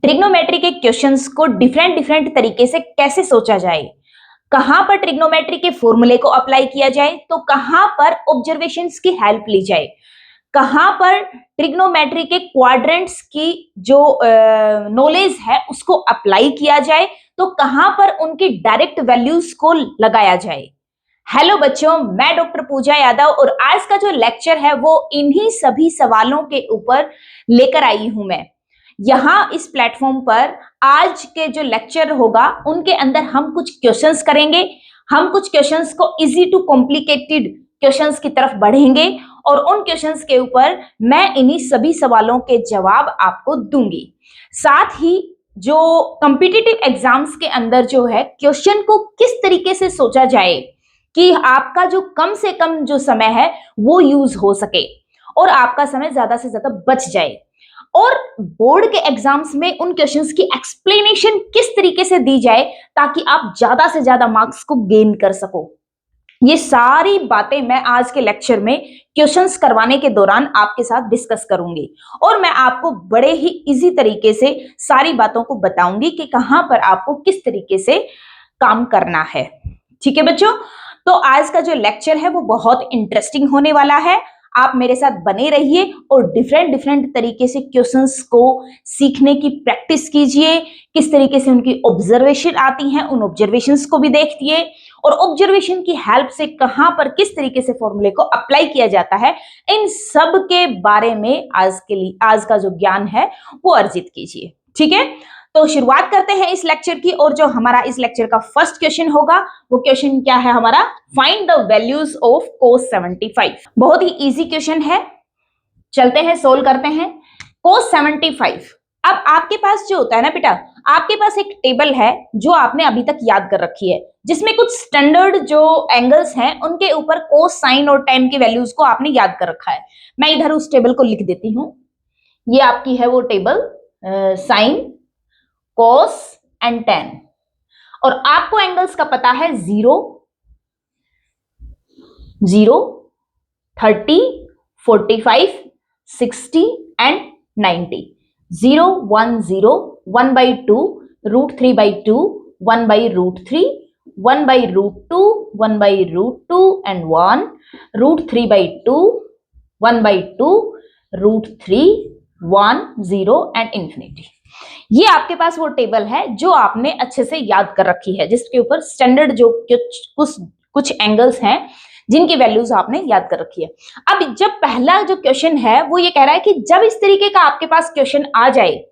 Trigonometry के questions को different different तरीके से कैसे सोचा जाए, कहां पर ट्रिग्नोमेट्री के फॉर्मूले को अप्लाई किया जाए, तो कहां पर ऑब्जर्वेशंस की हेल्प ली जाए, कहां पर ट्रिग्नोमेट्री के क्वाड्रेंट्स की जो नॉलेज है उसको अप्लाई किया जाए, तो कहां पर उनकी डायरेक्ट वैल्यूज को लगाया जाए। हेलो बच्चों, मैं डॉक्टर पूजा यादव और आज का जो लेक्चर है वो इन्हीं सभी सवालों के ऊपर लेकर आई हूं मैं। यहाँ इस प्लेटफॉर्म पर आज के जो लेक्चर होगा उनके अंदर हम कुछ क्वेश्चंस करेंगे, हम कुछ क्वेश्चंस को इजी टू कॉम्प्लिकेटेड क्वेश्चंस की तरफ बढ़ेंगे और उन क्वेश्चंस के ऊपर मैं इन्हीं सभी सवालों के जवाब आपको दूंगी। साथ ही जो कॉम्पिटिटिव एग्जाम्स के अंदर जो है क्वेश्चन को किस तरीके से सोचा जाए कि आपका जो कम से कम जो समय है वो यूज हो सके और आपका समय ज्यादा से ज्यादा बच जाए, और बोर्ड के एग्जाम्स में उन क्वेश्चंस की एक्सप्लेनेशन किस तरीके से दी जाए ताकि आप ज्यादा से ज्यादा मार्क्स को गेन कर सको। ये सारी बातें मैं आज के लेक्चर में क्वेश्चंस करवाने के दौरान आपके साथ डिस्कस करूंगी और मैं आपको बड़े ही इजी तरीके से सारी बातों को बताऊंगी कि कहां पर आपको किस तरीके से काम करना है। ठीक है बच्चों, तो आज का जो लेक्चर है वो बहुत इंटरेस्टिंग होने वाला है। आप मेरे साथ बने रहिए और डिफरेंट डिफरेंट तरीके से क्वेश्चंस को सीखने की प्रैक्टिस कीजिए, किस तरीके से उनकी ऑब्जर्वेशन आती हैं उन ऑब्जर्वेशंस को भी देखिए और ऑब्जर्वेशन की हेल्प से कहां पर किस तरीके से फॉर्मूले को अप्लाई किया जाता है, इन सब के बारे में आज का जो ज्ञान है वो अर्जित कीजिए। ठीक है, तो शुरुआत करते हैं इस लेक्चर की और जो हमारा इस लेक्चर का फर्स्ट क्वेश्चन होगा वो क्वेश्चन क्या है हमारा, find the values of cos 75। बहुत ही इजी क्वेश्चन है, चलते हैं सोल्व करते हैं। cos 75, अब आपके पास जो होता है ना बेटा, आपके पास एक टेबल है जो आपने अभी तक याद कर रखी है जिसमें कुछ स्टैंडर्ड जो एंगल्स हैं उनके ऊपर cos sin और tan की वैल्यूज को आपने याद कर रखा है। मैं इधर उस टेबल को लिख देती हूं, ये आपकी है वो table sine, cos and tan, और आपको एंगल्स का पता है 0, 0, 30, 45, 60 एंड 90। 0, 1, 0, 1/2, √3/2, 1/√3, 1/√2, 1/√2 and 1, √3/2, 1/2, √3, 1, 0 and infinity. ये आपके पास वो टेबल है जो आपने अच्छे से याद कर रखी है, जिसके ऊपर स्टैंडर्ड जो कुछ एंगल्स हैं जिनकी वैल्यूज आपने याद कर रखी है। अब जब पहला जो क्वेश्चन है वो ये कह रहा है कि जब इस तरीके का आपके पास क्वेश्चन आ जाए,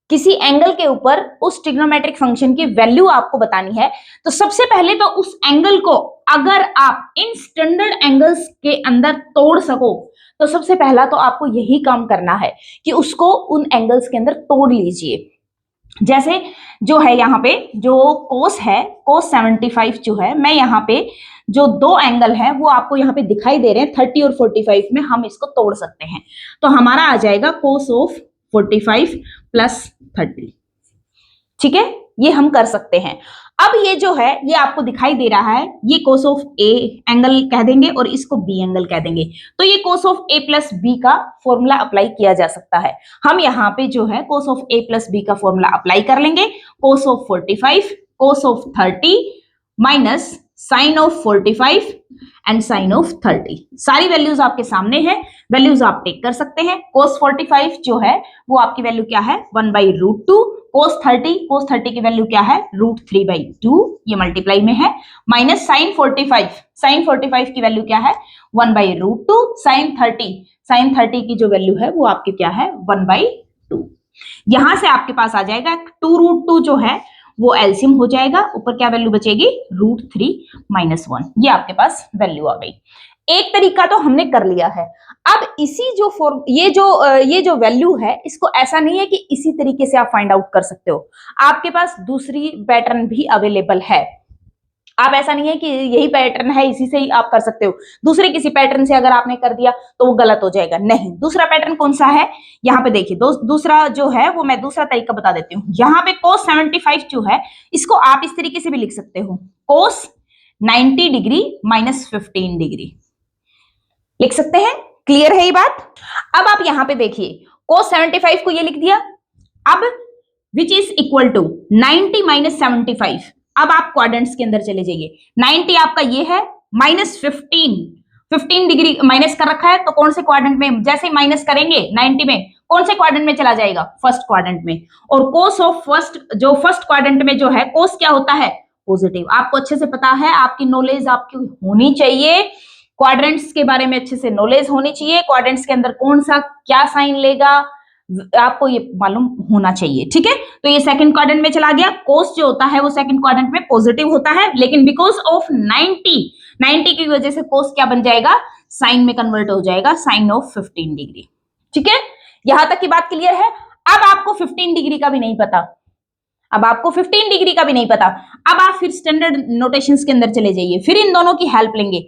किसी एंगल के ऊपर उस ट्रिग्नोमेट्रिक फंक्शन की वैल्यू आपको बतानी है, तो सबसे पहले तो उस एंगल को अगर आप इन स्टैंडर्ड एंगल्स के अंदर तोड़ सको तो सबसे पहला तो आपको यही काम करना है कि उसको उन एंगल्स के अंदर तोड़ लीजिए। जैसे जो है यहाँ पे जो cos है, cos 75 जो है, मैं यहाँ पे जो दो एंगल है वो आपको यहाँ पे दिखाई दे रहे हैं 30 और 45 में, हम इसको तोड़ सकते हैं। तो हमारा आ जाएगा cos ऑफ 45 प्लस 30। ठीक है, ये हम कर सकते हैं। अब ये जो है ये आपको दिखाई दे रहा है, ये cos ऑफ a एंगल कह देंगे और इसको b एंगल कह देंगे, तो ये cos of a plus b का फॉर्मूला अप्लाई किया जा सकता है। हम यहाँ पे जो है cos of a plus b का फॉर्मूला अप्लाई कर लेंगे। cos of 45, cos of 30 minus sine of 45 and sine of 30। सारी वैल्यूज आपके सामने है, वैल्यूज आप टेक कर सकते हैं। cos 45 जो है वो आपकी वैल्यू क्या है, 1/√2। cos 30 की वैल्यू क्या है, √3/2, ये मल्टीप्लाई में है, माइनस साइन 45 की वैल्यू क्या है, 1/√2। साइन 30 की जो वैल्यू है वो आपकी क्या है, 1/2। यहां से आपके पास आ जाएगा 2√2 जो है वो एलसीएम हो जाएगा, ऊपर क्या वैल्यू बचेगी, √3 - 1। ये आपके पास वैल्यू आ गई। एक तरीका तो हमने कर लिया है। अब इसी जो ये जो वैल्यू है इसको ऐसा नहीं है कि इसी तरीके से आप फाइंड आउट कर सकते हो, आपके पास दूसरी पैटर्न भी अवेलेबल है। आप ऐसा नहीं है कि यही पैटर्न है इसी से ही आप कर सकते हो, दूसरे किसी पैटर्न से अगर आपने कर दिया तो वो गलत हो जाएगा। नहीं, दूसरा पैटर्न कौन सा है, यहाँ पे देखिए दूसरा जो है वो मैं दूसरा तरीका बता देती हूँ। यहाँ पे cos 75 जो है इसको आप इस तरीके से भी लिख सकते हो, cos 90 डिग्री माइनस 15 डिग्री लिख सकते हैं। क्लियर है ये बात। अब आप यहाँ पे देखिए cos 75 को ये लिख दिया। अब which is equal to 90 minus 75। अब आप क्वाड्रेंट्स के अंदर चले जाइए। 90 आपका ये है, माइनस 15 डिग्री माइनस कर रखा है, तो कौन से क्वाड्रेंट में, जैसे ही माइनस करेंगे 90 में, कौन से क्वाड्रेंट में चला जाएगा, फर्स्ट क्वाड्रेंट में। और कोस ऑफ फर्स्ट, जो फर्स्ट क्वाड्रेंट में जो है कोस क्या होता है, पॉजिटिव। आपको अच्छे से पता है, आपकी नॉलेज आपकी होनी चाहिए, क्वाड्रेंट्स के बारे में अच्छे से नॉलेज होनी चाहिए, क्वाड्रेंट्स के अंदर कौन सा क्या साइन लेगा आपको ये मालूम होना चाहिए, ठीक है। तो ये सेकंड क्वाड्रेंट में चला गया। कोस जो होता है वो सेकंड क्वाड्रेंट में पॉजिटिव होता है, लेकिन बिकॉज ऑफ 90 की वजह से कोस क्या बन जाएगा, साइन में कन्वर्ट हो जाएगा, साइन ऑफ 15 डिग्री, ठीक है। यहां तक की बात क्लियर है। अब आपको 15 डिग्री का भी नहीं पता, अब आपको 15 डिग्री का भी नहीं पता। अब आप फिर स्टैंडर्ड नोटेशंस के अंदर चले जाइए, फिर इन दोनों की हेल्प लेंगे।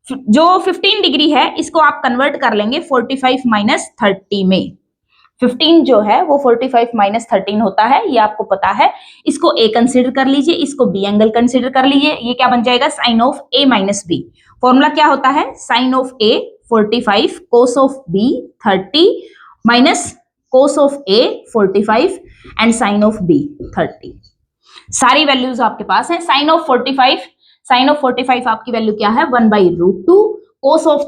जो 15 डिग्री है इसको आप कन्वर्ट कर लेंगे 45 माइनस 30 में। 15 जो है वो 45 माइनस 13 होता है, ये आपको पता है। इसको ए कंसिडर कर लीजिए, इसको बी एंगल कंसिडर कर लीजिए। ये क्या बन जाएगा, sine of a minus b. Formula क्या होता है, sine of a 45 cos of b 30 minus cos of a 45 and sine of b 30। सारी वैल्यूज आपके पास है। साइन ऑफ 45 आपकी वैल्यू क्या है, 1/√2। कोस ऑफ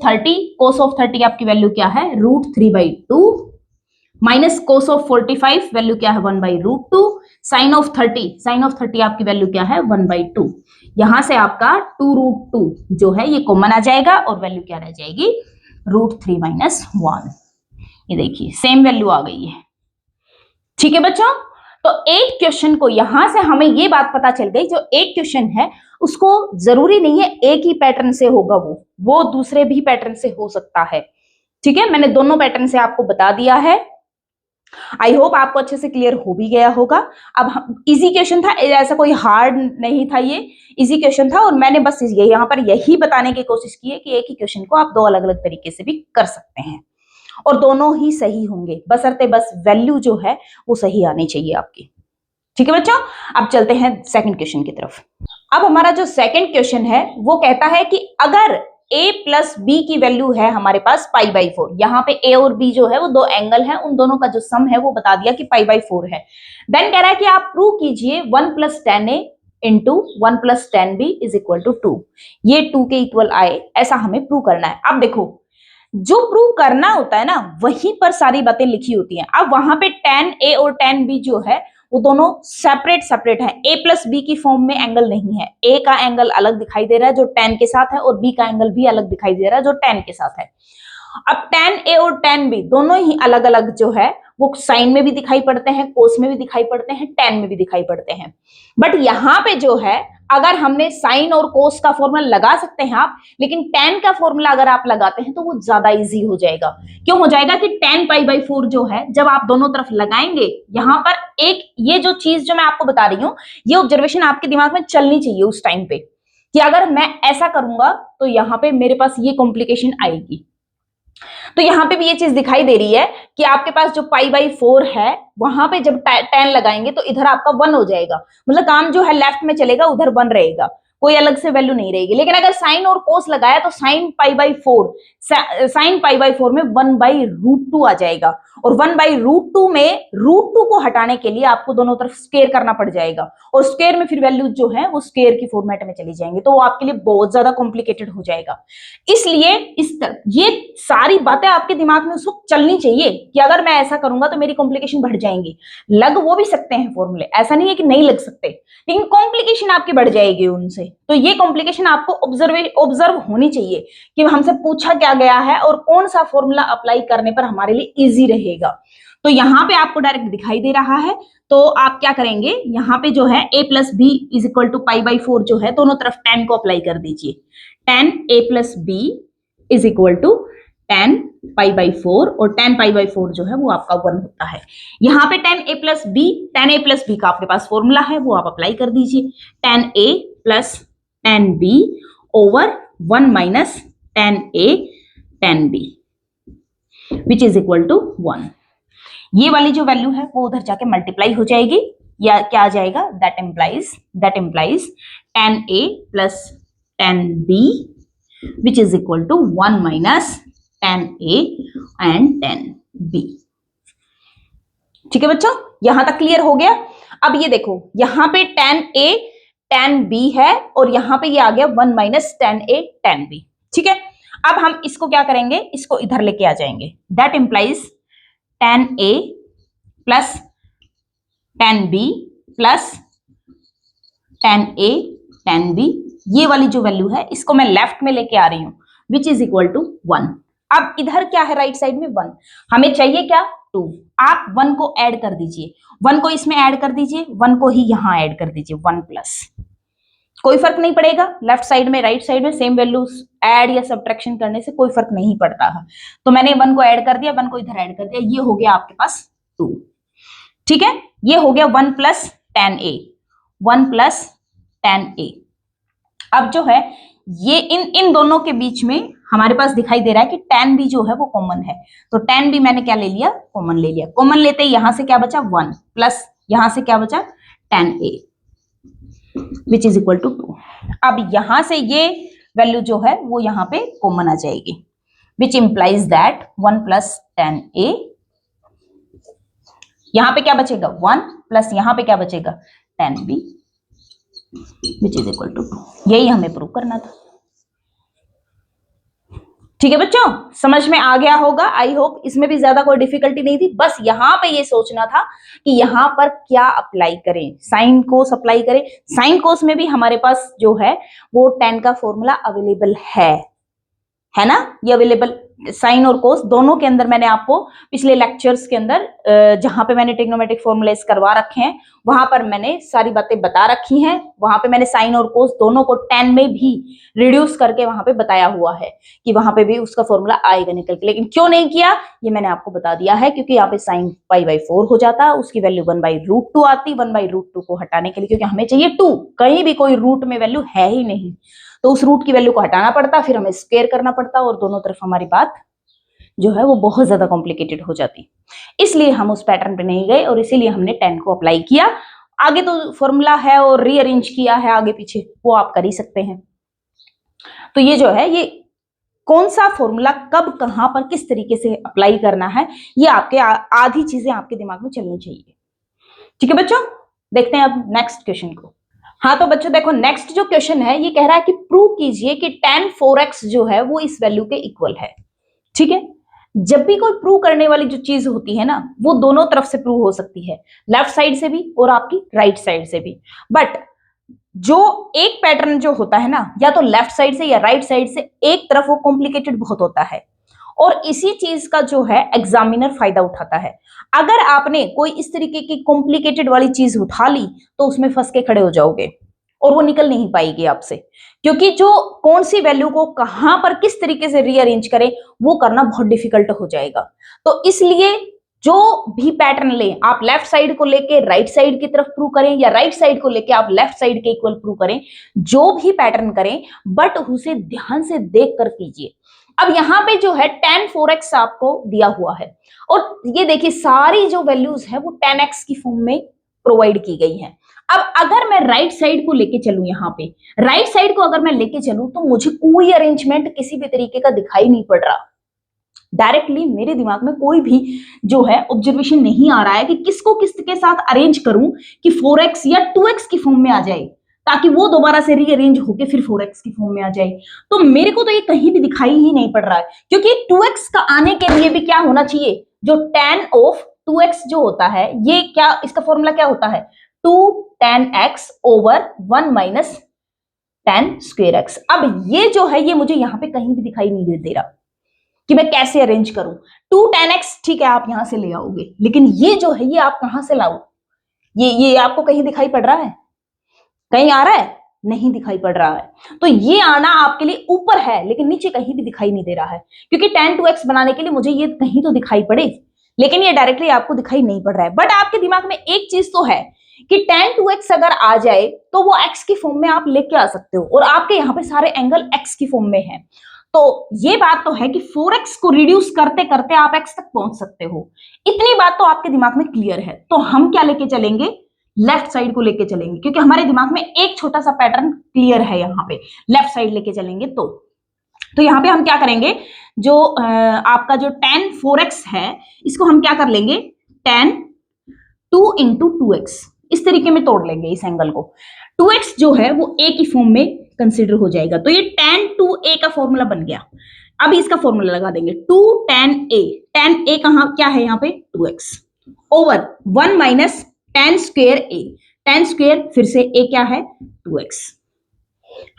30 आपकी वैल्यू क्या है, √3/2 माइनस कोस ऑफ 45 वैल्यू क्या है, 1/√2। साइन ऑफ 30 आपकी वैल्यू क्या है, 1/2। यहां से आपका 2√2 जो है ये कॉमन आ जाएगा और वैल्यू क्या रह जाएगी, √3 - 1। ये देखिए सेम वैल्यू आ गई है, ठीक है बच्चों। तो एक क्वेश्चन को यहां से हमें ये बात पता चल गई, जो एक क्वेश्चन है उसको जरूरी नहीं है एक ही पैटर्न से होगा, वो दूसरे भी पैटर्न से हो सकता है, ठीक है। मैंने दोनों पैटर्न से आपको बता दिया है। आई होप आपको अच्छे से क्लियर हो भी गया होगा। अब इजी क्वेश्चन था, ऐसा कोई हार्ड नहीं था, ये इजी क्वेश्चन था। और मैंने बस यहाँ पर यही बताने की कोशिश की है कि एक ही क्वेश्चन को आप दो अलग अलग तरीके से भी कर सकते हैं और दोनों ही सही होंगे, बशर्ते बस वैल्यू जो है वो सही आनी चाहिए आपकी, ठीक है बच्चों। अब चलते हैं सेकंड क्वेश्चन की तरफ। अब हमारा जो सेकंड क्वेश्चन है वो कहता है कि अगर a प्लस बी की वैल्यू है हमारे पास π/4, यहाँ पे a और b जो है वो दो एंगल है, उन दोनों का जो सम है वो बता दिया कि π/4 है। देन कह रहा है कि आप प्रूव कीजिए 1 + 10a into 1 + 10b is equal to 2, ये 2 के इक्वल आए, ऐसा हमें प्रूव करना है। अब देखो जो प्रूव करना होता है ना वहीं पर सारी बातें लिखी होती हैं। अब वहां पे 10a और 10b जो है वो दोनों सेपरेट है, a प्लस बी की फॉर्म में एंगल नहीं है। a का एंगल अलग दिखाई दे रहा है जो 10 के साथ है, और b का एंगल भी अलग दिखाई दे रहा है जो 10 के साथ है। अब 10a और 10b दोनों ही अलग अलग जो है वो साइन में भी दिखाई पड़ते हैं, कोस में भी दिखाई पड़ते हैं, tan में भी दिखाई पड़ते हैं। बट यहाँ पे जो है अगर हमने साइन और कोस का फॉर्मूला लगा सकते हैं आप, लेकिन tan का फॉर्मूला अगर आप लगाते हैं तो वो ज्यादा इजी हो जाएगा। क्यों हो जाएगा कि tan π/4 जो है जब आप दोनों तरफ लगाएंगे, यहाँ पर एक ये जो चीज जो मैं आपको बता रही हूँ, ये ऑब्जर्वेशन आपके दिमाग में चलनी चाहिए उस टाइम पे कि अगर मैं ऐसा करूंगा तो यहाँ पे मेरे पास ये कॉम्प्लिकेशन आएगी। तो यहाँ पे भी ये चीज दिखाई दे रही है कि आपके पास जो π/4 है वहां पे जब 10 लगाएंगे तो इधर आपका 1 हो जाएगा, मतलब काम जो है लेफ्ट में चलेगा, उधर 1 रहेगा, कोई अलग से वैल्यू नहीं रहेगी। लेकिन अगर साइन और कोस लगाया तो साइन π/4 में 1/√2 आ जाएगा, और 1/√2 में √2 को हटाने के लिए आपको दोनों तरफ स्क्वायर करना पड़ जाएगा, और स्क्वायर में फिर वैल्यू जो है वो स्क्वायर की फॉर्मेट में चली जाएंगे, तो वो आपके लिए बहुत ज्यादा कॉम्प्लिकेटेड हो जाएगा। इसलिए ये सारी बातें आपके दिमाग में उस वक्त चलनी चाहिए कि अगर मैं ऐसा करूंगा तो मेरी कॉम्प्लिकेशन बढ़ जाएंगी। लग वो भी सकते हैं फॉर्मूले, ऐसा नहीं है कि नहीं लग सकते, लेकिन कॉम्प्लिकेशन आपकी बढ़ जाएगी उनसे। तो ये कॉम्प्लिकेशन आपको ऑब्जर्व होनी चाहिए कि हमसे पूछा क्या गया है और कौन सा फॉर्मूला अप्लाई करने पर हमारे लिए इजी रहेगा। तो यहाँ पे आपको डायरेक्ट दिखाई दे रहा है, तो आप क्या करेंगे, यहाँ पे जो है a plus B is equal to π/4 जो है दोनों तरफ 10 को अप्लाई कर दीजिए। 10a plus B is equal to 10 π/4, और 10 π/4 जो है वो आपका 1 होता है। यहाँ पे 10a प्लस बी का आपके पास फॉर्मूला है वो आप अप्लाई कर दीजिए। 10a plus 10b over 1 minus 10a 10b which is equal to 1। ये वाली जो वैल्यू है वो उधर जाके मल्टीप्लाई हो जाएगी, या क्या आ जाएगा, that implies 10a plus 10b which is equal to 1 minus 10a and 10b। ठीक है बच्चों, यहां तक क्लियर हो गया। अब ये देखो, यहां पे tan A tan B है और यहां पे ये आ गया 1 minus tan A tan B। ठीक है, अब हम इसको क्या करेंगे, इसको इधर लेके आ जाएंगे। That implies tan A plus tan B plus tan A tan B, ये वाली जो वैल्यू है इसको मैं लेफ्ट में लेके आ रही हूं, विच इज इक्वल टू 1। अब इधर क्या है, राइट साइड में 1, हमें चाहिए क्या 2। आप 1 को ऐड कर दीजिए, 1 को इसमें ऐड कर दीजिए, 1 को ही यहां ऐड कर दीजिए, 1 प्लस, कोई फर्क नहीं पड़ेगा, लेफ्ट साइड में राइट साइड में सेम वैल्यूज ऐड या सब्ट्रैक्शन करने से कोई फर्क नहीं पड़ता है। तो मैंने 1 को ऐड कर दिया, 1 को इधर ऐड कर दिया, ये हो गया आपके पास 2। ठीक है, ये हो गया 1 plus tan A, 1 plus tan A। अब जो है ये इन दोनों के बीच में हमारे पास दिखाई दे रहा है कि tan B जो है वो कॉमन है, तो tan B मैंने क्या ले लिया, कॉमन ले लिया। कॉमन लेते ही यहां से क्या बचा 1 प्लस यहां से क्या बचा tan A which is equal to 2। अब यहां से ये वैल्यू जो है वो यहां पे कॉमन आ जाएगी, which implies that 1 plus tan A, यहां पे क्या बचेगा 1 प्लस यहां पे क्या बचेगा tan B which is equal to 2। यही हमें प्रूव करना था। ठीक है बच्चों, समझ में आ गया होगा आई होप, इसमें भी ज्यादा कोई डिफिकल्टी नहीं थी, बस यहां पे ये सोचना था कि यहां पर क्या अप्लाई करें, साइन कोस अप्लाई करें। साइन कोस में भी हमारे पास जो है वो tan का फॉर्मूला अवेलेबल है ना, ये अवेलेबल साइन और कोस दोनों के अंदर मैंने आपको पिछले लेक्चर्स के अंदर जहां पे मैंने ट्रिग्नोमेट्रिक फॉर्मूलेस करवा रखे हैं वहां पर मैंने सारी बातें बता रखी हैं। वहां पे मैंने साइन और कोस दोनों को tan में भी रिड्यूस करके वहां पे बताया हुआ है कि वहां पे भी उसका फॉर्मूला आएगा निकल के, लेकिन क्यों नहीं किया ये मैंने आपको बता दिया है, क्योंकि यहाँ पे साइन π/4 हो जाता, उसकी वैल्यू 1/√2 आती, 1/√2 को हटाने के लिए, क्योंकि हमें चाहिए 2, कहीं भी कोई रूट में वैल्यू है ही नहीं, तो उस रूट की वैल्यू को हटाना पड़ता, फिर हमें स्क्वायर करना पड़ता और दोनों तरफ हमारी बात जो है वो बहुत ज्यादा कॉम्प्लिकेटेड हो जाती। इसलिए हम उस पैटर्न पे नहीं गए और इसीलिए हमने tan को अप्लाई किया। आगे तो फॉर्मूला है और रीअरेंज किया है आगे पीछे, वो आप कर ही सकते हैं। तो ये जो है, ये कौन सा फॉर्मूला कब कहां पर किस तरीके से अप्लाई करना है, ये आपके आधी चीजें आपके दिमाग में चलनी चाहिए। ठीक है बच्चों, देखते हैं अब नेक्स्ट क्वेश्चन को। हाँ तो बच्चों देखो, नेक्स्ट जो क्वेश्चन है ये कह रहा है कि प्रूव कीजिए कि tan 4x जो है वो इस वैल्यू के इक्वल है। ठीक है, जब भी कोई प्रूव करने वाली जो चीज होती है ना वो दोनों तरफ से प्रूव हो सकती है, लेफ्ट साइड से भी और आपकी राइट साइड से भी। बट जो एक पैटर्न जो होता है ना, या तो लेफ्ट साइड से या राइट साइड से, एक तरफ वो कॉम्प्लिकेटेड बहुत होता है और इसी चीज का जो है एग्जामिनर फायदा उठाता है। अगर आपने कोई इस तरीके की कॉम्प्लिकेटेड वाली चीज उठा ली तो उसमें फंस के खड़े हो जाओगे और वो निकल नहीं पाएगी आपसे, क्योंकि जो कौन सी वैल्यू को कहां पर किस तरीके से रीअरेंज करें वो करना बहुत डिफिकल्ट हो जाएगा। तो इसलिए जो भी पैटर्न लें, आप लेफ्ट साइड को लेके राइट साइड की तरफ प्रूव करें या राइट साइड को लेके आप लेफ्ट साइड के इक्वल प्रूव करें, जो भी पैटर्न करें बट उसे ध्यान से देख कर कीजिए। अब यहां पे जो है tan 4x आपको दिया हुआ है और ये देखिए सारी जो वैल्यूज है वो tan x की फॉर्म में प्रोवाइड की गई है। अब अगर मैं राइट साइड को लेके चलूं, यहाँ पे राइट साइड को अगर मैं लेके चलूं तो मुझे कोई अरेंजमेंट किसी भी तरीके का दिखाई नहीं पड़ रहा। डायरेक्टली मेरे दिमाग में कोई भी जो है ऑब्जर्वेशन नहीं आ रहा है कि किसको किसके साथ अरेंज करूं कि 4x या 2x की फॉर्म में आ जाए, ताकि वो दोबारा से रीअरेंज होके फिर 4x की फॉर्म में आ जाए। तो मेरे को तो ये कहीं भी दिखाई ही नहीं पड़ रहा है, क्योंकि 2x का आने के लिए भी क्या होना चाहिए, जो tan ऑफ 2x जो होता है, ये क्या इसका फॉर्मूला क्या होता है 2 tan x over 1 minus tan square x। अब ये जो है ये मुझे यहाँ पे कहीं भी दिखाई नहीं दे रहा कि मैं कैसे अरेंज करूं। 2 tan x ठीक है आप यहां से ले आओगे, लेकिन ये जो है ये आप कहां से लाओ, ये आपको कहीं दिखाई पड़ रहा है, कहीं आ रहा है, नहीं दिखाई पड़ रहा है। तो ये आना आपके लिए ऊपर है लेकिन नीचे कहीं भी दिखाई नहीं दे रहा है, क्योंकि tan 2x बनाने के लिए मुझे ये कहीं तो दिखाई पड़े, लेकिन ये डायरेक्टली आपको दिखाई नहीं पड़ रहा है। बट आपके दिमाग में एक चीज तो है कि tan 2x अगर आ जाए तो वो x की फॉर्म में आप लेके आ सकते हो और आपके यहाँ पे सारे एंगल x की फॉर्म में है। तो ये बात तो है कि 4x को रिड्यूस करते करते आप x तक पहुंच सकते हो, इतनी बात तो आपके दिमाग में क्लियर है। तो हम क्या लेके चलेंगे, लेफ्ट साइड को लेके चलेंगे, क्योंकि हमारे दिमाग में एक छोटा सा पैटर्न क्लियर है, यहाँ पे लेफ्ट साइड लेके चलेंगे। तो यहाँ पे हम क्या करेंगे, जो आपका जो tan 4x है इसको हम क्या कर लेंगे, tan 2 इंटू 2x, इस तरीके में तोड़ लेंगे इस एंगल को। 2x जो है वो a की फॉर्म में कंसिडर हो जाएगा, तो ये tan 2a का फॉर्मूला बन गया। अब इसका फॉर्मूला लगा देंगे 2 tan a, tan a कहां क्या है यहाँ पे 2x over 1 minus tan square a, tan square फिर से a क्या है 2x।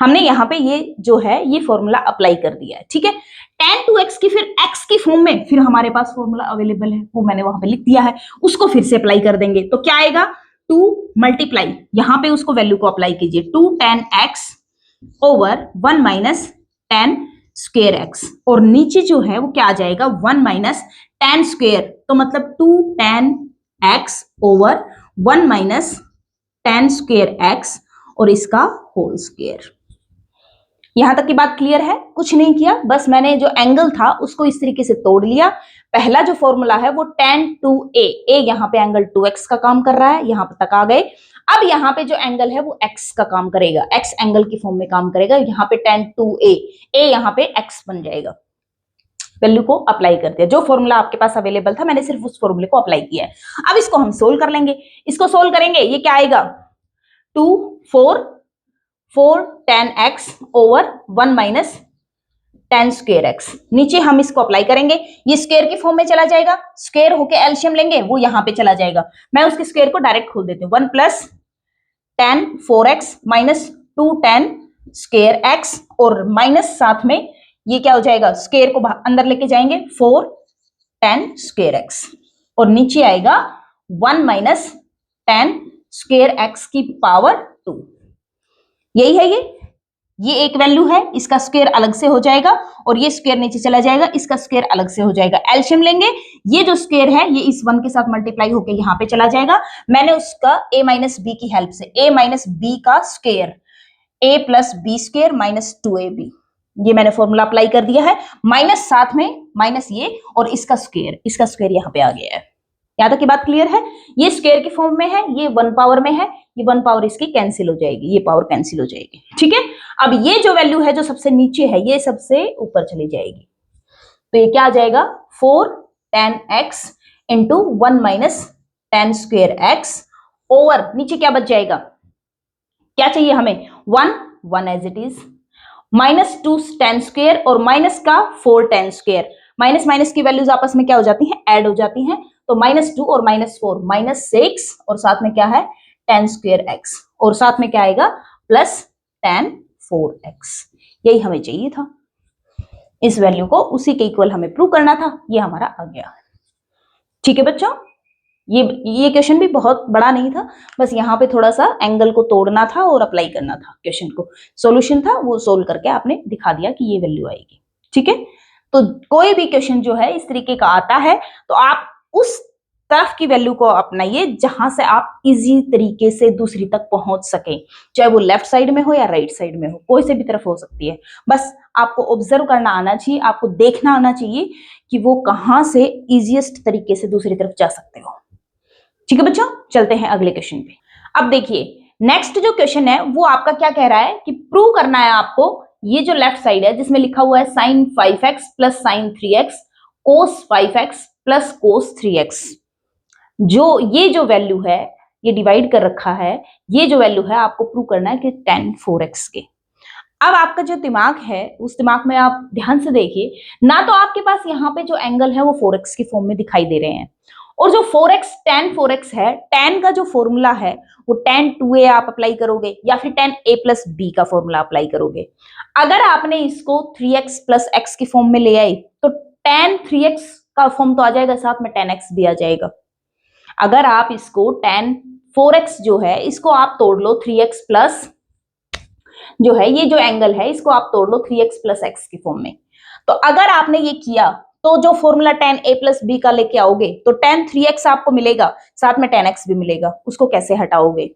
हमने यहाँ पे ये जो है ये फॉर्मूला अप्लाई कर दिया है, ठीक है। tan 2x की फिर x की फॉर्म में फिर हमारे पास फॉर्मूला अवेलेबल है, वो मैंने वहां पे लिख दिया है, उसको फिर से अप्लाई कर देंगे। तो क्या आएगा 2 मल्टीप्लाई, यहाँ पे उसको वैल्यू को अप्लाई कीजिए 2 tan x over 1 minus tan square x, और नीचे जो है वो क्या आ जाएगा 1 माइनस tan स्क्वायर, तो मतलब 2 tan x over 1 minus tan square x और इसका होल स्क्वायर। यहां तक की बात क्लियर है? कुछ नहीं किया, बस मैंने जो एंगल था उसको इस तरीके से तोड़ लिया। पहला जो फॉर्मूला है वो tan 2a, a यहाँ पे एंगल 2x का काम कर रहा है, यहां पे तक आ गए। अब यहाँ पे जो एंगल है वो x का काम करेगा, x एंगल की फॉर्म में काम करेगा। यहाँ पे tan 2a, a यहाँ पे x बन जाएगा। वैल्यू को अप्लाई कर दिया, जो फॉर्मूला आपके पास अवेलेबल था मैंने सिर्फ उस फॉर्मूले को अप्लाई किया है। अब इसको हम सोल्व कर लेंगे, इसको सोल्व करेंगे, ये क्या आएगा 2 4 tan x over 1 minus tan square x। नीचे हम इसको अप्लाई करेंगे, ये स्क्वायर की फॉर्म में चला जाएगा, स्क्वायर होके एलसीएम लेंगे वो यहां पे चला जाएगा। मैं उसके स्क्वायर को डायरेक्ट खोल देती हूँ, 1 plus tan 4x minus 2 tan square x, और माइनस साथ में ये क्या हो जाएगा स्क्वायर को अंदर लेके जाएंगे 4 tan स्क्वायर x, और नीचे आएगा 1 माइनस tan स्क्वायर x की पावर 2। यही है ये एक वैल्यू है, इसका स्क्वायर अलग से हो जाएगा और ये स्क्वायर नीचे चला जाएगा, इसका स्क्वायर अलग से हो जाएगा। एलसीएम लेंगे, ये जो स्क्वायर है ये इस 1 के साथ मल्टीप्लाई होकर यहाँ पे चला जाएगा। मैंने उसका a माइनस बी की हेल्प से a माइनस बी का square a plus b square minus 2ab, ये मैंने फॉर्मूला अप्लाई कर दिया है। माइनस साथ में माइनस ये और इसका स्क्वायर यहाँ पे आ गया है। यहां तक की बात क्लियर है? ये स्क्वायर की फॉर्म में है, ये 1 पावर में है, ये 1 पावर इसकी कैंसिल हो जाएगी, ये पावर कैंसिल हो जाएगी, ठीक है। अब ये जो वैल्यू है जो सबसे नीचे है ये सबसे ऊपर चली जाएगी, तो ये क्या आ जाएगा 4 tan x into 1 minus tan square x over नीचे क्या बच जाएगा, क्या चाहिए हमें 1 as it is, minus 2 tan square और माइनस का 4 tan स्क्वायर, माइनस माइनस की वैल्यूज आपस में क्या हो जाती हैं ऐड हो जाती हैं, तो -2 और -4 -6 और साथ में क्या है tan स्क्वायर x, और साथ में क्या आएगा प्लस tan 4x। यही हमें चाहिए था, इस वैल्यू को उसी के इक्वल हमें प्रूव करना था, ये हमारा आ गया। ठीक है बच्चों, ये क्वेश्चन भी बहुत बड़ा नहीं था, बस यहाँ पे थोड़ा सा एंगल को तोड़ना था और अप्लाई करना था क्वेश्चन को। सॉल्यूशन था वो सोल्व करके आपने दिखा दिया कि ये वैल्यू आएगी, ठीक है। तो कोई भी क्वेश्चन जो है इस तरीके का आता है तो आप उस तरफ की वैल्यू को अपनाइए जहां से आप इजी तरीके से दूसरी तक पहुंच सके, चाहे वो लेफ्ट साइड में हो या राइट साइड में हो, कोई से भी तरफ हो सकती है। बस आपको ऑब्जर्व करना आना चाहिए, आपको देखना आना चाहिए कि वो कहां से इजीएस्ट तरीके से दूसरी तरफ जा सकते हो। ठीक है बच्चों, चलते हैं अगले क्वेश्चन पे। अब देखिए नेक्स्ट जो क्वेश्चन है वो आपका क्या कह रहा है कि प्रूव करना है आपको ये जो लेफ्ट साइड है जिसमें लिखा हुआ है sin 5x plus sin 3x cos 5x plus cos 3x, ये जो वैल्यू है ये डिवाइड कर रखा है, ये जो वैल्यू है आपको प्रूव करना है कि tan 4x के। अब आपका जो दिमाग है उस दिमाग में आप ध्यान से देखिए, ना तो आपके पास यहाँ पे जो एंगल है वो 4x की फॉर्म में दिखाई दे रहे हैं, और जो 4x tan 4x है, tan का जो फॉर्मूला है वो tan 2a आप अप्लाई करोगे या फिर tan a प्लस b का फॉर्मूला अप्लाई करोगे। अगर आपने इसको 3x प्लस x की फॉर्म में ले आए तो tan 3x का फॉर्म तो आ जाएगा, साथ में tan x भी आ जाएगा। अगर आप इसको tan 4x जो है इसको आप तोड़ लो 3x प्लस जो है ये जो एंगल है इसको आप तोड़ लो 3x प्लस x की फॉर्म में, तो अगर आपने ये किया तो जो formula tan a plus b का लेके आओगे तो tan 3x आपको मिलेगा, साथ में tan x भी मिलेगा, उसको कैसे हटाओगे।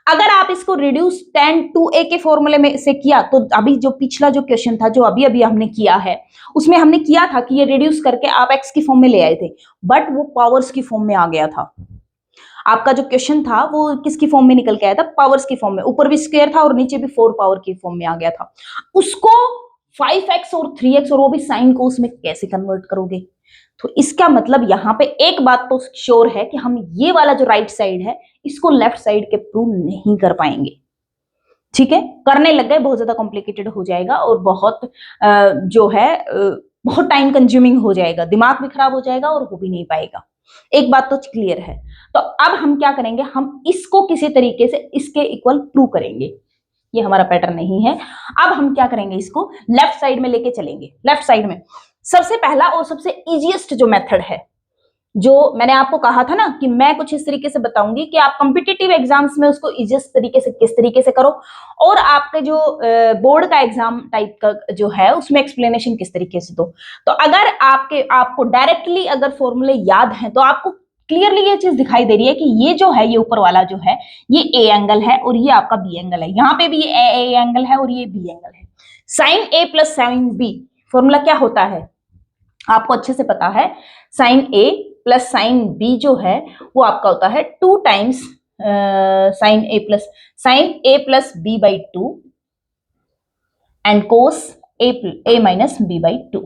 अगर आप इसको रिड्यूस tan 2a के फॉर्मूले में से किया तो अभी जो पिछला जो क्वेश्चन था जो अभी अभी हमने किया है उसमें हमने किया था कि ये रिड्यूस करके आप x की फॉर्म में ले आए थे, बट वो पावर्स की फॉर्म में आ गया था। आपका जो क्वेश्चन था वो किसकी फॉर्म में निकल के आया था, पावर्स की फॉर्म में, ऊपर भी स्क्वायर था और नीचे भी 4 पावर की फॉर्म में आ गया था। उसको 5x और 3x और वो भी साइन कोस में कैसे कन्वर्ट करोगे? तो इसका मतलब यहाँ पे एक बात तो श्योर है कि हम ये वाला जो राइट साइड है इसको लेफ्ट साइड के प्रूव नहीं कर पाएंगे। ठीक है, करने लग गए बहुत ज्यादा कॉम्प्लिकेटेड हो जाएगा और बहुत जो है बहुत टाइम कंज्यूमिंग हो जाएगा, दिमाग भी खराब हो जाएगा और हो भी नहीं पाएगा। एक बात तो क्लियर है। तो अब हम क्या करेंगे, हम इसको किसी तरीके से इसके इक्वल प्रूव करेंगे। ये हमारा पैटर्न नहीं है। अब हम क्या करेंगे, इसको लेफ्ट साइड में लेके चलेंगे। लेफ्ट साइड में सबसे पहला और सबसे इजीएस्ट जो मेथड है, जो मैंने आपको कहा था ना कि मैं कुछ इस तरीके से बताऊंगी कि आप कॉम्पिटिटिव एग्जाम्स में उसको इजीएस्ट तरीके से किस तरीके से करो, और आपके जो बोर्ड का एग्जाम टाइप का जो है उसमें एक्सप्लेनेशन किस तरीके से दो। तो अगर आपको डायरेक्टली अगर फॉर्मूले याद हैं तो आपको क्लियरली ये चीज दिखाई दे रही है कि ये जो है, ये ऊपर वाला जो है ये ए एंगल है और ये आपका बी एंगल है। यहाँ पे भी ये ए एंगल है और ये बी एंगल है। Sine a plus sine b formula क्या होता है आपको अच्छे से पता है। Sine a plus sine b जो है वो आपका होता है 2 times sine a plus b by 2 and cos a minus b by 2।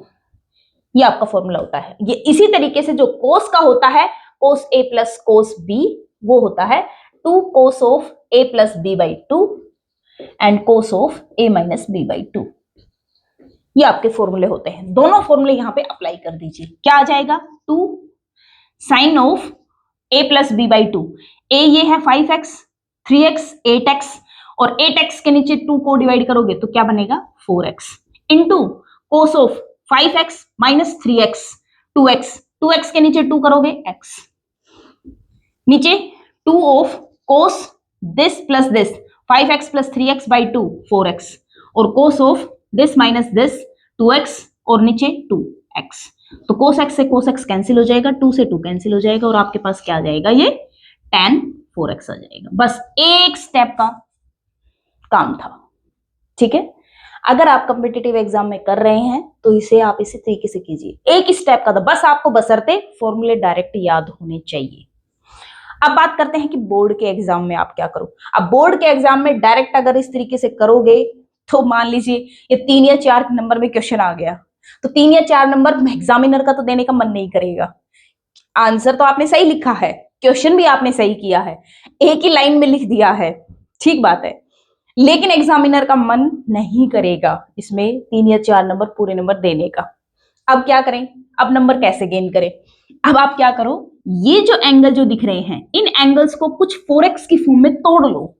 ये आपका फॉर्मूला होता है। ये इसी तरीके से जो कोस का होता है, कोस ए प्लस कोस बी, वो होता है 2 cos of a plus b by 2 and cos of a minus b by 2। ये आपके फॉर्मूले होते हैं। दोनों फॉर्मूले यहां पे अप्लाई कर दीजिए। क्या आ जाएगा, 2 sine of a plus b by 2। A ये है 5x, 3x, 8x और 8x के नीचे 2 को डिवाइड करोगे तो क्या बनेगा 4x into cos of 5x minus 3x 2x, 2x के नीचे 2 करोगे x, नीचे 2 of cos this plus this 5x plus 3x by 2 4x और cos of this minus this 2x और नीचे 2x। तो cos x से cos x कैंसिल हो जाएगा, 2 से 2 कैंसिल हो जाएगा और आपके पास क्या आ जाएगा, ये tan 4x आ जाएगा। बस एक स्टेप का काम था। ठीक है, अगर आप कॉम्पिटिटिव एग्जाम में कर रहे हैं तो इसे आप इसी तरीके से कीजिए। एक ही स्टेप का था, बस आपको बशर्ते फॉर्मूले डायरेक्ट याद होने चाहिए। अब बात करते हैं कि बोर्ड के एग्जाम में आप क्या करो। अब बोर्ड के एग्जाम में डायरेक्ट अगर इस तरीके से करोगे तो मान लीजिए ये 3 या 4 नंबर में क्वेश्चन आ गया, तो 3 या 4 नंबर एग्जामिनर का तो देने का मन नहीं करेगा। आंसर तो आपने सही लिखा है, क्वेश्चन भी आपने सही किया है, एक ही लाइन में लिख दिया है, ठीक बात है, लेकिन एग्जामिनर का मन नहीं करेगा इसमें 3 या 4 नंबर पूरे नंबर देने का। अब क्या करें, अब नंबर कैसे गेन करें? अब आप क्या करो, ये जो एंगल जो दिख रहे हैं इन एंगल्स को कुछ 4x की फॉर्म में तोड़ लो।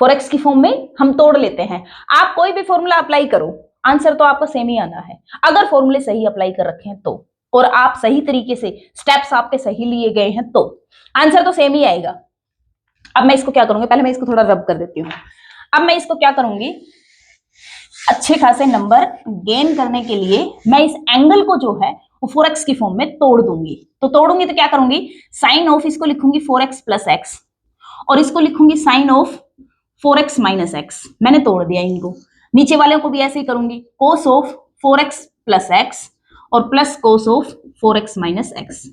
4x की फॉर्म में हम तोड़ लेते हैं। आप कोई भी फॉर्मूला अप्लाई करो, आंसर तो आपका सेम ही आना है अगर फॉर्मूले सही अप्लाई कर रखे हैं तो, और आप सही तरीके से स्टेप्स आपके सही लिए गए हैं तो आंसर तो सेम ही आएगा। अब मैं इसको क्या करूंगी, पहले मैं इसको थोड़ा रब कर देती हूँ। अब मैं इसको क्या करूंगी, अच्छे खासे नंबर गेन करने के लिए मैं इस एंगल को जो है वो 4x की फॉर्म में तोड़ दूंगी। तो तोड़ूंगी तो क्या करूंगी, साइन ऑफ इसको लिखूंगी 4x प्लस x और इसको लिखूंगी sign of 4x minus x। मैंने तोड़ दिया इनको। नीचे वाले को भी ऐसे ही करूंगी, कोस ऑफ 4x प्लस x और plus cos of 4x minus x।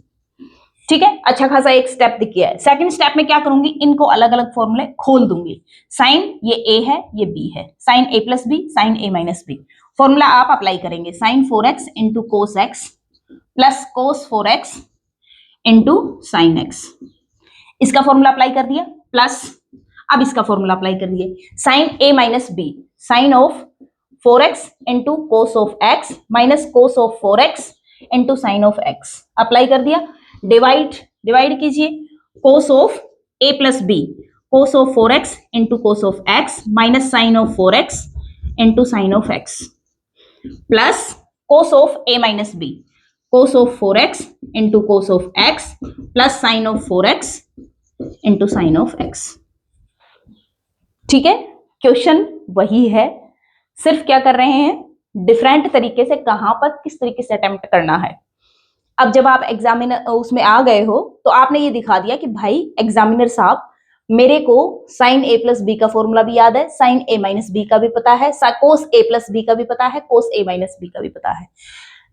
ठीक है, अच्छा खासा एक स्टेप दिख गया है। सेकंड स्टेप में क्या करूंगी, इनको अलग अलग फॉर्मूले खोल दूंगी। साइन ये a है, ये b है, sine a plus b, sine a minus b. Formula आप अप्लाई करेंगे, sine 4x into cos x plus cos 4x into sine x। इसका फॉर्मूला अप्लाई कर दिया, प्लस अब इसका फॉर्मूला अप्लाई कर दिए, sine a minus b, sine of 4x into cos of x minus cos of 4x into sine of x। Apply कर दिया, divide कीजिए, cos of a plus b, cos of 4x into cos of x minus sine of 4x into sine of x plus cos of a minus b, cos of 4x into cos of x plus sine of 4x into sine of x। ठीक है, question वही है, सिर्फ क्या कर रहे हैं, different तरीके से कहां पर किस तरीके से अटेम्प्ट करना है। अब जब आप एग्जामिनर उसमें आ गए हो तो आपने ये दिखा दिया कि भाई एग्जामिनर साहब मेरे को साइन a प्लस बी का फॉर्मूला भी याद है, साइन a माइनस बी का भी पता है, कोस a प्लस बी का भी पता है, कोस a माइनस बी का भी पता है।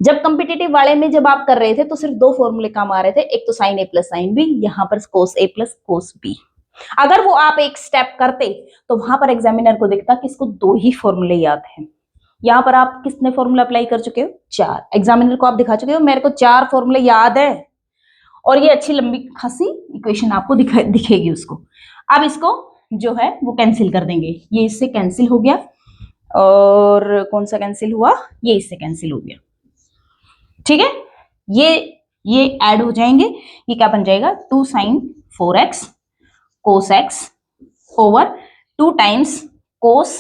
जब कॉम्पिटिटिव वाले में जब आप कर रहे थे तो सिर्फ 2 फॉर्मूले काम आ रहे थे, एक तो sine a plus sine b, यहाँ पर cos a plus cos b. अगर वो आप एक स्टेप करते तो वहां पर एग्जामिनर को दिखता कि इसको 2 ही फॉर्मूले याद हैं, यहाँ पर आप कितने फॉर्मूला अप्लाई कर चुके हो? 4। एग्जामिनर को आप दिखा चुके हो मेरे को 4 फॉर्मूले याद है, और ये अच्छी लंबी खासी इक्वेशन आपको दिखेगी उसको। अब इसको जो है वो कैंसिल कर देंगे, ये इससे कैंसिल हो गया, और कौन सा कैंसिल हुआ? ये इससे कैंसिल हो गया, ठीक है। ये ऐड हो जाएंगे, ये क्या बन जाएगा? 2 sin 4x cos x over 2 times cos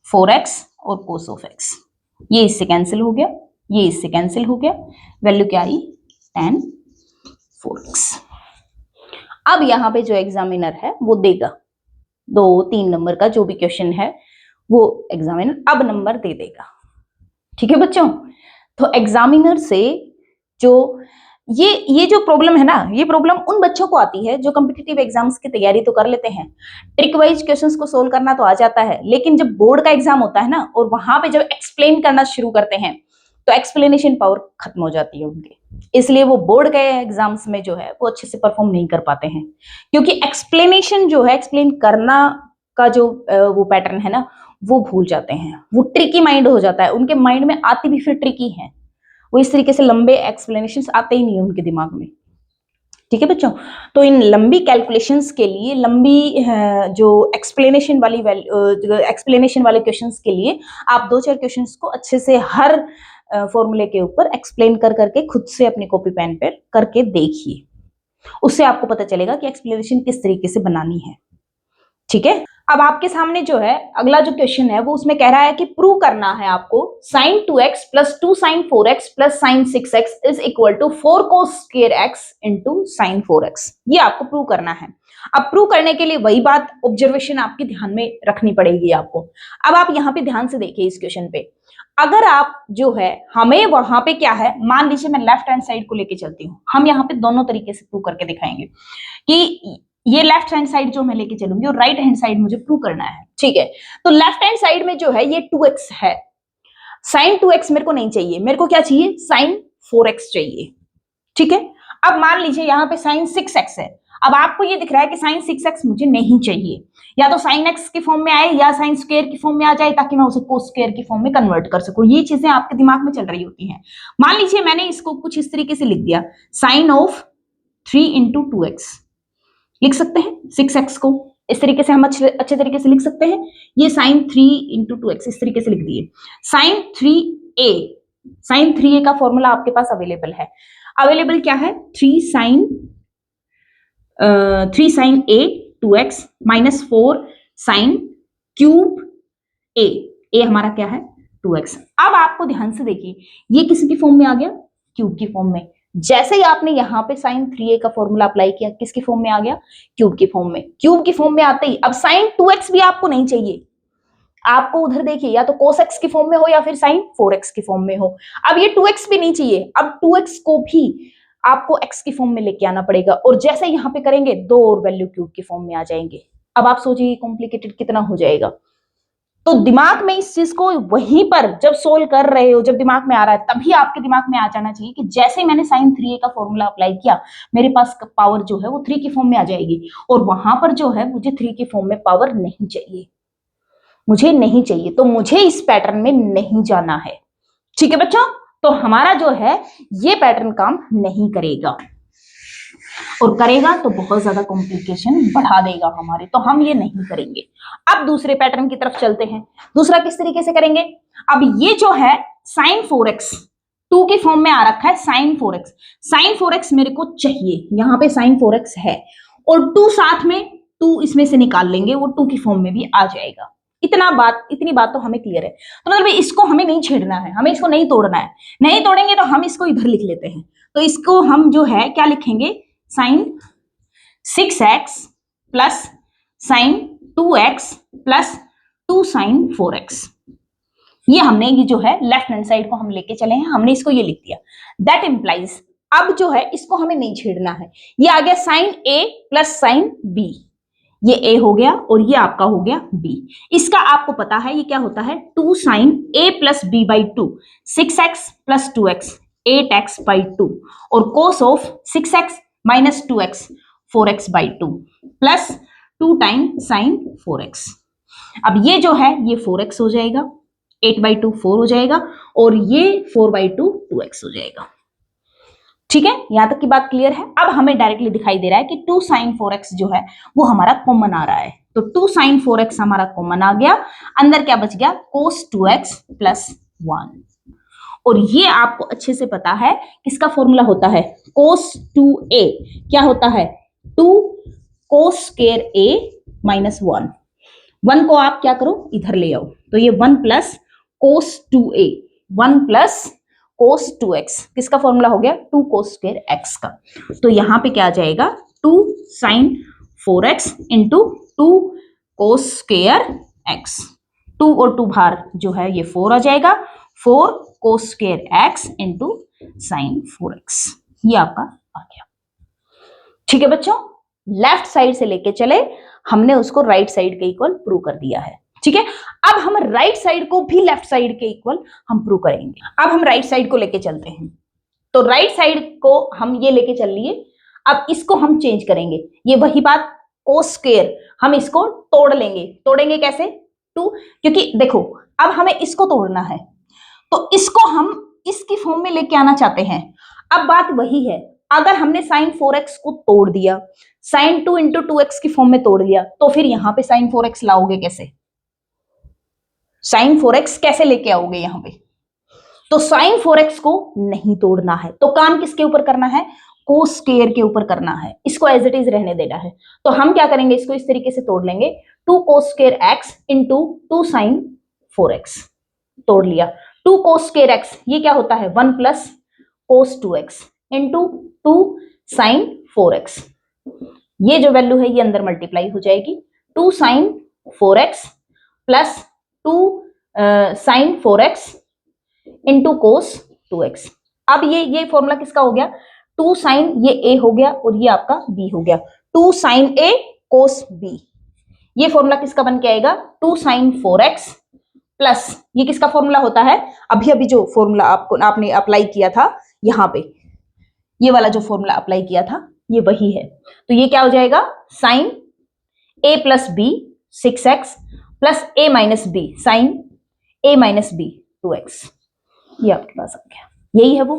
4x और cos ऑफ x। ये इससे कैंसिल हो गया, ये इससे कैंसिल हो गया, वैल्यू क्या आई? tan 4x। अब यहाँ पे जो एग्जामिनर है वो देगा 2-3 नंबर का जो भी क्वेश्चन है वो एग्जामिनर अब नंबर दे देगा, ठीक है बच्चों। तो एग्जामिनर से जो ये जो प्रॉब्लम है ना, ये प्रॉब्लम उन बच्चों को आती है जो कॉम्पिटिटिव एग्जाम्स की तैयारी तो कर लेते हैं, ट्रिक वाइज क्वेश्चंस को सोल्व करना तो आ जाता है, लेकिन जब बोर्ड का एग्जाम होता है ना और वहां पे जब एक्सप्लेन करना शुरू करते हैं तो एक्सप्लेनेशन पावर खत्म हो जाती है उनकी, इसलिए वो बोर्ड के एग्जाम्स में जो है वो अच्छे से परफॉर्म नहीं कर पाते हैं, क्योंकि एक्सप्लेनेशन जो है, एक्सप्लेन करना का जो वो पैटर्न है ना वो भूल जाते हैं, वो ट्रिकी माइंड हो जाता है, उनके माइंड में आती भी फिर ट्रिकी है, वो इस तरीके से लंबे एक्सप्लेनेशंस आते ही नहीं है उनके दिमाग में, ठीक है बच्चों। तो इन लंबी कैलकुलेशंस के लिए, लंबी जो एक्सप्लेनेशन वाले क्वेश्चंस के लिए आप 2-4 क्वेश्चंस को अच्छे से हर फॉर्मूले के ऊपर एक्सप्लेन कर करके खुद से अपने कॉपी पेन पर करके देखिए, उससे आपको पता चलेगा कि एक्सप्लेनेशन किस तरीके से बनानी है, ठीक है। अब आपके सामने जो है अगला जो क्वेश्चन है वो उसमें कह रहा है कि प्रूव करना है आपको sin 2x plus 2 sin 4x plus sin 6x is equal to 4 cos square x into sin 4x। ये आपको प्रूव करना है। अब प्रूव करने के लिए वही बात, ऑब्जर्वेशन आपके ध्यान में रखनी पड़ेगी आपको। अब आप यहाँ पे ध्यान से देखिए इस क्वेश्चन पे, अगर आप जो है हमें वहां पे क्या है, मान लीजिए मैं लेफ्ट हैंड साइड को लेके चलती हूँ, हम यहाँ पे दोनों तरीके से प्रूव करके दिखाएंगे कि ये लेफ्ट हैंड साइड जो मैं लेके चलूंगी और राइट हैंड साइड मुझे प्रूव करना है, ठीक है। तो लेफ्ट हैंड साइड में जो है ये 2x है, sin 2x मेरे को नहीं चाहिए, मेरे को क्या चाहिए? sin 4x चाहिए, ठीक है। अब मान लीजिए यहाँ पे sin 6x है, अब आपको ये दिख रहा है कि sin 6x मुझे नहीं चाहिए, या तो sin x के फॉर्म में आए या sin स्क्वायर की फॉर्म में आ जाए ताकि मैं उसे cos स्क्वायर की फॉर्म में कन्वर्ट कर सकूं, ये चीजें आपके दिमाग में चल रही होती हैं। मान लीजिए मैंने इसको कुछ इस तरीके से लिख दिया, sin ऑफ 3 इंटू 2x लिख सकते हैं, 6x को इस तरीके से हम अच्छे तरीके से लिख सकते हैं, ये sin 3 इंटू 2x इस तरीके से लिख दिए। sin 3a का फॉर्मूला आपके पास अवेलेबल है, अवेलेबल क्या है? 3 sin a 2x minus 4 sin cube a हमारा क्या है? 2x। अब आपको ध्यान से देखिए ये किसी की फॉर्म में आ गया? क्यूब की फॉर्म में। जैसे ही आपने यहाँ पे sin 3a का फॉर्मूला अप्लाई किया, किसकी फॉर्म में आ गया? क्यूब की फॉर्म में। क्यूब की फॉर्म में आते ही अब sin 2x भी आपको नहीं चाहिए, आपको उधर देखिए या तो cos x की फॉर्म में हो या फिर sin 4x की फॉर्म में हो। अब ये 2x भी नहीं चाहिए, अब 2x को भी आपको x की फॉर्म में लेके आना पड़ेगा, और जैसे यहाँ पे करेंगे 2 और वैल्यू क्यूब की फॉर्म में आ जाएंगे। अब आप सोचिए कॉम्प्लिकेटेड कितना हो जाएगा। तो दिमाग में इस चीज को वहीं पर जब सोल्व कर रहे हो, जब दिमाग में आ रहा है, तभी आपके दिमाग में आ जाना चाहिए कि जैसे ही मैंने sin 3a का फॉर्मूला अप्लाई किया, मेरे पास पावर जो है वो 3 की फॉर्म में आ जाएगी, और वहां पर जो है मुझे 3 की फॉर्म में पावर नहीं चाहिए, मुझे नहीं चाहिए, तो मुझे इस पैटर्न में नहीं जाना है, ठीक है बच्चों। तो हमारा जो है ये पैटर्न काम नहीं करेगा, और करेगा तो बहुत ज्यादा कॉम्प्लिकेशन बढ़ा देगा हमारे, तो हम ये नहीं करेंगे। अब दूसरे पैटर्न की तरफ चलते हैं। दूसरा किस तरीके से करेंगे? अब ये जो है sin 4x 2 की फॉर्म में आ रखा है, sin 4x मेरे को चाहिए, यहाँ पे sin 4x है, और 2 साथ में 2 इसमें से निकाल लेंगे, वो 2 की फॉर्म में भी आ जाएगा। इतनी बात तो हमें क्लियर है। तो मतलब इसको हमें नहीं छेड़ना है, हमें इसको नहीं तोड़ना है, नहीं तोड़ेंगे तो हम इसको इधर लिख लेते हैं। तो इसको हम जो है क्या लिखेंगे? sin 6x plus sin 2x plus 2 sin 4x। ये हमने ये जो है लेफ्ट हैंड साइड को हम लेके चले हैं, हमने इसको ये लिख दिया। दैट इंप्लाइज अब जो है इसको हमें नहीं छेड़ना है, ये आ गया sin a plus sin b, ये a हो गया और ये आपका हो गया b। इसका आपको पता है ये क्या होता है? 2 sin a plus b by 2, 6x plus 2x 8x by 2, और cos of 6x minus 2x 4x by 2 plus 2 time sin 4x। अब ये जो है ये 4x हो जाएगा, 8/2 4 हो जाएगा और ये 4/2 2x हो जाएगा। ठीक है, यहां तक की बात क्लियर है। अब हमें डायरेक्टली दिखाई दे रहा है कि 2 sin 4x जो है वो हमारा कॉमन आ रहा है, तो 2 sin 4x हमारा कॉमन आ गया, अंदर क्या बच गया cos 2x प्लस 1। और ये आपको अच्छे से पता है किसका फॉर्मूला होता है, cos 2a क्या होता है, 2 cos square a माइनस 1। 1 को आप क्या करो इधर ले आओ, तो ये 1 plus cos 2a 1 plus cos 2x किसका फॉर्मूला हो गया, 2 cos square x का। तो यहां पे क्या आ जाएगा 2 sin 4x into 2 cos square x, 2 और 2 बाहर जो है ये 4 आ जाएगा, 4 cos square x into sin 4x, ये आपका आ गया। ठीक है बच्चों, लेफ्ट साइड से लेके चले, हमने उसको राइट साइड के इक्वल प्रूव कर दिया है। ठीक है, अब हम राइट साइड को भी लेफ्ट साइड के इक्वल हम प्रूव करेंगे। अब हम राइट साइड को लेके चलते हैं, तो राइट साइड को हम ये लेके चल लिए, अब इसको हम चेंज करेंगे, ये वही बात cos स्क्वायर, हम इसको तोड़ लेंगे। तोड़ेंगे कैसे, 2, क्योंकि देखो अब हमें इसको तोड़ना है, तो इसको हम इसकी फॉर्म में लेके आना चाहते हैं। अब बात वही है, अगर हमने sin 4x को तोड़ दिया, sin 2 इंटू 2x की फॉर्म में तोड़ दिया, तो फिर यहां पे sin 4x लाओगे कैसे, sin 4x कैसे लेके आओगे यहां पे, तो sin 4x को नहीं तोड़ना है, तो काम किसके ऊपर करना है, cos स्क्वायर के ऊपर करना है, इसको एज इट इज रहने देना है। तो हम क्या करेंगे, इसको इस तरीके से तोड़ लेंगे, 2 cos square x into 2 sin 4x, तोड़ लिया, 2 cos स्क्वायर x ये क्या होता है 1 plus cos 2x into 2 sin 4x, ये जो वैल्यू है ये अंदर मल्टीप्लाई हो जाएगी, 2 sin 4x plus 2 sin 4x into cos 2x। अब ये फॉर्मूला किसका हो गया, 2 sin ये a हो गया और ये आपका b हो गया, 2 sin a cos b, ये फॉर्मूला किसका बन के आएगा, 2 sin 4x प्लस ये किसका फॉर्मूला होता है, अभी अभी जो फॉर्मूला आपने अप्लाई किया था यहां पे, ये वाला जो फॉर्मूला अप्लाई किया था ये वही है, तो ये क्या हो जाएगा sin a plus b 6x plus a minus b sin a minus b 2x, ये आपके पास आ गया, यही है वो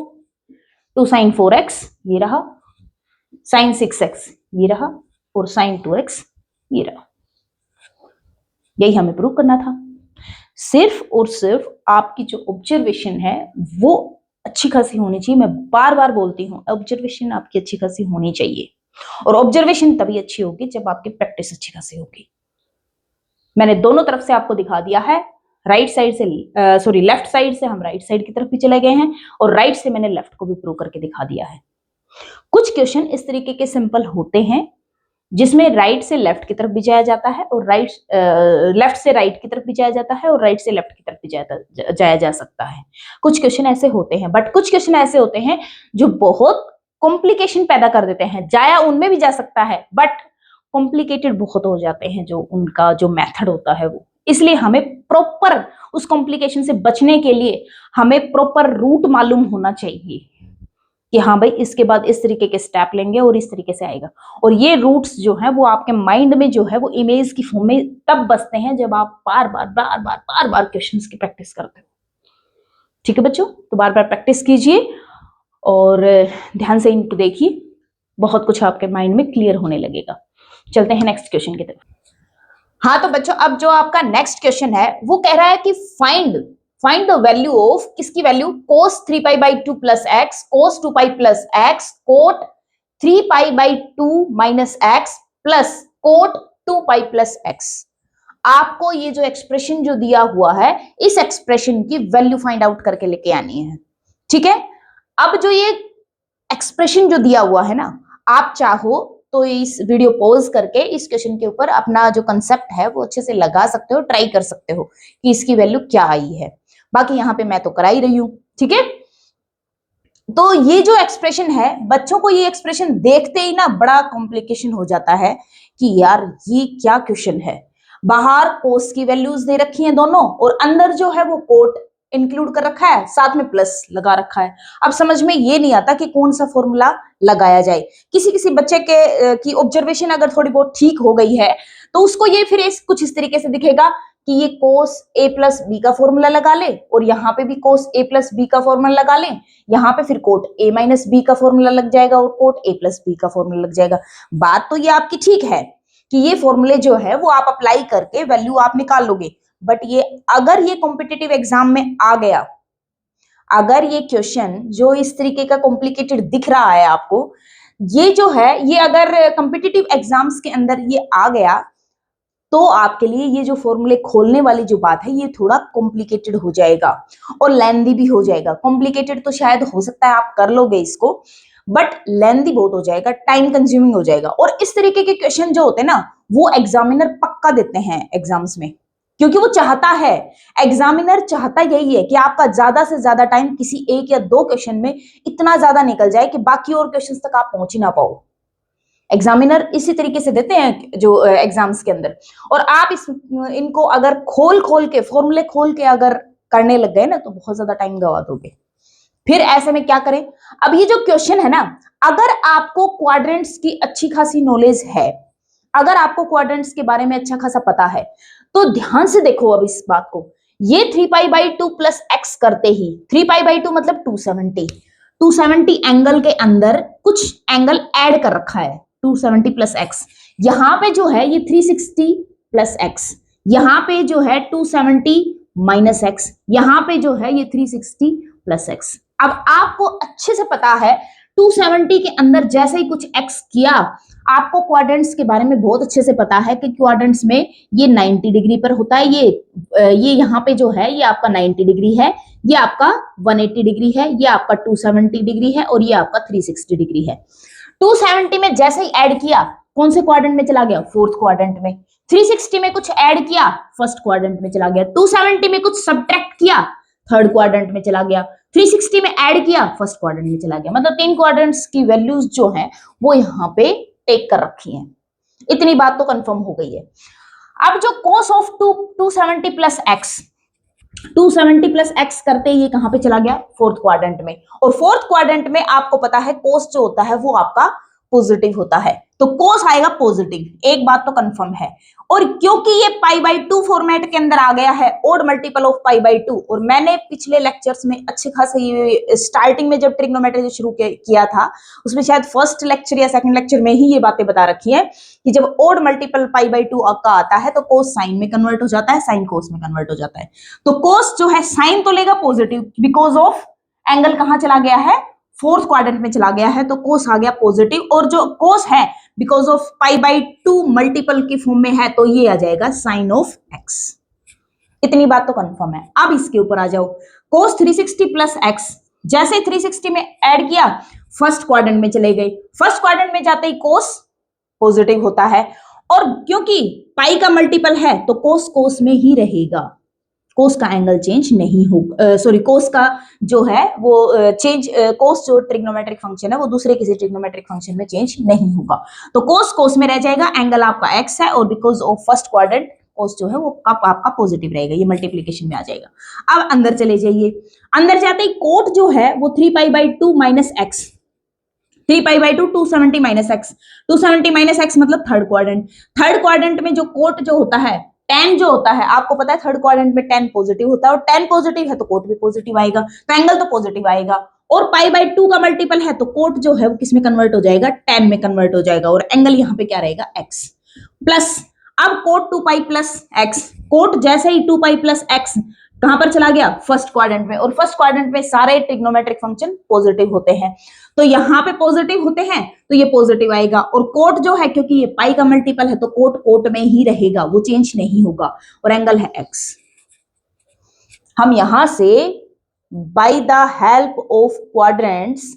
2 sin 4x ये रहा, sin 6x ये रहा और sin 2x ये रहा, यही हमें प्रूव करना था। सिर्फ और सिर्फ आपकी जो ऑब्जर्वेशन है वो अच्छी खासी होनी चाहिए, मैं बार बार बोलती हूँ ऑब्जर्वेशन आपकी अच्छी खासी होनी चाहिए, और ऑब्जर्वेशन तभी अच्छी होगी जब आपकी प्रैक्टिस अच्छी खासी होगी। मैंने दोनों तरफ से आपको दिखा दिया है, राइट साइड से लेफ्ट साइड से हम राइट साइड की तरफ भी चले गए हैं, और राइट से मैंने लेफ्ट को भी प्रूव करके दिखा दिया है। कुछ क्वेश्चन इस तरीके के सिंपल होते हैं जिसमें राइट से लेफ्ट की तरफ भी जाया जाता है, और लेफ्ट से राइट की तरफ भी जाया जाता है, और राइट से लेफ्ट की तरफ भी जाया जा सकता है। कुछ क्वेश्चन ऐसे होते हैं, बट कुछ क्वेश्चन ऐसे होते हैं जो बहुत कॉम्प्लिकेशन पैदा कर देते हैं, जाया उनमें भी जा सकता है बट कॉम्प्लिकेटेड बहुत हो जाते हैं जो उनका जो मेथड होता है वो, इसलिए हमें प्रॉपर उस कॉम्प्लिकेशन से बचने के लिए हमें प्रॉपर रूट मालूम होना चाहिए कि हाँ भाई इसके बाद इस तरीके के स्टेप लेंगे और इस तरीके से आएगा, और ये रूट्स जो है वो आपके माइंड में जो है वो इमेज की फॉर्म में तब बसते हैं जब आप बार बार क्वेश्चंस की प्रैक्टिस करते हो। ठीक है बच्चों, तो बार बार प्रैक्टिस कीजिए और ध्यान से इनको देखिए, बहुत कुछ आपके माइंड में क्लियर होने लगेगा। चलते हैं नेक्स्ट क्वेश्चन की तरफ। हाँ तो बच्चों, अब जो आपका नेक्स्ट क्वेश्चन है वो कह रहा है कि फाइंड द वैल्यू ऑफ, किसकी value, cos 3π/2 plus x, cos 2π plus x, cot 3π/2 minus x plus cot 2π plus x। आपको ये जो एक्सप्रेशन जो दिया हुआ है इस एक्सप्रेशन की वैल्यू फाइंड आउट करके लेके आनी है। ठीक है, अब जो ये एक्सप्रेशन जो दिया हुआ है ना, आप चाहो तो इस वीडियो पॉज करके इस क्वेश्चन के ऊपर अपना जो कंसेप्ट है वो अच्छे से लगा सकते हो, ट्राई कर सकते हो कि इसकी वैल्यू क्या आई है। बाकी यहाँ पे मैं तो करा ही रही हूं। ठीक है, तो ये जो एक्सप्रेशन है, बच्चों को ये एक्सप्रेशन देखते ही ना बड़ा कॉम्प्लिकेशन हो जाता है कि यार ये क्या क्वेश्चन है, बाहर कोस की वैल्यूज दे रखी हैं दोनों, और अंदर जो है वो कोट इंक्लूड कर रखा है, साथ में प्लस लगा रखा है। अब समझ में ये नहीं आता कि कौन सा फॉर्मूला लगाया जाए। किसी बच्चे की ऑब्जर्वेशन अगर थोड़ी बहुत ठीक हो गई है तो उसको ये फिर कुछ इस तरीके से दिखेगा कि ये cos a प्लस बी का फॉर्मूला लगा ले और यहाँ पे भी cos a प्लस बी का फॉर्मूला लगा ले, यहाँ पे फिर cot a माइनस बी का फॉर्मूला लग जाएगा और cot a प्लस बी का फॉर्मूला लग जाएगा। बात तो ये आपकी ठीक है कि ये फॉर्मूले जो है वो आप अप्लाई करके वैल्यू आप निकाल लोगे, बट ये अगर ये कॉम्पिटिटिव एग्जाम में आ गया, अगर ये क्वेश्चन जो इस तरीके का कॉम्प्लिकेटेड दिख रहा है आपको, ये जो है ये अगर कॉम्पिटिटिव एग्जाम्स के अंदर ये आ गया तो आपके लिए ये जो फॉर्मूले खोलने वाली जो बात है ये थोड़ा कॉम्प्लिकेटेड हो जाएगा और लेंदी भी हो जाएगा। कॉम्प्लिकेटेड तो शायद हो सकता है आप कर लोगे इसको, बट लेंदी बहुत हो जाएगा, टाइम कंज्यूमिंग हो जाएगा। और इस तरीके के क्वेश्चन जो होते हैं ना वो एग्जामिनर पक्का देते हैं एग्जाम्स में, क्योंकि वो चाहता है, एग्जामिनर चाहता यही है कि आपका ज्यादा से ज्यादा टाइम किसी एक या दो क्वेश्चन में इतना ज्यादा निकल जाए कि बाकी और क्वेश्चन तक आप पहुंच ही ना पाओ। एग्जामिनर इसी तरीके से देते हैं जो एग्जाम्स के अंदर। और आप इनको अगर खोल के फॉर्मूले खोल के अगर करने लग गए ना तो बहुत ज्यादा टाइम गवा दोगे। फिर ऐसे में क्या करें, अब ये जो क्वेश्चन है ना, अगर आपको क्वाड्रेंट्स की अच्छी खासी नॉलेज है, अगर आपको क्वाड्रेंट्स के बारे में अच्छा खासा पता है तो ध्यान से देखो अब इस बात को। ये 3π/2 प्लस एक्स करते ही, 3π/2 मतलब 270 एंगल के अंदर कुछ एंगल ऐड कर रखा है, 270 प्लस एक्स। यहां पे जो है ये 360 प्लस एक्स, यहां पे जो है 270 माइनस एक्स, यहां पे जो है ये 360 प्लस एक्स। अब आपको अच्छे से पता है 270 के अंदर जैसे ही कुछ एक्स किया, आपको क्वाड्रेंट्स के बारे में बहुत अच्छे से पता है कि क्वाड्रेंट्स में ये 90 डिग्री पर होता है, ये यहाँ पे जो है ये आपका 90 डिग्री है, ये आपका 180 डिग्री है, ये आपका 270 डिग्री है और ये आपका 360 डिग्री है। 270 में जैसे ही ऐड किया कौन से क्वाड्रेंट में चला गया, फोर्थ क्वाड्रेंट में। 360 में कुछ ऐड किया फर्स्ट क्वाड्रेंट में चला गया। 270 में कुछ सब्ट्रैक्ट किया थर्ड क्वाड्रेंट में चला गया। 360 में ऐड किया फर्स्ट क्वाड्रेंट में चला गया। मतलब 3 क्वाड्रेंट्स की वैल्यूज जो है वो यहाँ पे टेक कर रखी है। इतनी बात तो कंफर्म हो गई है। अब जो cos of 270 plus x, 270 plus x करते ही कहां पे चला गया, फोर्थ क्वाड्रेंट में। और फोर्थ क्वाड्रेंट में आपको पता है cos जो होता है वो आपका पॉजिटिव होता है, तो cos आएगा पॉजिटिव, एक बात तो कंफर्म है। और क्योंकि ये π/2 फॉर्मेट के अंदर आ गया है, ओड मल्टीपल ऑफ π/2, और मैंने पिछले लेक्चर्स में अच्छे खासे ये स्टार्टिंग में जब ट्रिग्नोमेट्री शुरू किया था उसमें शायद फर्स्ट लेक्चर या सेकंड लेक्चर में ही ये बातें बता रखी है कि जब ओड मल्टीपल π/2 का आता है तो cos साइन में कन्वर्ट हो जाता है, साइन cos में कन्वर्ट हो जाता है। तो cos जो है साइन तो लेगा पॉजिटिव, बिकॉज ऑफ एंगल कहां चला गया है, फोर्थ क्वाड्रेंट में चला गया है, तो cos आ गया पॉजिटिव। और जो cos है बिकॉज ऑफ π/2 मल्टीपल की फॉर्म में है तो ये आ जाएगा साइन ऑफ x। इतनी बात तो कंफर्म है। अब इसके ऊपर आ जाओ, cos 360 प्लस एक्स, जैसे 360 में ऐड किया फर्स्ट क्वाड्रेंट में चले गए, फर्स्ट क्वाड्रेंट में जाते ही cos पॉजिटिव होता है, और क्योंकि पाई का मल्टीपल है तो cos में ही रहेगा, cos का एंगल चेंज नहीं होगा, सॉरी cos का जो है वो चेंज, cos जो ट्रिग्नोमेट्रिक फंक्शन है वो दूसरे किसी ट्रिग्नोमेट्रिक फंक्शन में चेंज नहीं होगा। तो cos में रह जाएगा, एंगल आपका x है, और because of first quadrant cos जो है वो आपका पॉजिटिव रहेगा, ये मल्टीप्लीकेशन में आ जाएगा। अब अंदर चले जाइए, अंदर जाते ही कोट जो है वो 3π/2 minus x, 3π/2 270 minus x, 270 minus x मतलब थर्ड क्वाड्रेंट। थर्ड क्वाड्रेंट में जो कोट जो होता है, tan जो होता है, आपको पता है थर्ड क्वाड्रेंट में tan पॉजिटिव होता है, और tan पॉजिटिव है तो कोट भी पॉजिटिव आएगा, तो एंगल तो पॉजिटिव आएगा। और π/2 का मल्टीपल है तो कोट जो है वो किस में कन्वर्ट हो जाएगा, tan में कन्वर्ट हो जाएगा, और एंगल यहाँ पे क्या रहेगा, x प्लस। अब कोट 2π प्लस एक्स, कोट जैसे ही 2π प्लस एक्स कहां पर चला गया, फर्स्ट क्वाड्रेंट में, और फर्स्ट क्वाड्रेंट में सारे ट्रिग्नोमेट्रिक फंक्शन पॉजिटिव होते हैं, तो यहां पे पॉजिटिव होते हैं तो ये पॉजिटिव आएगा। और कोट जो है क्योंकि ये पाई का मल्टीपल है तो कोट में ही रहेगा, वो चेंज नहीं होगा, और एंगल है x। हम यहां से by the help of quadrants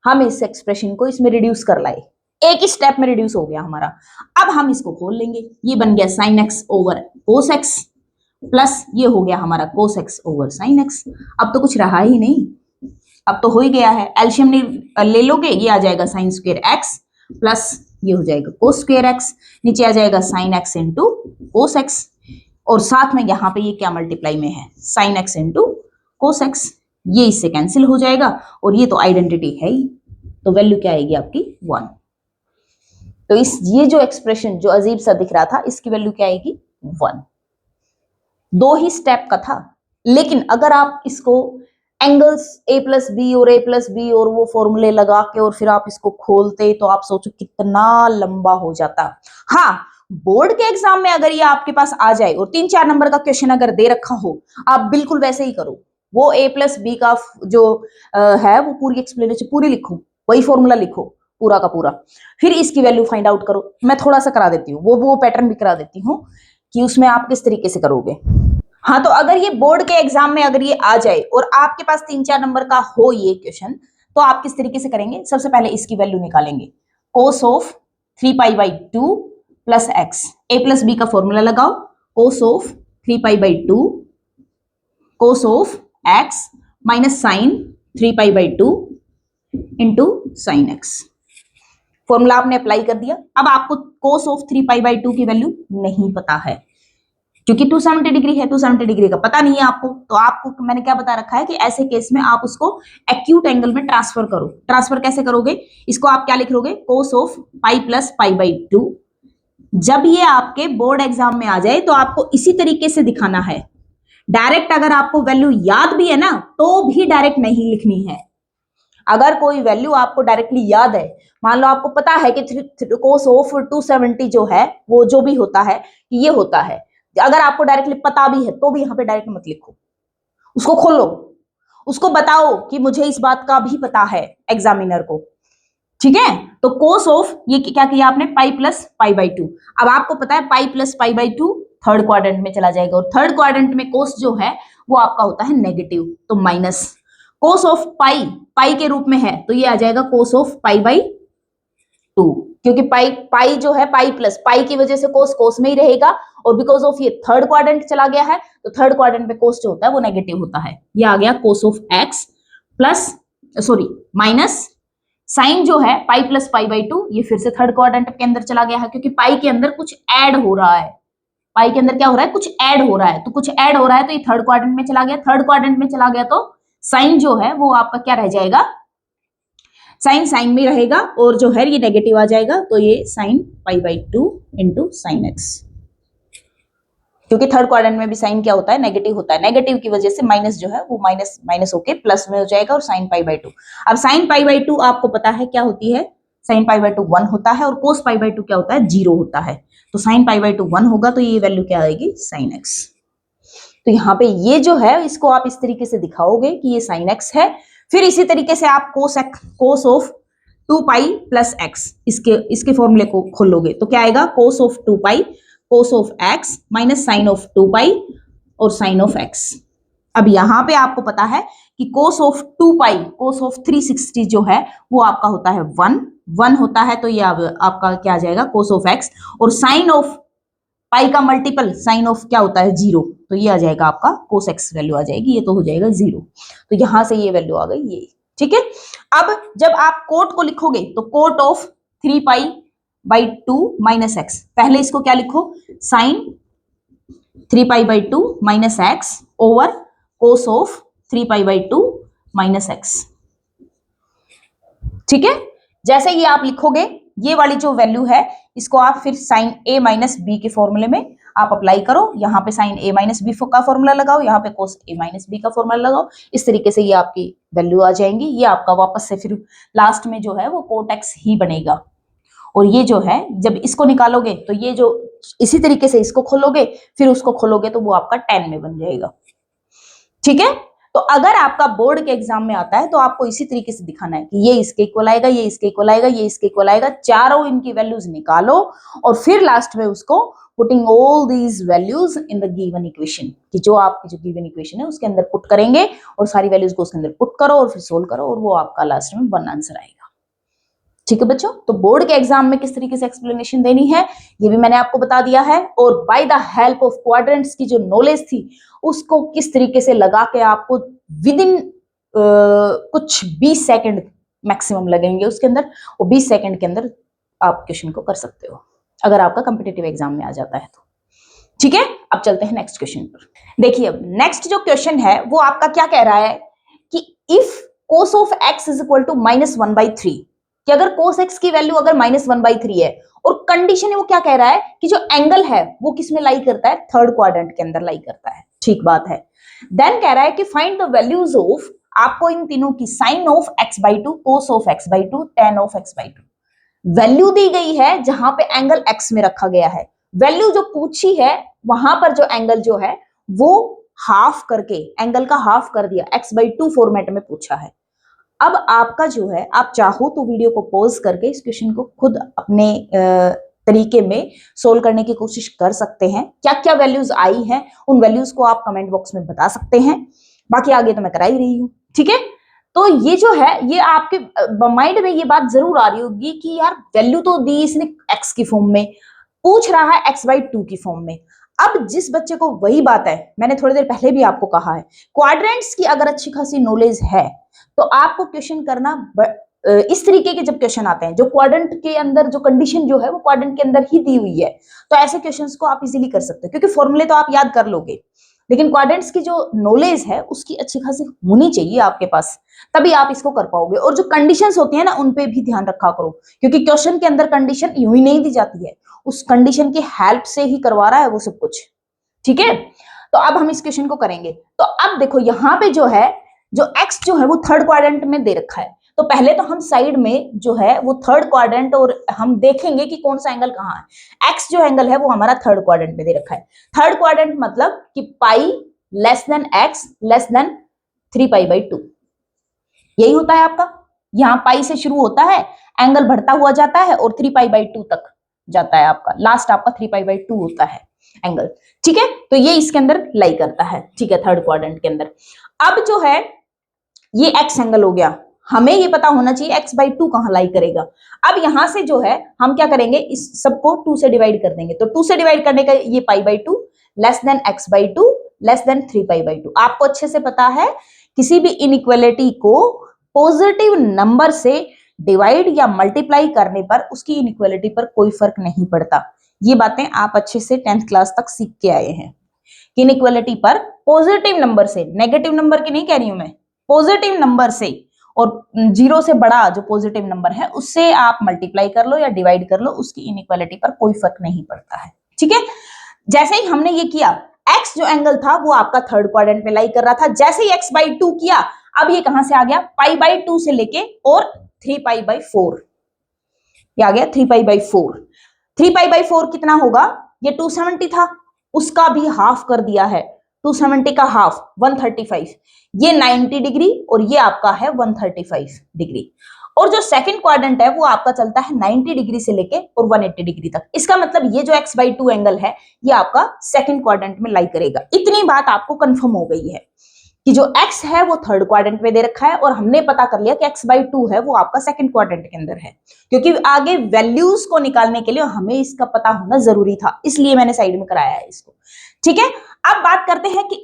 हम इस एक्सप्रेशन को इसमें रिड्यूस कर लाए, एक ही स्टेप में रिड्यूस हो गया हमारा। अब हम इसको खोल लेंगे, ये बन गया sine x over cos x, plus ये हो गया हमारा cos x over sine x। अब तो कुछ रहा ही नहीं, अब तो हो ही गया है, एल्शियम ले लोगे, ये आ जाएगा साइन स्क्वायर x प्लस ये हो जाएगा cos स्क्वायर x, नीचे आ जाएगा sine x into cos x, और साथ में यहाँ पे ये क्या मल्टीप्लाई में है, sine x into cos x, ये इससे कैंसिल हो जाएगा, और ये तो आइडेंटिटी है ही, तो वैल्यू क्या आएगी आपकी 1। तो इस ये जो एक्सप्रेशन जो अजीब सा दिख रहा था इसकी वैल्यू क्या आएगी 1। दो ही स्टेप का था। लेकिन अगर आप इसको एंगल्स a प्लस बी और a प्लस बी और वो फॉर्मूले लगा के और फिर आप इसको खोलते तो आप सोचो कितना लंबा हो जाता। हाँ, बोर्ड के एग्जाम में अगर ये आपके पास आ जाए और 3-4 नंबर का क्वेश्चन अगर दे रखा हो, आप बिल्कुल वैसे ही करो। वो a प्लस बी का जो है वो पूरी एक्सप्लेनेशन पूरी लिखो, वही फॉर्मूला लिखो पूरा का पूरा, फिर इसकी वैल्यू फाइंड आउट करो। मैं थोड़ा सा करा देती हूँ, वो पैटर्न भी करा देती हूँ कि उसमें आप किस तरीके से करोगे। हाँ, तो अगर ये बोर्ड के एग्जाम में अगर ये आ जाए और आपके पास 3-4 नंबर का हो ये क्वेश्चन, तो आप किस तरीके से करेंगे? सबसे पहले इसकी वैल्यू निकालेंगे, cos of 3π/2 plus x. A plus B का फॉर्मूला लगाओ, cos of 3π/2 cos of x minus sine 3π/2 into sine x. Formula आपने अप्लाई कर दिया। अब आपको कोस ऑफ 3π/2 की वैल्यू नहीं पता है, क्योंकि 270 डिग्री है, 270 डिग्री का पता नहीं है आपको। तो आपको मैंने क्या बता रखा है कि ऐसे केस में आप उसको एक्यूट एंगल में ट्रांसफर करो। ट्रांसफर कैसे करोगे? इसको आप क्या लिख लोगे? Cos of pi plus π/2। जब ये आपके बोर्ड एग्जाम में आ जाए तो आपको इसी तरीके से दिखाना है। डायरेक्ट अगर आपको वैल्यू याद भी है ना, तो भी डायरेक्ट नहीं लिखनी है। अगर कोई वैल्यू आपको डायरेक्टली याद है, मान लो आपको पता है कि कोस ऑफ 270 जो है वो जो भी होता है ये होता है, अगर आपको डायरेक्टली पता भी है तो भी यहाँ पे डायरेक्ट मत लिखो, उसको खोलो, उसको बताओ कि मुझे इस बात का भी पता है एग्जामिनर को। ठीक है, तो कोस ऑफ ये क्या किया आपने? Pi plus π/2। अब आपको पता है पाई प्लस π/2 थर्ड क्वाड्रेंट में चला जाएगा, और थर्ड क्वाड्रेंट में कोस जो है वो आपका होता है नेगेटिव, तो माइनस कोस ऑफ पाई के रूप में है तो ये आ जाएगा कोस ऑफ π/2, क्योंकि पाई जो है पाई प्लस पाई की वजह से कोस में ही रहेगा, और बिकॉज ऑफ ये थर्ड क्वाड्रेंट चला गया है तो थर्ड क्वाड्रेंट में कोस जो होता है वो नेगेटिव होता है। ये आ गया cos of x plus minus sine जो है पाई प्लस π/2, ये फिर से थर्ड क्वाड्रेंट के अंदर चला गया है, क्योंकि पाई के अंदर कुछ ऐड हो रहा है। पाई के अंदर क्या हो रहा है? कुछ ऐड हो रहा है, तो कुछ ऐड हो रहा है तो ये थर्ड क्वाड्रेंट में चला गया। थर्ड क्वाड्रेंट में चला गया तो साइन जो है वो आपका क्या रह जाएगा? साइन में रहेगा, और जो है ये नेगेटिव आ जाएगा, तो ये साइन π/2 इंटू साइन एक्स, क्योंकि थर्ड क्वाड्रेंट में भी साइन क्या होता है? नेगेटिव होता है। नेगेटिव की वजह से माइनस जो है वो माइनस होके प्लस में हो जाएगा, और साइन π/2। अब साइन π/2 आपको पता है क्या होती है? साइन π/2 1 होता है, और कोस π/2 क्या होता है? 0 होता है। तो साइन π/2 1 होगा, तो ये वैल्यू क्या आएगी? Sine x. तो यहाँ पे ये जो है इसको आप इस तरीके से दिखाओगे कि ये साइन एक्स है। फिर इसी तरीके से आप कोस ऑफ 2π प्लस एक्स, इसके फॉर्मूले को खोलोगे तो क्या आएगा? Cos of 2π cos of x minus sine of 2π और साइन ऑफ एक्स। अब यहाँ पे आपको पता है कि कोस ऑफ 2π कोस ऑफ 360 जो है वो आपका होता है 1 होता है, तो ये आपका क्या आ जाएगा? कोस ऑफ एक्स, और साइन ऑफ पाई का मल्टीपल साइन ऑफ क्या होता है? 0, तो ये आ जाएगा आपका कोस एक्स वैल्यू आ जाएगी, ये तो हो जाएगा 0। तो यहां से ये वैल्यू आ गई ये। ठीक है, अब जब आप कोट को लिखोगे तो कोट ऑफ 3π/2 माइनस एक्स, पहले इसको क्या लिखो? Sine 3π/2 minus x over cos of 3π/2 minus x. ठीक है, जैसे ये आप लिखोगे ये वाली जो वैल्यू है इसको आप फिर साइन a माइनस बी के फॉर्मूले में आप अप्लाई करो। यहाँ पे साइन a माइनस बी का फॉर्मूला लगाओ, यहाँ पे कोस a माइनस बी का फॉर्मूला लगाओ। इस तरीके से ये आपकी वैल्यू आ जाएंगी। ये आपका वापस से फिर लास्ट में जो है वो कोट एक्स ही बनेगा। और ये जो है जब इसको निकालोगे तो ये जो इसी तरीके से इसको खोलोगे, फिर उसको खोलोगे तो वो आपका 10 में बन जाएगा। ठीक है, तो अगर आपका बोर्ड के एग्जाम में आता है तो आपको इसी तरीके से दिखाना है कि ये इसके इक्वल आएगा, ये इसके इक्वल आएगा, ये इसके इक्वल आएगा। चारों इनकी वैल्यूज निकालो और फिर लास्ट में उसको putting all these values in the given equation, कि जो आपकी जो गिवन इक्वेशन है उसके अंदर पुट करेंगे और सारी वैल्यूज को उसके अंदर पुट करो और फिर सोल्व करो, और वो आपका लास्ट में 1 आंसर आएगा। ठीक है बच्चों, तो बोर्ड के एग्जाम में किस तरीके से एक्सप्लेनेशन देनी है ये भी मैंने आपको बता दिया है, और by the help of quadrants की जो नॉलेज थी उसको किस तरीके से लगा के आपको विद इन कुछ 20 सेकंड मैक्सिमम लगेंगे उसके अंदर, और 20 सेकंड के अंदर आप क्वेश्चन को कर सकते हो अगर आपका कॉम्पिटिटिव एग्जाम में आ जाता है तो। ठीक है, अब चलते हैं नेक्स्ट क्वेश्चन पर। देखिए अब नेक्स्ट जो क्वेश्चन है वो आपका क्या कह रहा है कि if cos of x is equal to -1/3, कि अगर कोस एक्स की वैल्यू अगर -1/3 है और कंडीशन है वो क्या कह रहा है कि जो एंगल है वो किस में लाई करता है, थर्ड क्वाड्रेंट के अंदर लाई करता है। ठीक बात है। देन कह रहा है कि फाइंड द वैल्यूज ऑफ, आपको इन तीनों की sine of x/2, cos of x/2, tan of x/2 value दी गई है जहां पे एंगल x में रखा गया है। वैल्यू जो पूछी है वहां पर जो एंगल जो है वो हाफ करके, एंगल का हाफ कर दिया, x/2 फॉर्मेट में पूछा है। अब आपका जो है, आप चाहो तो वीडियो को पॉज करके इस क्वेश्चन को खुद अपने तरीके में सोल्व करने की कोशिश कर सकते हैं। क्या क्या वैल्यूज आई हैं उन वैल्यूज को आप कमेंट बॉक्स में बता सकते हैं। बाकी आगे तो मैं करा ही रही हूं, ठीक है। तो ये जो है, ये आपके माइंड में ये बात जरूर आ रही होगी कि यार वैल्यू तो दी इसने x की फॉर्म में, पूछ रहा है x/2 की फॉर्म में। अब जिस बच्चे को, वही बात है मैंने थोड़ी देर पहले भी आपको कहा है, क्वाड्रेंट्स की अगर अच्छी खासी नॉलेज है तो आपको क्वेश्चन करना इस तरीके के जब क्वेश्चन आते हैं, जो क्वाड्रेंट के अंदर जो कंडीशन जो है वो क्वाड्रेंट के अंदर ही दी हुई है, तो ऐसे क्वेश्चंस को आप इजीली कर सकते हो, क्योंकि फॉर्मूले तो आप याद कर लोगे, लेकिन क्वाड्रेंट्स की जो नॉलेज है उसकी अच्छी खासी होनी चाहिए आपके पास, तभी आप इसको कर पाओगे। और जो कंडीशंस होती है ना उन पे भी ध्यान रखा करो, क्योंकि क्वेश्चन के अंदर कंडीशन यूं ही नहीं दी जाती है, उस कंडीशन की हेल्प से ही करवा रहा है वो सब कुछ, ठीक है। तो अब हम इस क्वेश्चन को करेंगे। तो अब देखो यहाँ पे जो है, जो x जो है वो थर्ड क्वाड्रेंट में दे रखा है, तो पहले तो हम साइड में जो है वो थर्ड क्वाड्रेंट, और हम देखेंगे कि कौन सा एंगल कहाँ है। x जो एंगल है वो हमारा थर्ड क्वाड्रेंट में दे रखा है। थर्ड क्वाड्रेंट मतलब कि pi less than x less than 3π/2, यही होता है आपका। यहाँ पाई से शुरू होता है, एंगल बढ़ता हुआ जाता है और 3π/2 तक जाता है आपका, लास्ट आपका 3π/2 होता है एंगल, ठीक है। तो ये इसके अंदर लाई करता है, ठीक है, थर्ड क्वाड्रेंट के अंदर। अब जो है ये x एंगल हो गया, हमें ये पता होना चाहिए x/2 कहां लाई करेगा। अब यहां से जो है हम क्या करेंगे, इस सबको 2 से डिवाइड कर देंगे, तो 2 से डिवाइड करने का ये π/2 less than x/2 less than 3π/2। आपको अच्छे से पता है किसी भी इनइक्वालिटी को पॉजिटिव नंबर से डिवाइड या मल्टीप्लाई करने पर उसकी इनइक्वालिटी पर कोई फर्क नहीं पड़ता। ये बातें आप अच्छे से 10th क्लास तक सीख के आए हैं कि इनइक्वालिटी पर पॉजिटिव नंबर से, नेगेटिव नंबर की नहीं कह रही हूं मैं, पॉजिटिव नंबर से, और 0 से बड़ा जो पॉजिटिव नंबर है उससे आप मल्टीप्लाई कर लो या डिवाइड कर लो, उसकी इनइक्वालिटी पर कोई फर्क नहीं पड़ता है, ठीक है। जैसे ही हमने ये किया, x जो एंगल था वो आपका थर्ड क्वाड्रेंट में लाई कर रहा था, जैसे ही x/2 किया, अब ये कहां से आ गया, π/2 से लेके और 3π/4, ये आ गया 3π/4। 3π/4 कितना होगा, ये 270 था, उसका भी हाफ कर दिया है, 270 का हाफ 135, ये 90 डिग्री और ये आपका है 135 डिग्री। और जो सेकंड क्वाड्रेंट है वो आपका चलता है 90 डिग्री से लेके और 180 डिग्री तक। इसका मतलब ये जो x/2 एंगल है ये आपका सेकंड क्वाड्रेंट में लाई करेगा। इतनी बात आपको कंफर्म हो गई है कि जो x है वो थर्ड क्वाड्रेंट में दे रखा है, और हमने पता कर लिया कि x/2 है वो आपका सेकंड क्वाड्रेंट के अंदर है, क्योंकि आगे वैल्यूज को निकालने के लिए हमें इसका पता होना जरूरी था, इसलिए मैंने साइड में कराया है इसको, ठीक है। अब बात करते हैं कि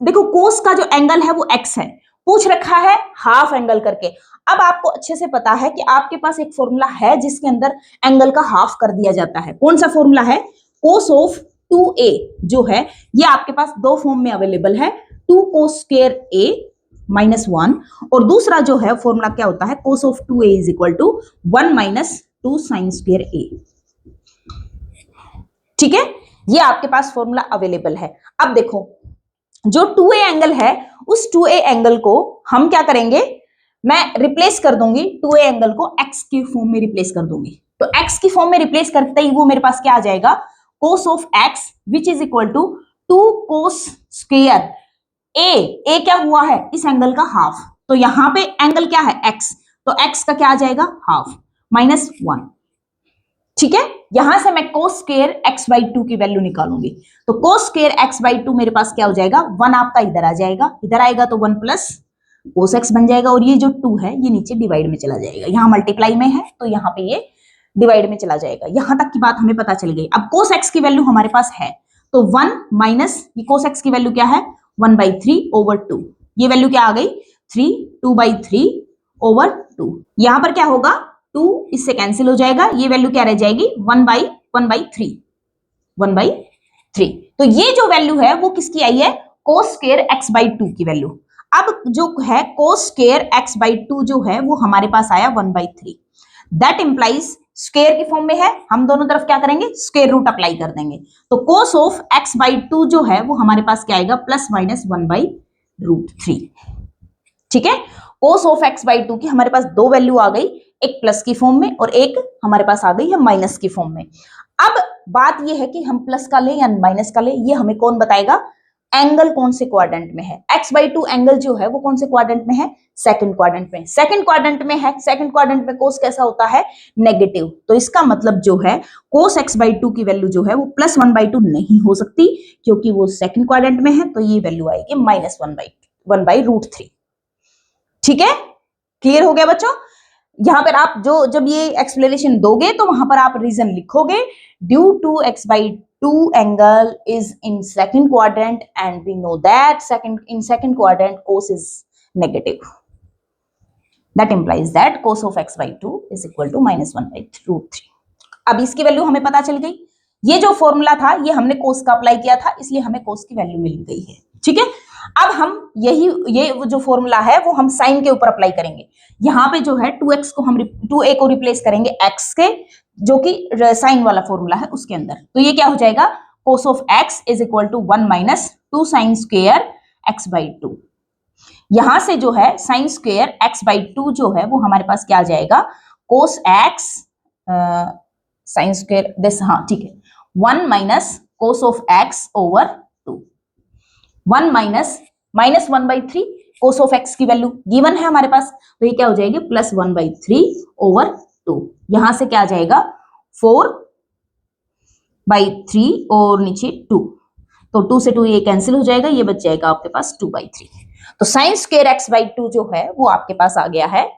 देखो कोस का जो एंगल है वो x है, पूछ रखा है हाफ एंगल करके। अब आपको अच्छे से पता है कि आपके पास एक फॉर्मूला है जिसके अंदर एंगल का हाफ कर दिया जाता है। कौन सा फॉर्मूला है, कोस ऑफ 2a जो है ये आपके पास दो फॉर्म में अवेलेबल है, 2 cos square a minus 1, और दूसरा जो है फॉर्मूला क्या होता है, cos of 2a is equal to 1 minus 2 sin square a, ठीक है। ये आपके पास फॉर्मूला अवेलेबल है। अब देखो जो 2a एंगल है उस 2a एंगल को हम क्या करेंगे, मैं रिप्लेस कर दूंगी 2a एंगल को x की फॉर्म में रिप्लेस कर दूंगी। तो x की फॉर्म में रिप्लेस करते ही वो मेरे पास क्या आ जाएगा, cos of x which is equal to 2 cos square a क्या हुआ है, इस एंगल का हाफ, तो यहां पे एंगल क्या है x, तो x का क्या आ जाएगा हाफ माइनस 1, ठीक है। यहां से मैं cos स्क्वायर x/2 की वैल्यू निकालूंगी, तो cos स्क्वायर x/2 मेरे पास क्या हो जाएगा, 1 आपका इधर आ जाएगा, इधर आएगा तो 1 प्लस cos x बन जाएगा, और ये जो 2 है ये नीचे डिवाइड में चला जाएगा, यहाँ मल्टीप्लाई में है तो यहाँ पे ये डिवाइड में चला जाएगा। यहां तक की बात हमें पता चल गई। अब cos x की वैल्यू हमारे पास है, तो 1 माइनस ये cos x की वैल्यू क्या है, 1/3/2, ये वैल्यू क्या आ गई 3, 2/3/2। यहां पर क्या होगा, 2 इससे कैंसिल हो जाएगा, ये वैल्यू क्या रह जाएगी 1/3। तो ये जो वैल्यू है वो किसकी आई है, cos स्क्वायर x/2 की वैल्यू। अब जो है cos स्क्वायर x/2 जो है वो हमारे पास आया 1/3, दैट इंप्लाइज स्क्वायर की फॉर्म में है, हम दोनों तरफ क्या करेंगे, स्क्वायर रूट अप्लाई कर देंगे। तो कोस ऑफ x/2 जो है वो हमारे पास क्या आएगा, +-1/√3। ठीक है, कोस ऑफ x/2 की हमारे पास दो वैल्यू आ गई, एक प्लस की फॉर्म में और एक हमारे पास आ गई है माइनस की फॉर्म में। अब बात यह है कि हम प्लस का लें या माइनस का लें, ये हमें कौन बताएगा, एंगल कौन से क्वाड्रेंट में है। x/2 एंगल जो है वो कौन से क्वाड्रेंट में है, सेकंड क्वाड्रेंट में। सेकंड क्वाड्रेंट में है, सेकंड क्वाड्रेंट में कोस कैसा होता है, नेगेटिव। तो इसका मतलब जो है कोस x/2 की वैल्यू जो है वो +1/2 नहीं हो सकती, क्योंकि वो सेकंड क्वाड्रेंट में है, तो ये वैल्यू आएगी -1/√3। ठीक है, क्लियर हो गया बच्चों। यहां पर आप जो जब ये एक्सप्लेनेशन दोगे तो वहां पर आप रीजन लिखोगे, due to x/2 angle is in second quadrant and we know that in second quadrant cos is negative. That implies that cos of x/2 is equal to -1/√3. अब इसकी वैल्यू हमें पता चल गई। ये जो फॉर्मूला था ये हमने कोस का अप्लाई किया था, इसलिए हमें कोस की वैल्यू मिल गई है। ठीक है, अब हम ये जो फॉर्मूला है वो हम साइन के ऊपर अप्लाई करेंगे। यहाँ पे जो है 2x को हम 2a को रिप्लेस करेंगे x के, जो कि साइन वाला फॉर्मूला है उसके अंदर। तो ये क्या हो जाएगा, cos of x is equal to 1 - 2 sin square x/2। यहां से जो है sin square x/2 जो है वो हमारे पास क्या आ जाएगा, cos x sin square this, हाँ ठीक है, 1 - cos of x over 2, 1 - -1/3 cos of x की वैल्यू गिवन है हमारे पास, तो ये क्या हो जाएगी, +1/3 over 2। यहां से क्या आ जाएगा, 4/3 और नीचे 2, तो 2 से 2 ये कैंसिल हो जाएगा, ये बच जाएगा आपके पास 2/3। तो sin square x/2 जो है वो आपके पास आ गया है,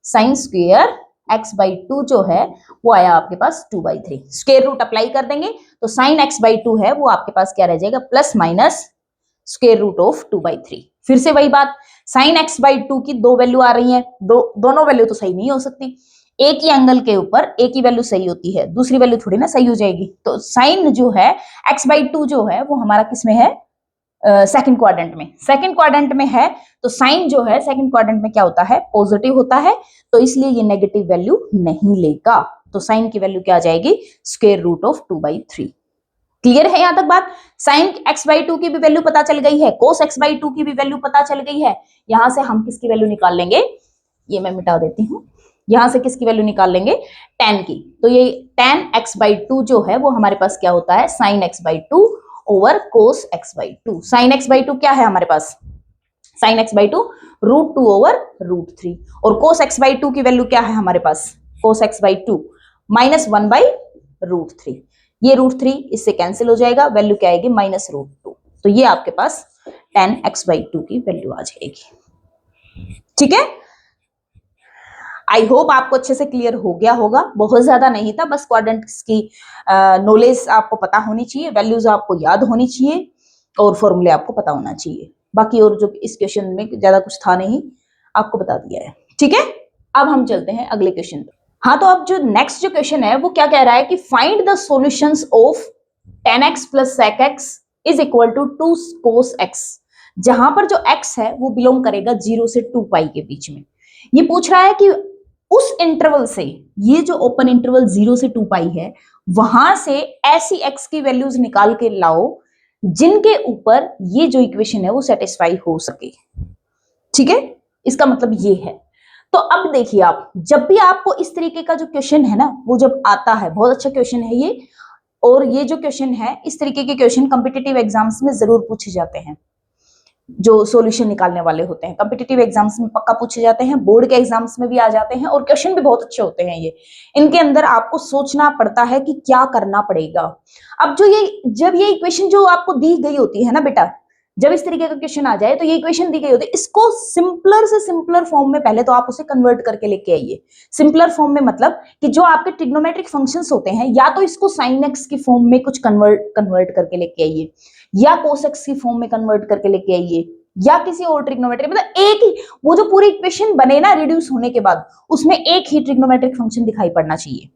sin square x/2 जो है वो आया आपके पास 2/3। स्क्वायर रूट अप्लाई कर देंगे तो sin x/2 है वो आपके पास क्या रह जाएगा, +-√2/3। फिर से वही बात, sin x/2 की दो वैल्यू आ रही है, दोनों वैल्यू तो सही नहीं हो सकती। एक ही एंगल के ऊपर एक ही वैल्यू सही होती है, दूसरी वैल्यू थोड़ी ना सही हो जाएगी। तो साइन जो है x/2 जो है वो हमारा किस में है, सेकंड क्वाड्रेंट में। सेकंड क्वाड्रेंट में है तो साइन जो है सेकंड क्वाड्रेंट में क्या होता है, पॉजिटिव होता है, तो इसलिए ये नेगेटिव वैल्यू नहीं लेगा। तो साइन की वैल्यू क्या आ जाएगी, √2/3। क्लियर है यहां तक बात। साइन x/2 की भी वैल्यू पता चल गई है, कोस x/2 की भी वैल्यू पता चल गई है। यहां से हम किसकी वैल्यू निकाल लेंगे, ये मैं मिटा देती हूं, यहां से किसकी वैल्यू निकाल लेंगे, tan की। तो ये tan x/2 जो है वो हमारे पास क्या होता है, sin x/2 over cos x/2। sin x/2 क्या है हमारे पास, sin x/2 √2 over √3, और cos x/2 की वैल्यू क्या है हमारे पास, cos x/2 -1/√3। ये √3 इससे कैंसिल हो जाएगा, वैल्यू क्या आएगी, -√2। तो ये आपके पास tan x/2 की वैल्यू आ जाएगी। ठीक है, आई होप आपको अच्छे से क्लियर हो गया होगा, बहुत ज्यादा नहीं था, बस क्वाड्रेंट्स की नॉलेज आपको पता होनी चाहिए, वैल्यूज आपको याद होनी चाहिए और फॉर्मूले आपको पता होना चाहिए। बाकी और जो इस क्वेश्चन में ज्यादा कुछ था नहीं, आपको बता दिया है। ठीक है, अब हम चलते हैं अगले क्वेश्चन पर। हाँ, तो अब जो नेक्स्ट जो क्वेश्चन है वो क्या कह रहा है कि find the solutions of tan x + sec x is equal to 2 cos x, जहां पर जो x है वो बिलोंग करेगा 0 से 2π के बीच में। ये पूछ रहा है कि उस इंटरवल से, ये जो ओपन इंटरवल 0 से 2π है, वहां से ऐसी x की वैल्यूज निकाल के लाओ जिनके ऊपर ये जो इक्वेशन है वो सेटिस्फाई हो सके। ठीक है, इसका मतलब ये है। तो अब देखिए आप, जब भी आपको इस तरीके का जो क्वेश्चन है ना वो जब आता है, बहुत अच्छा क्वेश्चन है ये, और ये जो क्वेश्चन है इस तरीके के क्वेश्चन कॉम्पिटिटिव एग्जाम्स में जरूर पूछे जाते हैं। जो सॉल्यूशन निकालने वाले होते हैं कॉम्पिटिटिव एग्जाम्स में पक्का पूछे जाते हैं, बोर्ड के एग्जाम्स में भी आ जाते हैं, और क्वेश्चन भी बहुत अच्छे होते हैं ये। इनके अंदर आपको सोचना पड़ता है कि क्या करना पड़ेगा। अब जब ये इक्वेशन जो आपको दी गई होती है ना बेटा, जब इस तरीके का क्वेश्चन आ जाए तो ये इक्वेशन दी गई होती है, इसको सिंपलर से सिंपलर फॉर्म में पहले तो आप उसे कन्वर्ट करके लेके आइए। सिंपलर फॉर्म में मतलब कि जो आपके ट्रिग्नोमेट्रिक फंक्शंस होते हैं, या तो इसको साइन एक्स की फॉर्म में कुछ कन्वर्ट करके लेके आइए, या कोस एक्स की फॉर्म में कन्वर्ट करके लेके आइए, या किसी और ट्रिग्नोमेट्रिक, मतलब एक ही वो जो पूरी इक्वेशन बने ना रिड्यूस होने के बाद, उसमें एक ही ट्रिग्नोमेट्रिक फंक्शन दिखाई पड़ना चाहिए।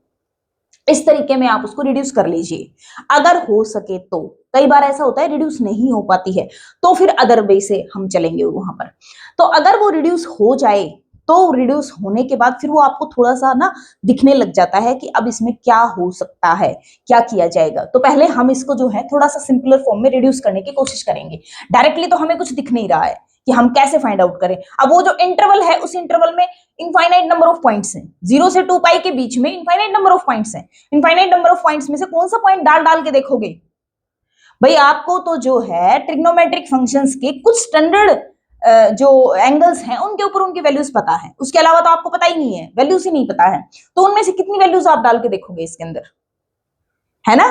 इस तरीके में आप उसको रिड्यूस कर लीजिए अगर हो सके तो। कई बार ऐसा होता है रिड्यूस नहीं हो पाती है, तो फिर अदर वे से हम चलेंगे वहां पर। तो अगर वो रिड्यूस हो जाए तो रिड्यूस होने के बाद फिर वो आपको थोड़ा सा ना दिखने लग जाता है कि अब इसमें क्या हो सकता है, क्या किया जाएगा। तो पहले हम इसको जो है थोड़ा सा सिंपलर फॉर्म में रिड्यूस करने की कोशिश करेंगे। डायरेक्टली तो हमें कुछ दिख नहीं रहा है कि हम कैसे फाइंड आउट करें। अब वो जो इंटरवल है उस इंटरवल में इनफाइनाइट नंबर ऑफ पॉइंट्स हैं, 0 से 2 पाई के बीच में इनफाइनाइट नंबर ऑफ पॉइंट्स हैं। इनफाइनाइट नंबर ऑफ पॉइंट्स में से कौन सा पॉइंट डाल डाल के देखोगे भाई? आपको तो जो है ट्रिग्नोमेट्रिक फंक्शंस के कुछ स्टैंडर्ड जो एंगल्स हैं उनके ऊपर उनकी वैल्यूज पता है, उसके अलावा तो आपको पता ही नहीं है, वैल्यूज ही नहीं पता है। तो उनमें से कितनी वैल्यूज आप डाल के देखोगे इसके अंदर, है ना?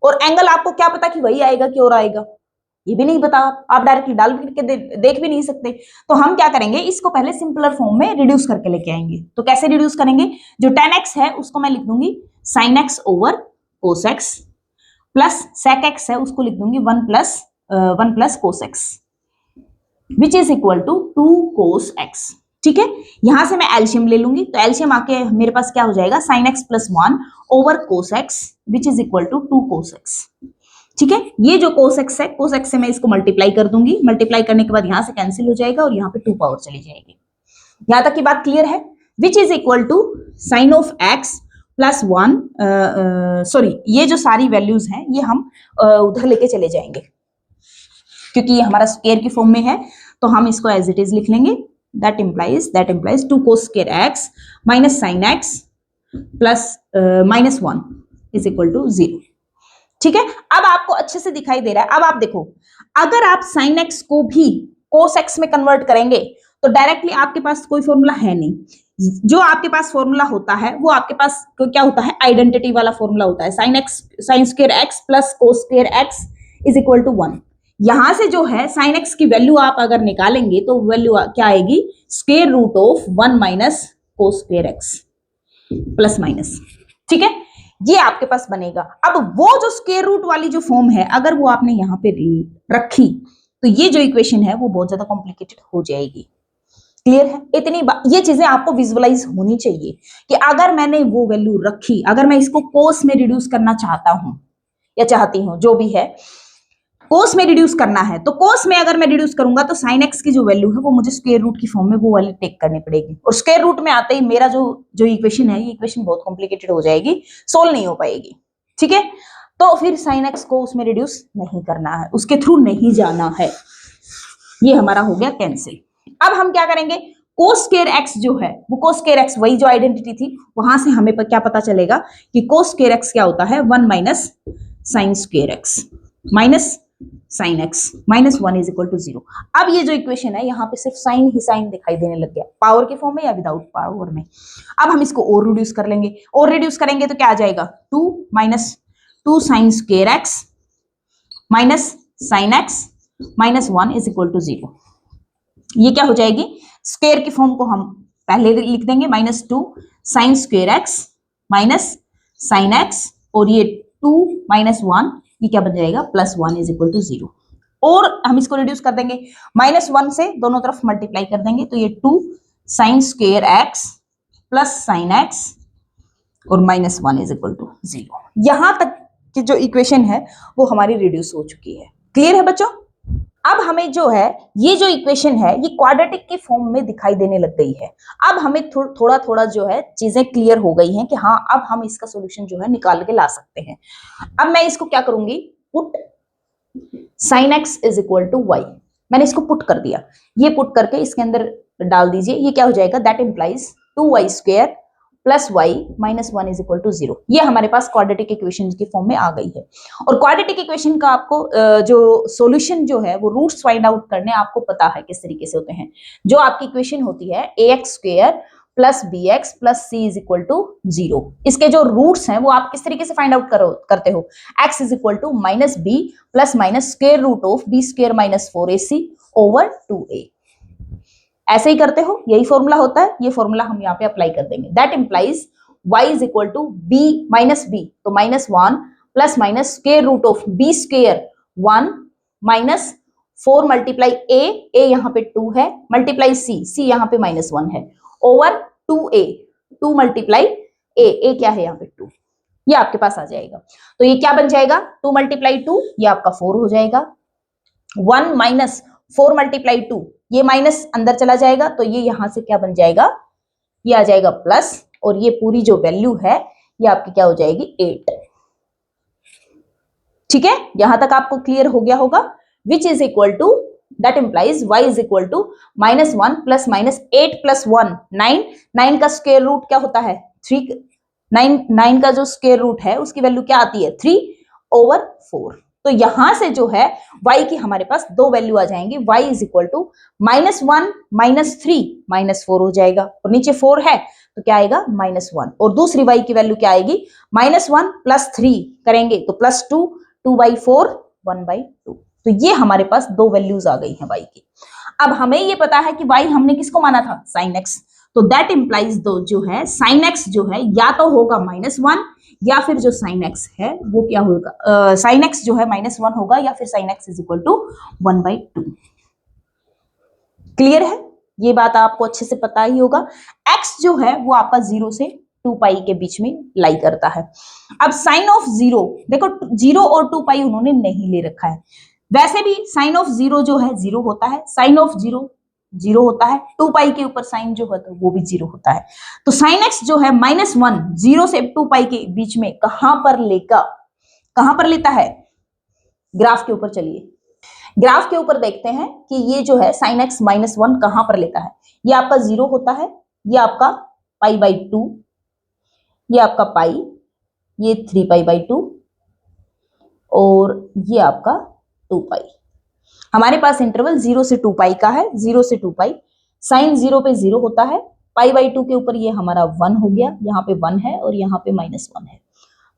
और एंगल आपको क्या पता कि वही आएगा कि और आएगा, ये भी नहीं पता। आप डायरेक्टली डाल के देख भी नहीं सकते। तो हम क्या करेंगे, इसको पहले सिंपलर फॉर्म में रिड्यूस करके लेके आएंगे। तो कैसे रिड्यूस करेंगे? जो tan x है उसको मैं लिख दूंगी sin x over cos x, plus sec x है उसको लिख दूंगी 1 plus cos x, which is equal to 2 cos x। ठीक है, यहां से मैं एल्शियम ले लूंगी, तो एल्शियम आके मेरे पास क्या हो जाएगा, sin x plus 1 over cos x, which is equal to 2 cos x। ठीक है, ये जो cos x है, cos x से मैं इसको मल्टीप्लाई कर दूंगी, मल्टीप्लाई करने के बाद यहां से कैंसिल हो जाएगा और यहाँ पे 2 पावर चली जाएगी। यहां तक की बात क्लियर है? Which is equal to sine of x plus 1, sorry ये जो सारी वैल्यूज हैं ये हम उधर लेके चले जाएंगे, क्योंकि ये हमारा स्क्वायर की फॉर्म में है, तो हम इसको एज इट इज लिख लेंगे। That implies 2 cos square x minus sine x plus minus 1 is equal to 0। ठीक है, अब आपको अच्छे से दिखाई दे रहा है। अब आप देखो, अगर आप sin x को भी cos x में कन्वर्ट करेंगे तो डायरेक्टली आपके पास कोई फॉर्मूला है नहीं। जो आपके पास फॉर्मूला होता है वो आपके पास क्या होता है, आइडेंटिटी वाला फॉर्मूला होता है। sin square x plus cos square x is equal to 1। यहां से जो है sin x की वैल्यू आप अगर निकालेंगे तो वैल्यू क्या आएगी, square root of 1 minus cos square x plus minus. ठीक है, ये आपके पास बनेगा। अब वो जो स्क्वायर रूट वाली जो फॉर्म है अगर वो आपने यहाँ पे रखी तो ये जो इक्वेशन है वो बहुत ज्यादा कॉम्प्लिकेटेड हो जाएगी। क्लियर है? इतनी ये चीजें आपको विजुअलाइज होनी चाहिए कि अगर मैंने वो वैल्यू रखी, अगर मैं इसको कोस में रिड्यूस करना चाहता हूं या चाहती हूं, जो भी है, कोस में रिड्यूस करना है, तो कोस में अगर मैं रिड्यूस करूंगा तो साइन एक्स की जो वैल्यू है वो मुझे स्क्वायर रूट की फॉर्म में वो वाली टेक करनी पड़ेगी। और स्क्वायर रूट में आते ही मेरा जो इक्वेशन है, ये इक्वेशन बहुत कॉम्प्लिकेटेड हो जाएगी, सोल्व नहीं हो पाएगी। ठीक है, तो फिर साइन एक्स को उसमें रिड्यूस नहीं करना है, उसके थ्रू नहीं जाना है। ये हमारा हो गया कैंसिल। अब हम क्या करेंगे, कोस स्क्वायर एक्स जो है वो कोस स्क्वायर एक्स वही जो आइडेंटिटी थी, वहां से हमें क्या पता चलेगा कि कोस स्क्वायर एक्स क्या होता है, 1 minus sine square x minus sine x minus 1 is equal to 0। अब ये जो इक्वेशन है यहाँ पे सिर्फ साइन ही साइन दिखाई देने लग गया, पावर के फॉर्म में या विदाउट पावर में। अब हम इसको और रिड्यूस कर लेंगे, और रिड्यूस करेंगे तो क्या आ जाएगा, 2 minus 2 sine square x minus sine x minus 1 is equal to 0। ये क्या हो जाएगी, स्क्वायर की फॉर्म को हम पहले लिख देंगे, minus 2 sine square x minus sine x, और ये 2 माइनस 1 ये क्या बन जाएगा, प्लस 1 इज इक्वल टू 0। और हम इसको रिड्यूस कर देंगे, माइनस 1 से दोनों तरफ मल्टीप्लाई कर देंगे, तो ये 2 sine square x plus sine x और माइनस 1 इज इक्वल टू 0। यहां तक की जो इक्वेशन है वो हमारी रिड्यूस हो चुकी है। क्लियर है बच्चों? अब हमें जो है ये जो इक्वेशन है ये क्वाड्रेटिक की फॉर्म में दिखाई देने लग गई है। अब हमें थोड़ा थोड़ा जो है चीजें क्लियर हो गई हैं कि हाँ अब हम इसका सॉल्यूशन जो है निकाल के ला सकते हैं। अब मैं इसको क्या करूंगी, put sine x is equal to y, मैंने इसको पुट कर दिया। ये पुट करके इसके अंदर डाल दीजिए, ये क्या हो जाएगा, that implies 2y square plus y minus 1 is equal to 0। ये हमारे पास क्वाड्रेटिक इक्वेशन की फॉर्म में आ गई है। और क्वाड्रेटिक इक्वेशन का आपको जो सॉल्यूशन जो है वो रूट्स फाइंड आउट करने आपको पता है किस तरीके से होते हैं। जो आपकी इक्वेशन होती है ax square plus b x plus c is equal to 0, इसके जो रूट्स हैं वो आप किस तरीके से फाइंड आउट करते हो, x is equal to minus b plus minus square root of b square minus 4ac over 2a। ऐसे ही करते हो, यही फॉर्मूला होता है, ये फॉर्मूला हम यहाँ पे अप्लाई कर देंगे। That implies y is equal to b minus b, तो minus 1 plus minus square root of b square 1 minus 4 multiply a यहाँ पे 2 है, मल्टीप्लाई c यहाँ पे माइनस 1 है, ओवर 2a 2 मल्टीप्लाई a क्या है यहाँ पे 2, ये आपके पास आ जाएगा। तो ये क्या बन जाएगा, 2 मल्टीप्लाई 2 ये आपका 4 हो जाएगा, 1 माइनस 4 मल्टीप्लाई 2 ये माइनस अंदर चला जाएगा तो ये यहां से क्या बन जाएगा, ये आ जाएगा प्लस, और ये पूरी जो वैल्यू है ये आपकी क्या हो जाएगी 8। ठीक है, यहां तक आपको क्लियर हो गया होगा। Which is equal to, that implies y is equal to -1 plus -8 plus 1 9। 9 का स्क्वायर रूट क्या होता है 3। 9 का जो स्क्वायर रूट है उसकी वैल्यू क्या आती है 3/4। तो यहां से जो है y की हमारे पास दो वैल्यू आ जाएंगी, y इज इक्वल टू -1 -3 -4 हो जाएगा, और नीचे 4 है तो क्या आएगा -1, और दूसरी y की वैल्यू क्या आएगी -1 प्लस 3 करेंगे तो +2, 2/4 1/2। तो ये हमारे पास दो वैल्यूज आ गई हैं y की। अब हमें ये पता है कि y हमने किसको माना था sin x, तो दैट इंप्लाइज दो जो है sin x जो है या तो होगा -1 या फिर जो sin x है वो क्या होगा, sin x जो है -1 होगा या फिर sin x is equal to 1/2। Clear है, ये बात आपको अच्छे से पता ही होगा। x जो है वो आपका 0 से 2 पाई के बीच में लाई करता है। अब साइन ऑफ 0 देखो, 0 और 2 पाई उन्होंने नहीं ले रखा है, वैसे भी साइन ऑफ 0 जो है 0 होता है, साइन ऑफ 0 0 होता है, 2 पाई के ऊपर साइन जो होता है वो भी 0 होता है। तो साइन x जो है -1 0 से 2 पाई के बीच में कहां पर लेता है, ग्राफ के ऊपर चलिए, ग्राफ के ऊपर देखते हैं कि ये जो है sin x -1 कहां पर लेता है। ये आपका 0 होता है, ये आपका π/2, ये आपका पाई, ये 3π/2 और ये आपका 2 पाई। हमारे पास इंटरवल 0 से 2 पाई का है, 0 से 2 पाई, साइन 0 पे 0 होता है, π/2 के ऊपर ये हमारा 1 हो गया, यहाँ पे 1 है और यहाँ पे -1 है,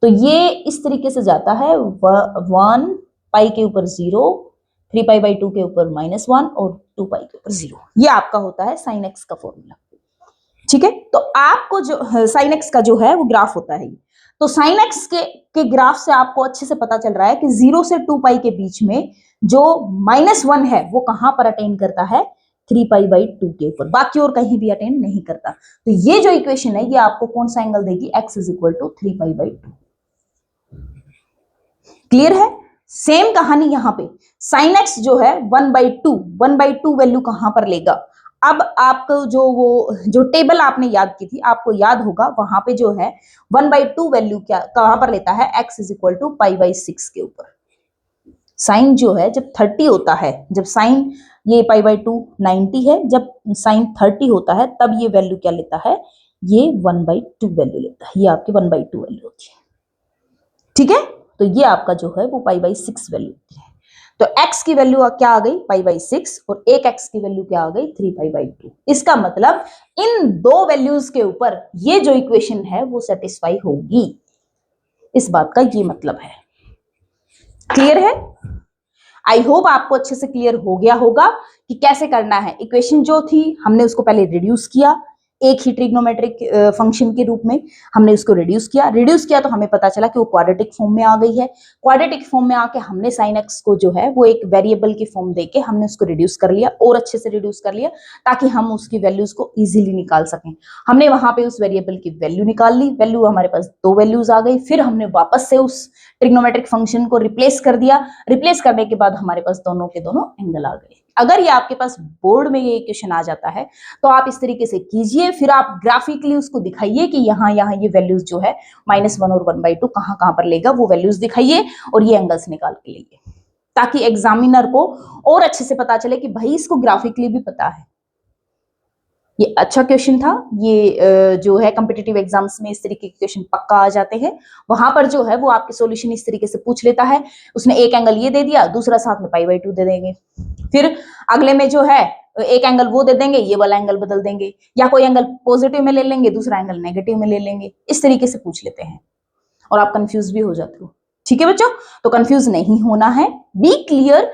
तो ये इस तरीके से जाता है 1 पाई के ऊपर 0, 3π/2 के ऊपर -1 और 2 पाई के ऊपर 0। ये आपका होता है साइन एक्स का फॉर्मूला। ठीक है, तो आपको जो साइन एक्स का जो है वो ग्राफ होता है, तो साइन एक्स के ग्राफ से आपको अच्छे से पता चल रहा है कि 0 से 2 पाई के बीच में जो -1 है वो कहां पर अटेन करता है 3π/2 के ऊपर, बाकी और कहीं भी अटेन नहीं करता। तो ये जो इक्वेशन है ये आपको कौन सा एंगल देगी, x is equal to 3π/2। Clear है, सेम कहानी यहां पे साइन x जो है 1/2 वैल्यू कहां पर लेगा। अब आपको जो टेबल आपने याद की थी, आपको याद होगा वहां पे जो है 1/2 वैल्यू क्या कहां पर लेता है, x इज इक्वल टू π/6 के ऊपर। साइन जो है जब 30 होता है, जब साइन ये π/2 90 है, जब साइन 30 होता है तब ये वैल्यू क्या लेता है, ये 1/2 वैल्यू लेता है, ये आपकी 1/2 वैल्यू होती है। ठीक है, तो ये आपका जो है वो π/6 वैल्यू होती है। तो x की वैल्यू क्या आ गई π/6 और एक x की वैल्यू क्या आ गई 3π/2। इसका मतलब इन दो वैल्यूज के ऊपर ये जो इक्वेशन है वो सेटिस्फाई होगी, इस बात का ये मतलब है। क्लियर है, आई होप आपको अच्छे से क्लियर हो गया होगा कि कैसे करना है। इक्वेशन जो थी हमने उसको पहले रिड्यूस किया, एक ही ट्रिग्नोमेट्रिक फंक्शन के रूप में हमने उसको रिड्यूस किया तो हमें पता चला कि वो क्वाड्रेटिक फॉर्म में आ गई है। क्वाड्रेटिक फॉर्म में आके हमने साइन एक्स को जो है वो एक वेरिएबल की फॉर्म देके हमने उसको रिड्यूस कर लिया, और अच्छे से रिड्यूस कर लिया ताकि हम उसकी वैल्यूज को इजीली निकाल सकें। हमने वहां पे उस वेरिएबल की वैल्यू निकाल ली, वैल्यू हमारे पास दो वैल्यूज आ गई, फिर हमने वापस से उस ट्रिग्नोमेट्रिक फंक्शन को रिप्लेस कर दिया, रिप्लेस करने के बाद हमारे पास दोनों के दोनों एंगल आ गए। अगर ये आपके पास बोर्ड में ये इक्वेशन आ जाता है तो आप इस तरीके से कीजिए, फिर आप ग्राफिकली उसको दिखाइए कि यहाँ ये वैल्यूज जो है -1 और 1/2 कहां पर लेगा, वो वैल्यूज दिखाइए और ये एंगल्स निकाल के लिए, ताकि एग्जामिनर को और अच्छे से पता चले कि भाई इसको ग्राफिकली भी पता है। ये अच्छा क्वेश्चन था, ये जो है कॉम्पिटिटिव एग्जाम्स में इस तरीके के क्वेश्चन पक्का आ जाते हैं। वहां पर जो है वो आपके सॉल्यूशन इस तरीके से पूछ लेता है, उसने एक एंगल ये दे दिया, दूसरा साथ में π/2 दे देंगे, फिर अगले में जो है एक एंगल वो दे देंगे, ये वाला एंगल बदल देंगे, या कोई एंगल पॉजिटिव में ले लेंगे, दूसरा एंगल नेगेटिव में ले लेंगे, इस तरीके से पूछ लेते हैं और आप कंफ्यूज भी हो जाते हो। ठीक है बच्चों, तो कंफ्यूज नहीं होना है, बी क्लियर,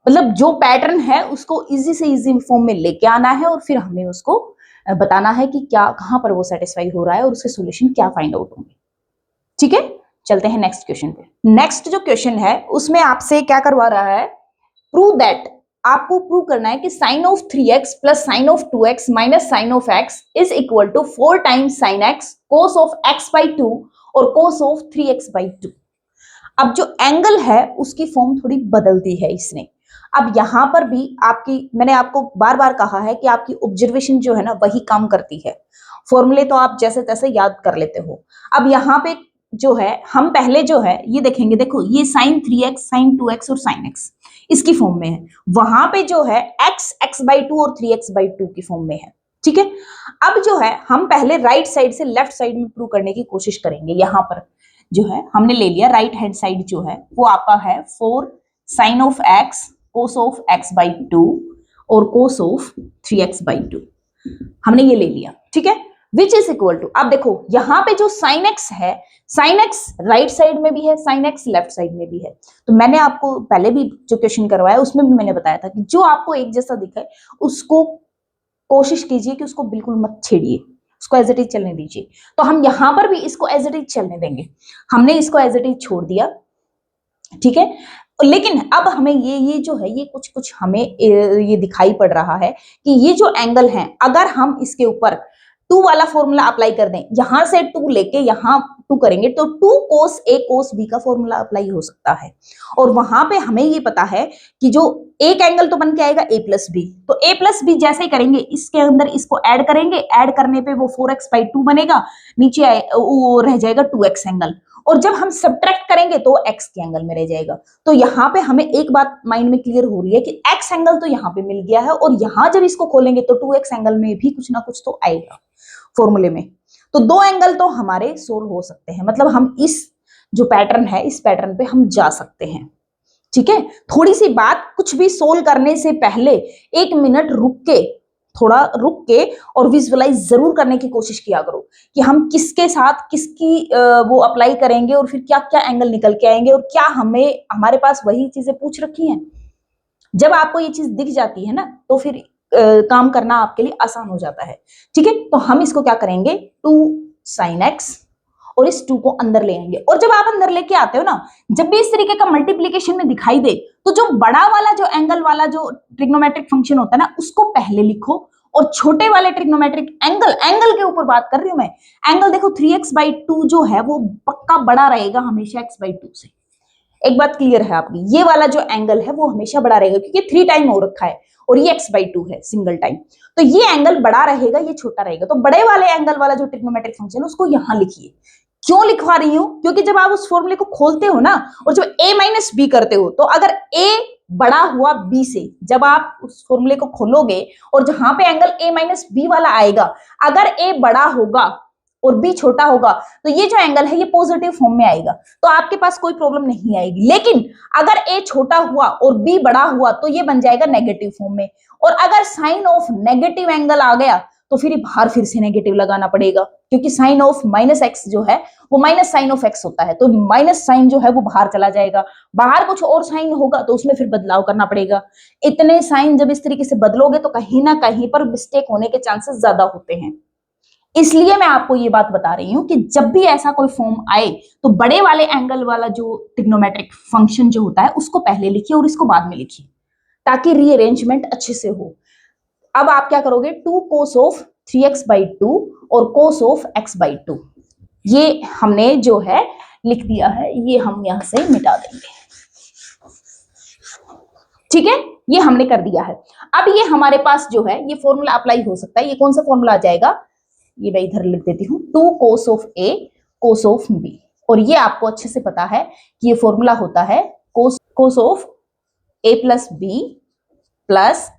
मतलब जो पैटर्न है उसको इजी से इजी फॉर्म में लेके आना है और फिर हमें उसको बताना है कि क्या कहां पर वो सेटिस्फाई हो रहा है और उसके सॉल्यूशन क्या फाइंड आउट होंगे। ठीक है, चलते हैं नेक्स्ट क्वेश्चन पे। नेक्स्ट जो क्वेश्चन है उसमें आपसे क्या करवा रहा है, प्रूव दैट, आपको प्रूव करना है कि sine of 3x plus sine of 2x minus sine of x is equal to 4 times sine x cos of x/2 और कोस ऑफ 3x/2। अब जो एंगल है उसकी फॉर्म थोड़ी बदलती है इसने, अब यहाँ पर भी आपकी, मैंने आपको बार बार कहा है कि आपकी ऑब्जर्वेशन जो है ना वही काम करती है, फॉर्मूले तो आप जैसे तैसे याद कर लेते हो। अब यहाँ पे जो है हम पहले जो है ये देखेंगे, देखो ये sin 3x sin 2x और sin x इसकी फॉर्म में है, वहां पे जो है x/2 और 3x/2 की फॉर्म में है, ठीक है। अब जो है हम पहले राइट साइड से लेफ्ट साइड में प्रूव करने की कोशिश करेंगे। यहाँ पर जो है हमने ले लिया राइट हैंड साइड जो है वो आपका है 4 sin of x cos of x/2 और cos of 3x/2 हमने ये ले लिया, ठीक है। विच इज इक्वल टू, अब देखो यहाँ पे जो sin x है, sin x राइट साइड में भी है, sin x लेफ्ट साइड में भी है। तो मैंने आपको पहले भी जो क्वेश्चन करवाया उसमें भी मैंने बताया था कि जो आपको एक जैसा दिखा है उसको कोशिश कीजिए कि उसको बिल्कुल मत छेड़िए, उसको एज इट इज चलने दीजिए। तो हम यहां पर भी इसको एज इट इज चलने देंगे, हमने इसको एज इट इज छोड़ दिया, ठीक है। लेकिन अब हमें ये जो है ये कुछ हमें ये दिखाई पड़ रहा है कि ये जो एंगल है अगर हम इसके ऊपर 2 वाला फॉर्मूला अप्लाई कर दें, यहां से 2 लेके यहां 2 करेंगे तो 2 cos a cos b का फॉर्मूला अप्लाई हो सकता है। और वहां पे हमें ये पता है कि जो एक एंगल तो बन के आएगा a प्लस बी, तो a प्लस बी जैसे ही करेंगे इसके अंदर इसको ऐड करेंगे, ऐड करने पे वो 4x/2 बनेगा, नीचे वो रह जाएगा 2x एंगल, और जब हम सब्ट्रैक्ट करेंगे तो x के एंगल में रह जाएगा। तो यहाँ पे हमें एक बात माइंड में क्लियर हो रही है कि x एंगल तो यहाँ पे मिल गया है, और यहाँ जब इसको खोलेंगे तो 2x एंगल में भी कुछ ना कुछ तो आएगा फॉर्मूले में। तो 2 एंगल तो हमारे सोल्व हो सकते हैं, मतलब हम इस जो पैटर्न है इस पैटर्न पे हम जा सकते हैं, ठीक है। थोड़ी सी बात, कुछ भी सोल्व करने से पहले 1 मिनट थोड़ा रुक के और विजुअलाइज जरूर करने की कोशिश किया करो कि हम किसके साथ किसकी वो अप्लाई करेंगे और फिर क्या क्या एंगल निकल के आएंगे, और क्या हमारे पास वही चीजें पूछ रखी हैं। जब आपको ये चीज दिख जाती है ना तो फिर काम करना आपके लिए आसान हो जाता है, ठीक है। तो हम इसको क्या करेंगे, 2 sin x और इस 2 को अंदर ले आएंगे, और जब आप अंदर लेके आते हो ना, जब भी इस तरीके का मल्टीप्लीकेशन में दिखाई दे तो जो बड़ा वाला जो एंगल वाला जो ट्रिग्नोमेट्रिक फंक्शन होता है ना उसको पहले लिखो, और छोटे वाले ट्रिग्नोमेट्रिक एंगल के ऊपर बात कर रही हूं मैं, एंगल देखो 3x/2 जो है वो पक्का बड़ा रहेगा हमेशा x/2 से। एक बात क्लियर है आपकी, ये वाला जो एंगल है वो हमेशा बड़ा रहेगा क्योंकि 3 टाइम हो रखा है और ये x/2 है सिंगल टाइम, तो ये एंगल बड़ा रहेगा, ये छोटा रहेगा। तो बड़े वाले एंगल वाला जो ट्रिग्नोमेट्रिक फंक्शन है उसको यहां लिखिए। क्यों लिखवा रही हूं, क्योंकि जब आप उस फॉर्मूले को खोलते हो ना और जब a माइनस बी करते हो, तो अगर a बड़ा हुआ b से, जब आप उस फॉर्मूले को खोलोगे और जहां पे एंगल a माइनस बी वाला आएगा, अगर a बड़ा होगा और b छोटा होगा तो ये जो एंगल है ये पॉजिटिव फॉर्म में आएगा, तो आपके पास कोई प्रॉब्लम नहीं आएगी। लेकिन अगर a छोटा हुआ और b बड़ा हुआ तो ये बन जाएगा नेगेटिव फॉर्म में, और अगर साइन ऑफ नेगेटिव एंगल आ गया तो फिर बाहर फिर से नेगेटिव लगाना पड़ेगा, क्योंकि साइन ऑफ माइनस एक्स जो है वो माइनस साइन ऑफ एक्स होता है, तो माइनस साइन जो है वो बाहर चला जाएगा, बाहर कुछ और साइन होगा तो उसमें फिर बदलाव करना पड़ेगा। इतने साइन जब इस तरीके से बदलोगे तो कहीं ना कहीं पर मिस्टेक होने के चांसेस ज्यादा होते हैं। इसलिए मैं आपको ये बात बता रही हूं कि जब भी ऐसा कोई फॉर्म आए तो बड़े वाले एंगल वाला जो ट्रिग्नोमेट्रिक फंक्शन जो होता है उसको पहले लिखिए और इसको बाद में लिखिए, ताकि रीअरेंजमेंट अच्छे से हो। अब आप क्या करोगे, 2 cos of 3x/2 और cos of x/2 ये हमने जो है लिख दिया है, ये हम यहां से मिटा देंगे, ठीक है। ये हमने कर दिया है। अब ये हमारे पास जो है ये फॉर्मूला अप्लाई हो सकता है। ये कौन सा फॉर्मूला आ जाएगा, ये मैं इधर लिख देती हूँ, 2 cos of a cos of b, और ये आपको अच्छे से पता है कि ये फॉर्मूला होता है cos of a plus b plus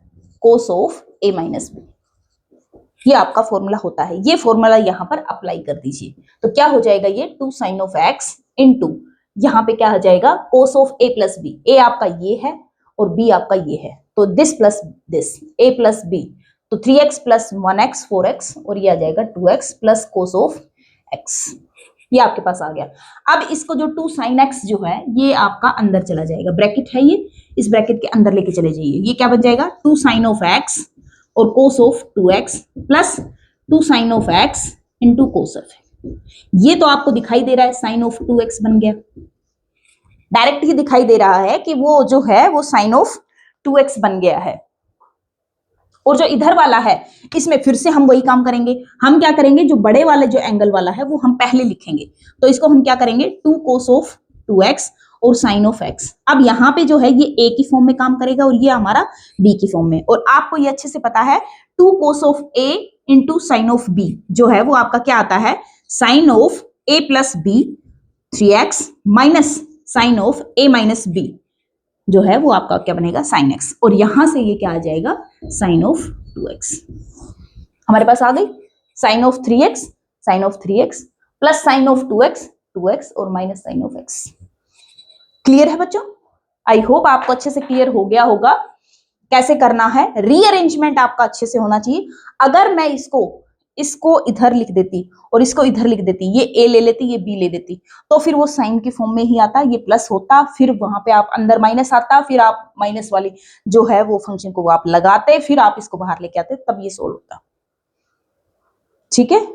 cos of a minus b, ये आपका फॉर्मूला होता है। ये फॉर्मूला यहां पर अप्लाई कर दीजिए, तो क्या हो जाएगा, ये 2 sin of x इंटू यहां पे क्या हो जाएगा cos of a plus b, a आपका ये है और b आपका ये है, तो this plus this a plus b, तो 3x प्लस 1x 4x, और ये आ जाएगा 2x plus cos of x, ये आपके पास आ गया। अब इसको जो 2 sin x जो है ये आपका अंदर चला जाएगा, ब्रैकेट है ये, इस ब्रैकेट के अंदर लेके चले जाइए, ये क्या बन जाएगा 2 sin of x और cos of 2x plus 2 sin of x into cos of, ये तो आपको दिखाई दे रहा है sin of 2x बन गया, डायरेक्ट ही दिखाई दे रहा है कि वो जो है वो sin of 2x बन गया है। और जो इधर वाला है इसमें फिर से हम वही काम करेंगे, हम क्या करेंगे, जो बड़े वाले जो एंगल वाला है वो हम पहले लिखेंगे, तो इसको हम क्या करेंगे 2 cos of 2x और साइन ऑफ एक्स। अब यहाँ पे जो है ये ए की फॉर्म में काम करेगा और ये हमारा बी की फॉर्म में, और आपको ये अच्छे से पता है 2 cos of a into sine of b जो है वो आपका क्या आता है, sine of a plus b 3x minus sine of a minus b जो है वो आपका क्या बनेगा, साइन एक्स, और यहां से ये क्या आ जाएगा, साइन ऑफ 2x। हमारे पास आ गई sine of 3x plus sine of 2x और minus sine of x। Clear है बच्चों? आई होप आपको अच्छे से क्लियर हो गया होगा कैसे करना है। रीअरेंजमेंट आपका अच्छे से होना चाहिए। अगर मैं इसको इधर लिख देती और इसको इधर लिख देती, ये ए ले लेती, ये बी ले देती, तो फिर वो साइन की फॉर्म में ही आता, ये प्लस होता, फिर वहां पे आप अंदर माइनस आता, फिर आप माइनस वाली जो है वो फंक्शन को आप लगाते, फिर आप इसको बाहर लेके आते, तब ये सोल्व होता। ठीक है,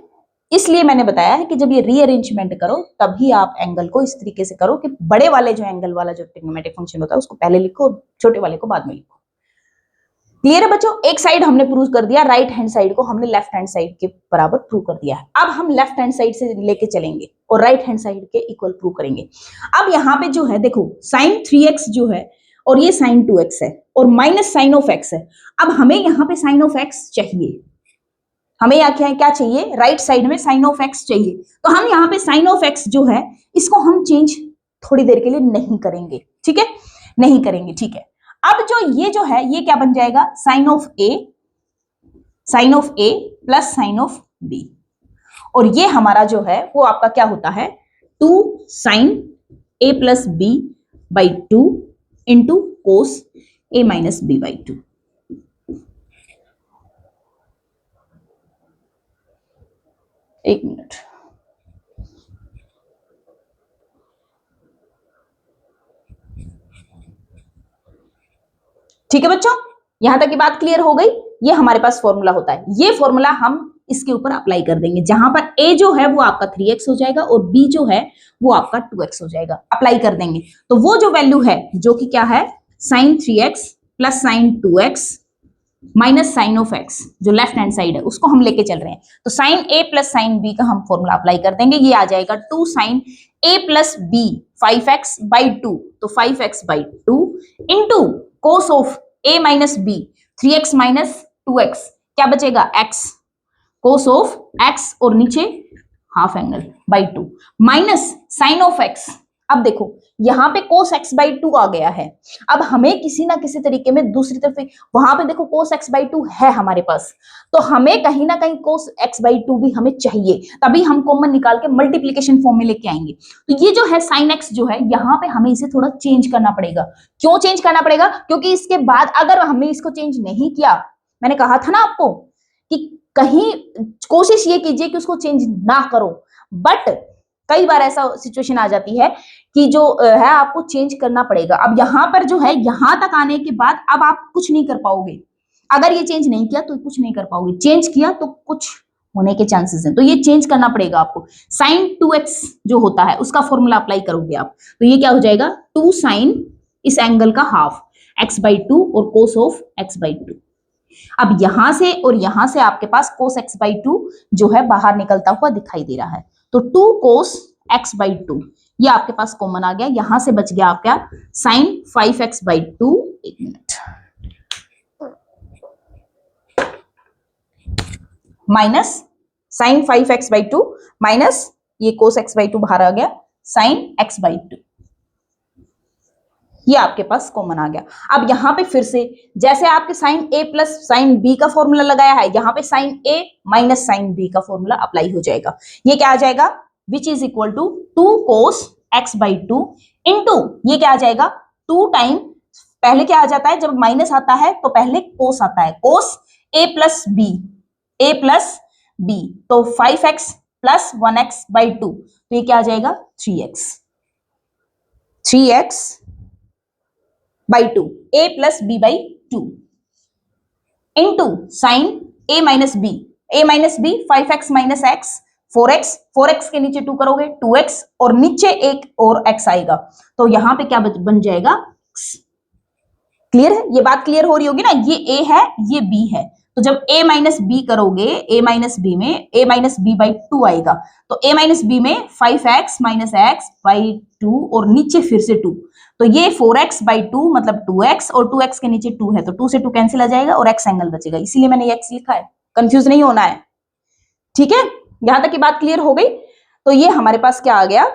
इसलिए मैंने बताया है कि जब ये रीअरेंजमेंट करो तभी आप एंगल को इस तरीके से करो कि बड़े वाले जो एंगल वाला जो ट्रिग्नोमेट्रिक फंक्शन होता है उसको पहले लिखो, छोटे वाले को बाद में लिखो। क्लियर है बच्चों? एक साइड हमने प्रूव कर दिया, राइट हैंड साइड को हमने लेफ्ट हैंड साइड के बराबर प्रूव कर दिया है। अब हम लेफ्ट हैंड साइड से लेके चलेंगे और राइट हैंड साइड के इक्वल प्रूव करेंगे। अब यहाँ पे जो है देखो साइन 3x जो है और ये साइन 2x है और माइनस साइन ऑफ x है। अब हमें यहाँ पे साइन ऑफ x चाहिए, हमें यहाँ क्या चाहिए, राइट साइड में साइन ऑफ x चाहिए। तो हम यहाँ पे साइन ऑफ x जो है इसको हम चेंज थोड़ी देर के लिए नहीं करेंगे, ठीक है, नहीं करेंगे, ठीक है। अब जो है ये क्या बन जाएगा, sine of a plus sine of b, और ये हमारा जो है वो आपका क्या होता है 2 sine a plus b by 2 into cos a minus b by 2। एक मिनट, ठीक है बच्चों, यहां तक की बात क्लियर हो गई। ये हमारे पास फॉर्मूला होता है, ये फॉर्मूला हम इसके ऊपर अप्लाई कर देंगे, जहां पर a जो है वो आपका 3x हो जाएगा और b जो है वो आपका 2x हो जाएगा। अप्लाई कर देंगे तो वो जो वैल्यू है जो कि क्या है, sine 3x plus sine 2x minus sine of x जो लेफ्ट हैंड साइड है उसको हम लेके चल रहे हैं। तो sine a plus sine b का हम फॉर्मूला अप्लाई कर देंगे, ये आ जाएगा 2 sine a plus b 5x by 2, तो 5x by 2 into cos of a minus b 3x minus 2x, क्या बचेगा x, कोस ऑफ x और नीचे half angle by 2 minus sine of x। अब देखो यहाँ पे कोस x बाई 2 आ गया है, अब हमें किसी ना किसी तरीके में दूसरी तरफ, वहां पे देखो कोस x बाई 2 है हमारे पास, तो हमें कहीं ना कहीं कोस x बाई 2 भी हमें चाहिए, तभी हम कॉमन निकाल के मल्टीप्लीकेशन फॉर्म में लेके आएंगे। तो ये जो है साइन x जो है यहाँ पे हमें इसे थोड़ा चेंज करना पड़ेगा। क्यों चेंज करना पड़ेगा? क्योंकि इसके बाद अगर हमने इसको चेंज नहीं किया, मैंने कहा था ना आपको कि कहीं कोशिश ये कीजिए कि उसको चेंज ना करो, बट कई बार ऐसा सिचुएशन आ जाती है कि जो है आपको चेंज करना पड़ेगा। अब यहाँ पर जो है यहां तक आने के बाद अब आप कुछ नहीं कर पाओगे, अगर ये चेंज नहीं किया तो कुछ नहीं कर पाओगे, चेंज किया तो कुछ होने के चांसेस हैं, तो ये चेंज करना पड़ेगा आपको। साइन 2x जो होता है उसका फॉर्मूला अप्लाई करोगे आप, तो ये क्या हो जाएगा 2 साइन इस एंगल का हाफ x बाई 2 और कोस ऑफ x बाई 2। अब यहां से और यहां से आपके पास कोस x बाई 2 जो है बाहर निकलता हुआ दिखाई दे रहा है, तो 2 कोस x बाई 2 ये आपके पास कॉमन आ गया, यहां से बच गया आपका साइन 5x बाई 2। एक मिनट, minus sine 5x by 2 minus ये कोस x बाई 2 बाहर आ गया, साइन x बाई 2 ये आपके पास कॉमन आ गया। अब यहां पे फिर से जैसे आपके sine a plus sine b का फॉर्मूला लगाया है, यहां पे sine a minus sine b का फॉर्मूला अप्लाई हो जाएगा। ये क्या आ जाएगा, which is equal to 2 cos x by 2 into ये क्या आ जाएगा 2 टाइम, पहले क्या आ जाता है जब माइनस आता है तो पहले कोस आता है, कोस a प्लस b, तो 5x प्लस 1x बाई 2, तो ये क्या आ जाएगा 3x by 2 a plus b by 2 into sine a minus b 5x minus x 4x के नीचे 2 करोगे 2x और नीचे एक और x आएगा, तो यहां पे क्या बन जाएगा x। क्लियर है? ये बात क्लियर हो रही होगी ना, ये a है ये b है, तो जब a माइनस बी करोगे, a माइनस बी में a माइनस बी बाई 2 आएगा, तो a माइनस बी में 5x माइनस एक्स बाई 2 और नीचे फिर से 2, तो ये 4x बाई 2 मतलब 2x और 2x के नीचे 2 है, तो 2 से 2 कैंसिल आ जाएगा और x एंगल बचेगा, इसीलिए मैंने ये x लिखा है, कंफ्यूज नहीं होना है। ठीक है, यहां तक की बात क्लियर हो गई। तो ये हमारे पास क्या आ गया,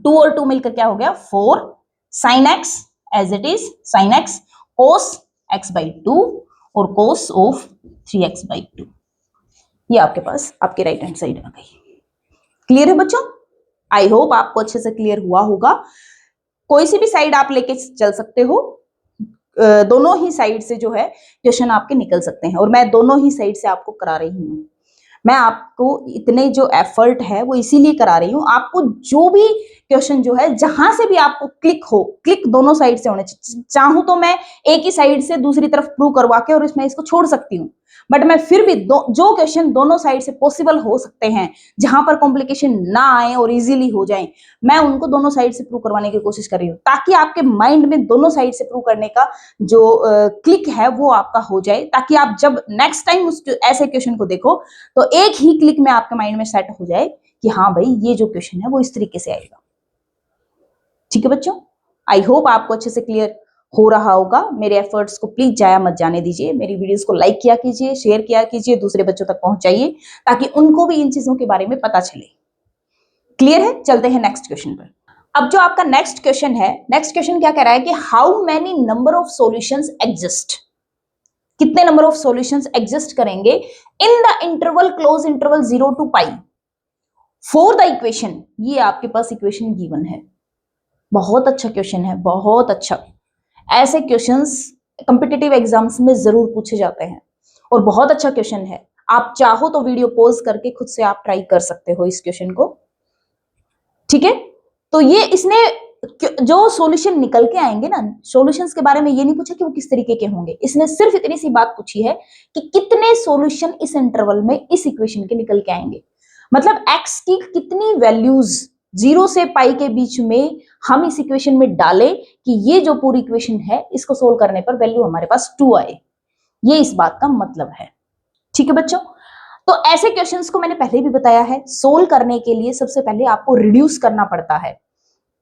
2 और 2 मिलकर क्या हो गया 4 sine x as it is sine x cos x by 2 और cos ऑफ 3x बाई 2, ये आपके पास आपके राइट हैंड साइड आ गई। क्लियर है बच्चों? आई होप आपको अच्छे से क्लियर हुआ होगा। कोई सी भी साइड आप लेके चल सकते हो, दोनों ही साइड से जो है क्वेश्चन आपके निकल सकते हैं, और मैं दोनों ही साइड से आपको करा रही हूँ। मैं आपको इतने जो एफर्ट है वो इसीलिए करा रही हूँ, आपको जो भी क्वेश्चन जो है जहां से भी आपको क्लिक हो, क्लिक दोनों साइड से होने चाहिए। चाहूं तो मैं एक ही साइड से दूसरी तरफ प्रूव करवा के और इसमें इसको छोड़ सकती हूँ, बट मैं फिर भी जो क्वेश्चन दोनों साइड से पॉसिबल हो सकते हैं, जहां पर कॉम्प्लिकेशन ना आए और इजीली हो जाए, मैं उनको दोनों साइड से प्रूव करवाने की कोशिश कर रही हूँ, ताकि आपके माइंड में दोनों साइड से प्रूव करने का जो क्लिक है वो आपका हो जाए, ताकि आप जब नेक्स्ट टाइम उस ऐसे क्वेश्चन को देखो तो एक ही क्लिक में आपके माइंड में सेट हो जाए कि हाँ भाई ये जो क्वेश्चन है वो इस तरीके से आएगा। ठीक है बच्चों, आई होप आपको अच्छे से क्लियर हो रहा होगा। मेरे एफर्ट्स को प्लीज जाया मत जाने दीजिए, मेरी वीडियोस को लाइक किया कीजिए, शेयर किया कीजिए, दूसरे बच्चों तक पहुंचाइए, ताकि उनको भी इन चीजों के बारे में पता चले। क्लियर है? चलते हैं नेक्स्ट क्वेश्चन पर। अब जो आपका नेक्स्ट क्वेश्चन है, नेक्स्ट क्वेश्चन क्या कह रहा है कि how many number of solutions exist, कितने नंबर ऑफ सॉल्यूशंस एग्जिस्ट करेंगे in the interval close interval 0 to pi for the equation. ये आपके पास इक्वेशन गिवन है, बहुत अच्छा क्वेश्चन है, बहुत अच्छा। ऐसे क्वेश्चंस कॉम्पिटिटिव एग्जाम्स में जरूर पूछे जाते हैं और बहुत अच्छा क्वेश्चन है। आप चाहो तो वीडियो पॉज करके खुद से आप ट्राई कर सकते हो इस क्वेश्चन को। ठीक है, तो ये इसने जो सॉल्यूशन निकल के आएंगे ना, सॉल्यूशंस के बारे में ये नहीं पूछा कि वो किस तरीके के होंगे, इसने सिर्फ इतनी सी बात पूछी है कि कितने सॉल्यूशन इस इंटरवल में इस इक्वेशन के निकल के आएंगे। मतलब x की कितनी वैल्यूज 0 से पाई के बीच में हम इस इक्वेशन में डालें कि ये जो पूरी इक्वेशन है इसको सोल्व करने पर वैल्यू हमारे पास 2 आए, ये इस बात का मतलब है। ठीक है बच्चों, तो ऐसे क्वेश्चंस को मैंने पहले भी बताया है, सोल्व करने के लिए सबसे पहले आपको रिड्यूस करना पड़ता है।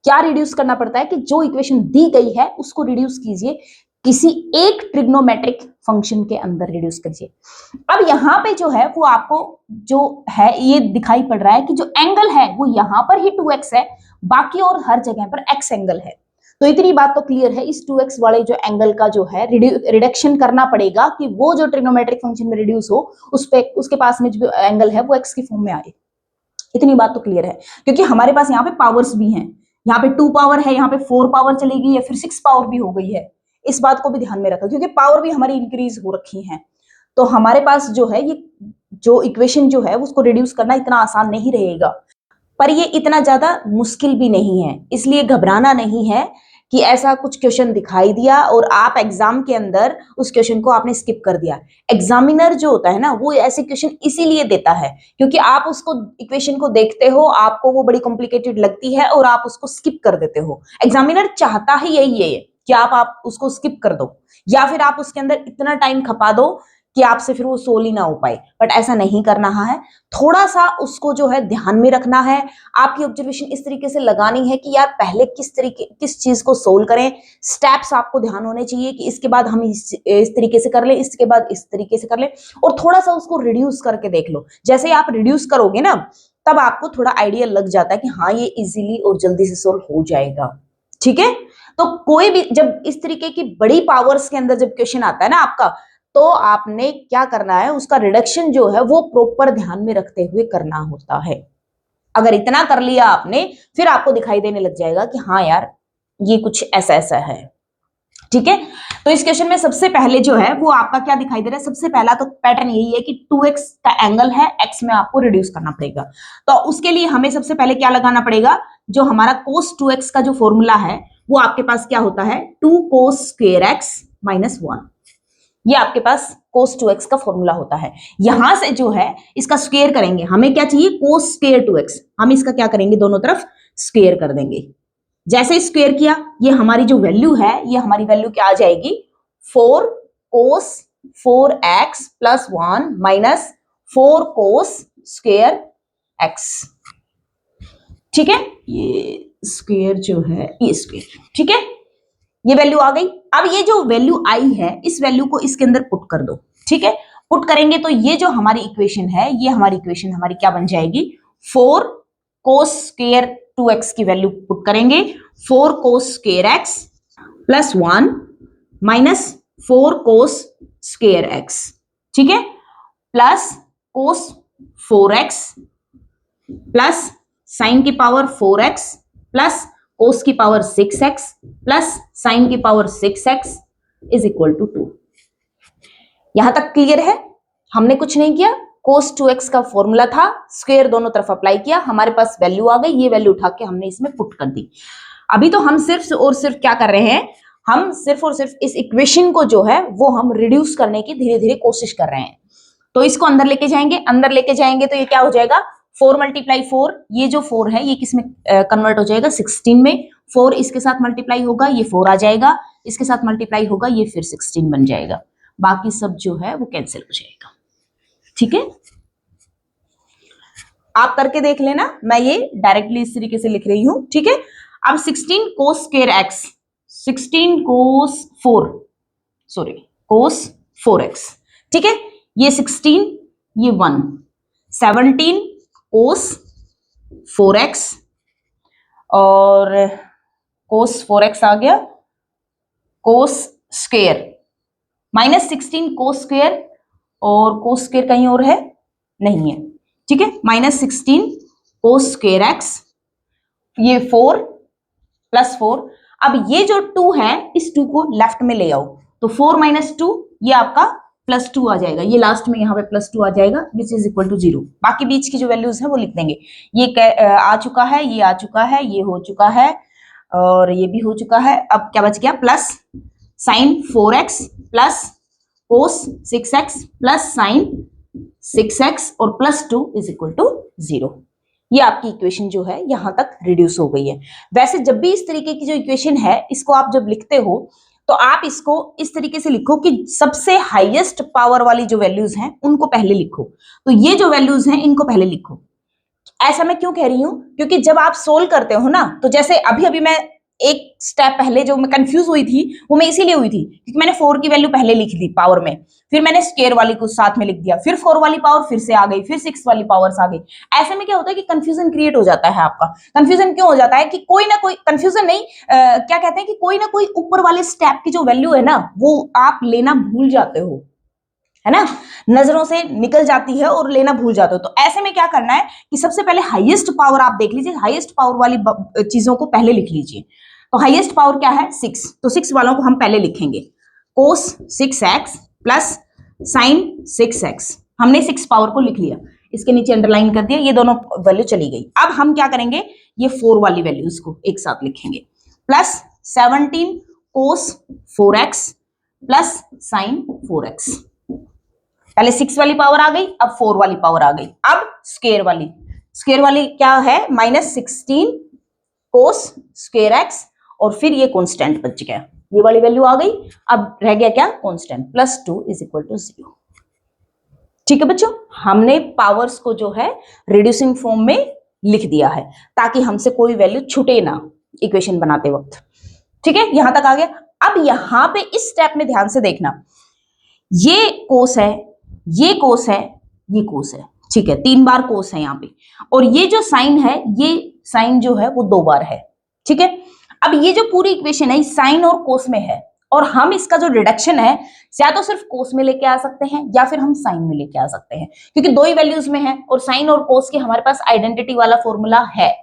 क्या रिड्यूस करना पड़ता है कि जो इक्वेशन दी गई है उसको रिड्यूस कीजिए, किसी एक ट्रिग्नोमेट्रिक फंक्शन के अंदर रिड्यूस कीजिए। अब यहां पे जो है वो आपको जो है ये दिखाई पड़ रहा है कि जो एंगल है वो यहां पर ही 2x है, बाकी और हर जगह पर x एंगल है। तो इतनी बात तो क्लियर है, इस 2x वाले जो एंगल का जो है रिडक्शन करना पड़ेगा कि वो जो ट्रिग्नोमेट्रिक फंक्शन में रिड्यूस हो उस पे उसके पास में जो एंगल है वो x की फॉर्म में आए। इतनी बात तो क्लियर है, क्योंकि हमारे पास यहाँ पे पावर्स भी हैं, यहाँ पे 2 पावर है, यहाँ पे 4 पावर चली गई है, फिर 6 पावर भी हो गई है। इस बात को भी ध्यान में रखा, क्योंकि पावर भी हमारी इंक्रीज हो रखी है, तो हमारे पास जो है ये जो इक्वेशन जो है उसको रिड्यूस करना इतना आसान नहीं रहेगा, पर ये इतना ज्यादा मुश्किल भी नहीं है, इसलिए घबराना नहीं है कि ऐसा कुछ क्वेश्चन दिखाई दिया और आप एग्जाम के अंदर उस क्वेश्चन को आपने स्किप कर दिया। एग्जामिनर जो होता है ना वो ऐसे क्वेश्चन इसीलिए देता है क्योंकि आप उसको इक्वेशन को देखते हो, आपको वो बड़ी कॉम्प्लिकेटेड लगती है और आप उसको स्किप कर देते हो। एग्जामिनर चाहता ही यही है कि आप उसको स्किप कर दो या फिर आप उसके अंदर इतना टाइम खपा दो कि आपसे फिर वो सोल्व ही ना हो पाए, बट ऐसा नहीं करना है। थोड़ा सा उसको जो है ध्यान में रखना है, आपकी ऑब्जर्वेशन इस तरीके से लगानी है कि यार पहले किस चीज को सोल्व करें, स्टेप्स आपको ध्यान होने चाहिए कि इसके बाद हम इस तरीके से कर ले, इसके बाद इस तरीके से कर ले, और थोड़ा सा उसको रिड्यूस करके देख लो। जैसे ही आप रिड्यूस करोगे ना तब आपको थोड़ा आइडिया लग जाता है कि हाँ ये इजीली और जल्दी से सोल्व हो जाएगा। ठीक है, तो कोई भी जब इस तरीके की बड़ी पावर्स के अंदर जब क्वेश्चन आता है ना आपका, तो आपने क्या करना है, उसका रिडक्शन जो है वो प्रॉपर ध्यान में रखते हुए करना होता है। अगर इतना कर लिया आपने फिर आपको दिखाई देने लग जाएगा कि हाँ यार ये कुछ ऐसा ऐसा है। ठीक है, तो इस क्वेश्चन में सबसे पहले जो है वो आपका क्या दिखाई दे रहा है, सबसे पहला तो पैटर्न यही है कि 2x का एंगल है, x में आपको रिड्यूस करना पड़ेगा। तो उसके लिए हमें सबसे पहले क्या लगाना पड़ेगा, जो हमारा cos 2x का जो फॉर्मूला है वो आपके पास क्या होता है, 2 cos square x minus 1। ये आपके पास cos 2x का फॉर्मूला होता है। यहां से जो है इसका स्क्वायर करेंगे, हमें क्या चाहिए, cos square 2x, हम इसका क्या करेंगे, दोनों तरफ स्क्वायर कर देंगे। जैसे स्क्वायर किया ये हमारी जो वैल्यू है, ये हमारी वैल्यू क्या आ जाएगी, 4 cos 4x plus 1 minus 4 cos square x। ठीक है, ये स्क्वायर जो है ये स्क्वायर, ठीक है, ये वैल्यू आ गई। अब ये जो वैल्यू आई है इस वैल्यू को इसके अंदर पुट कर दो। ठीक है, पुट करेंगे तो ये जो हमारी इक्वेशन है, ये हमारी इक्वेशन हमारी क्या बन जाएगी, 4 कोस स्क्वायर 2x की वैल्यू पुट करेंगे, 4 cos square x plus 1 minus 4 cos square x, ठीक है, plus cos 4x plus sine की पावर 4x प्लस कोस की पावर 6x प्लस साइन की power 6x is equal to 2। यहां तक clear है? हमने कुछ नहीं किया, कोस 2x का फॉर्मूला था, स्क्वायर दोनों तरफ अप्लाई किया, हमारे पास वैल्यू आ गई, ये वैल्यू उठा के हमने इसमें पुट कर दी। अभी तो हम सिर्फ और सिर्फ क्या कर रहे हैं, हम सिर्फ और सिर्फ इस इक्वेशन को जो है वो हम रिड्यूस करने की धीरे धीरे कोशिश कर रहे हैं। तो इसको अंदर लेके जाएंगे, अंदर लेके जाएंगे तो ये क्या हो जाएगा, 4 मल्टीप्लाई 4, ये जो 4 है ये किसमें कन्वर्ट हो जाएगा, 16 में। 4 इसके साथ मल्टीप्लाई होगा, ये 4 आ जाएगा, इसके साथ मल्टीप्लाई होगा, ये फिर 16 बन जाएगा, बाकी सब जो है वो कैंसिल हो जाएगा। ठीक है, आप करके देख लेना, मैं ये डायरेक्टली इस तरीके से लिख रही हूं। ठीक है, अब 16 कोस स्क्वायर x, 16 कोस 4x, ठीक है, ये 16, ये 1, 17 कोस 4x और कोस 4x आ गया, cos square minus 16 cos square, और कोस स्क्वायर कहीं और है नहीं है, ठीक है, माइनस 16 कोस स्क्वायर x, ये 4 प्लस 4। अब ये जो 2 है इस 2 को लेफ्ट में ले आओ, तो 4 माइनस 2 ये आपका प्लस 2 आ जाएगा, ये लास्ट में यहाँ पे प्लस 2 आ जाएगा, विच इज इक्वल टू 0। बाकी बीच की जो वैल्यूज है वो लिख देंगे, ये आ चुका है, ये आ चुका है, ये हो चुका है और ये भी हो चुका है। अब क्या बच गया, प्लस साइन 4x प्लस कोस 6x प्लस साइन 6x और प्लस 2 इज इक्वल टू 0। ये आपकी इक्वेशन जो है यहां तक रिड्यूस हो गई है। वैसे जब भी इस तरीके की जो इक्वेशन है इसको आप जब लिखते हो तो आप इसको इस तरीके से लिखो कि सबसे हाईएस्ट पावर वाली जो वैल्यूज हैं उनको पहले लिखो, तो ये जो वैल्यूज हैं इनको पहले लिखो। ऐसा मैं क्यों कह रही हूं, क्योंकि जब आप सोल्व करते हो ना, तो जैसे अभी अभी मैं एक स्टेप पहले जो मैं कंफ्यूज हुई थी वो मैं इसीलिए हुई थी क्योंकि मैंने 4 की वैल्यू पहले लिख दी पावर में, फिर मैंने स्क्वायर वाली को साथ में लिख दिया, फिर 4 वाली पावर फिर से आ गई, फिर 6 वाली पावर्स आ गई। ऐसे में क्या होता है कि कंफ्यूजन क्रिएट हो जाता है आपका। कंफ्यूजन क्यों हो जाता है कि कोई ना कोई कंफ्यूजन नहीं, क्या कहते हैं कि कोई ना कोई ऊपर वाले स्टेप की जो वैल्यू है ना वो आप लेना भूल जाते हो, है ना, नजरों से निकल जाती है और लेना भूल जाते हो। तो ऐसे में क्या करना है कि सबसे पहले हाईएस्ट पावर आप देख लीजिए, हाईएस्ट पावर वाली चीजों को पहले लिख लीजिए। तो हाईएस्ट पावर क्या है, 6, तो 6 वालों को हम पहले लिखेंगे, कोस 6x प्लस साइन 6x, हमने 6 पावर को लिख लिया, इसके नीचे अंडरलाइन कर दिया, ये दोनों वैल्यू चली गई। अब हम क्या करेंगे, ये 4 वाली वैल्यूज को एक साथ लिखेंगे, प्लस 17 कोस 4x प्लस साइन 4x। पहले 6 वाली पावर आ गई, अब 4 वाली पावर आ गई। अब स्क्वायर वाली क्या है, माइनस 16 कोस स्क्वायर x और फिर ये कांस्टेंट बच गया, ये वाली वैल्यू आ गई। अब रह गया क्या, constant, plus 2 is equal to 0। ठीक है बच्चों, हमने पावर्स को जो है रिड्यूसिंग फॉर्म में लिख दिया है ताकि हमसे कोई वैल्यू छूटे ना इक्वेशन बनाते वक्त। ठीक है, यहां तक आ गया। अब यहां पे इस स्टेप में ध्यान से देखना, ये कोस है, ये कोस है, ये कोस है, ठीक है, 3 बार कोस है यहाँ पे, और ये जो साइन है, ये साइन जो है वो 2 बार है। ठीक है, अब ये जो पूरी इक्वेशन है साइन और कोस में है, और हम इसका जो रिडक्शन है या तो सिर्फ कोस में लेके आ सकते हैं या फिर हम साइन में लेके आ सकते हैं, क्योंकि 2 ही वैल्यूज में है और साइन और कोस के हमारे पास आइडेंटिटी वाला फॉर्मूला है,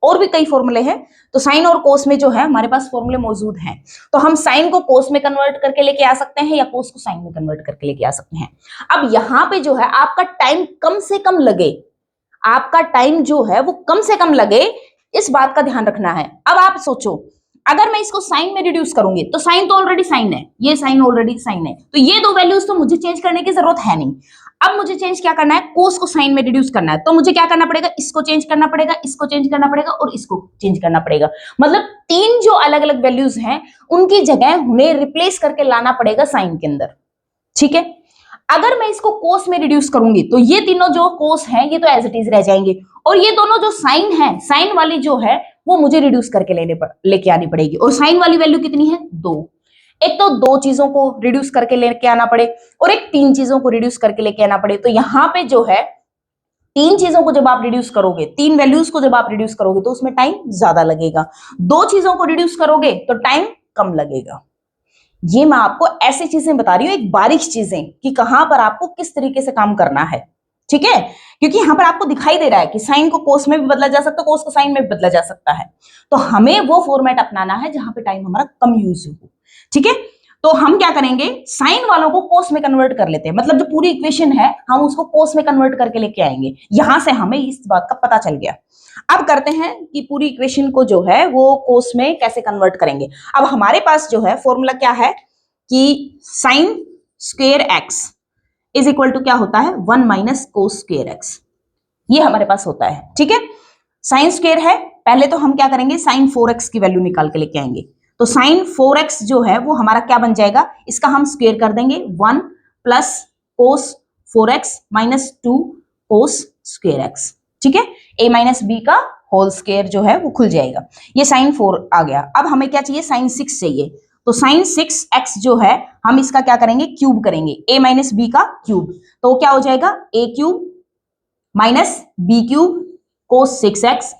और भी कई फॉर्मूले हैं, तो साइन और कोस में जो है हमारे पास फॉर्मूले मौजूद हैं। तो हम साइन को कोस में कन्वर्ट करके लेके आ सकते हैं या कोस को साइन में कन्वर्ट करके लेके आ सकते हैं। अब यहां पे जो है आपका टाइम कम से कम लगे, आपका टाइम जो है वो कम से कम लगे, इस बात का ध्यान रखना है। अब आप सोचो, अगर मैं इसको साइन में रिड्यूस करूंगी तो साइन तो ऑलरेडी साइन है, ये साइन ऑलरेडी साइन है, तो ये 2 वैल्यूज तो मुझे चेंज करने की जरूरत है नहीं। अब मुझे चेंज क्या करना है, कोस को साइन में रिड्यूस करना है, तो मुझे क्या करना पड़ेगा, इसको चेंज करना पड़ेगा, इसको चेंज करना पड़ेगा और इसको चेंज करना पड़ेगा। मतलब 3 जो अलग अलग वैल्यूज हैं उनकी जगह उन्हें रिप्लेस करके लाना पड़ेगा साइन के अंदर। ठीक है। अगर मैं इसको कोस में रिड्यूस करूंगी तो ये तीनों जो कोस हैं ये तो एज इट इज रह जाएंगे, और ये दोनों जो साइन है, साइन वाली जो है वो मुझे रिड्यूस करके लेके आनी पड़ेगी। और साइन वाली वैल्यू कितनी है? 2। एक तो 2 चीजों को रिड्यूस करके लेके आना पड़े और एक 3 चीजों को रिड्यूस करके लेके आना पड़े। तो यहाँ पे जो है 3 चीजों को जब आप रिड्यूस करोगे, 3 वैल्यूज को जब आप रिड्यूस करोगे तो उसमें टाइम ज्यादा लगेगा। 2 चीजों को रिड्यूस करोगे तो टाइम कम लगेगा। ये मैं आपको ऐसी चीजें बता रही हूँ, एक बारीक चीजें कि कहां पर आपको किस तरीके से काम करना है, ठीक है। क्योंकि यहां पर आपको दिखाई दे रहा है कि साइन को कोस में भी बदला जा सकता है, कोस को साइन में भी बदला जा सकता है। तो हमें वो फॉर्मेट अपनाना है जहां पे टाइम हमारा कम यूज हो, ठीक है। तो हम क्या करेंगे, साइन वालों को कोस में कन्वर्ट कर लेते हैं, मतलब जो पूरी इक्वेशन है हम उसको कोस में कन्वर्ट करके लेके आएंगे। यहां से हमें इस बात का पता चल गया। अब करते हैं कि पूरी इक्वेशन को जो है वो कोस में कैसे कन्वर्ट करेंगे। अब हमारे पास जो है फॉर्मूला क्या है कि sine square x is equal to क्या होता है, 1 माइनस कोस स्क्वायर एक्स। ये हमारे पास होता है, ठीक है। साइन स्क्वायर है, पहले तो हम क्या करेंगे, साइन 4x की वैल्यू निकाल के लेके आएंगे। तो साइन 4x जो है वो हमारा क्या बन जाएगा, इसका हम स्क्वायर कर देंगे, 1 plus cos 4x minus 2 cos square x, ठीक है। a माइनस बी का होल स्क्वायर जो है वो खुल जाएगा। ये साइन 4 आ गया। अब हमें क्या चाहिए, साइन 6 चाहिए। तो साइन 6x जो है हम इसका क्या करेंगे, क्यूब करेंगे, a माइनस बी का क्यूब। तो क्या हो जाएगा, a cube minus b cube cos 6x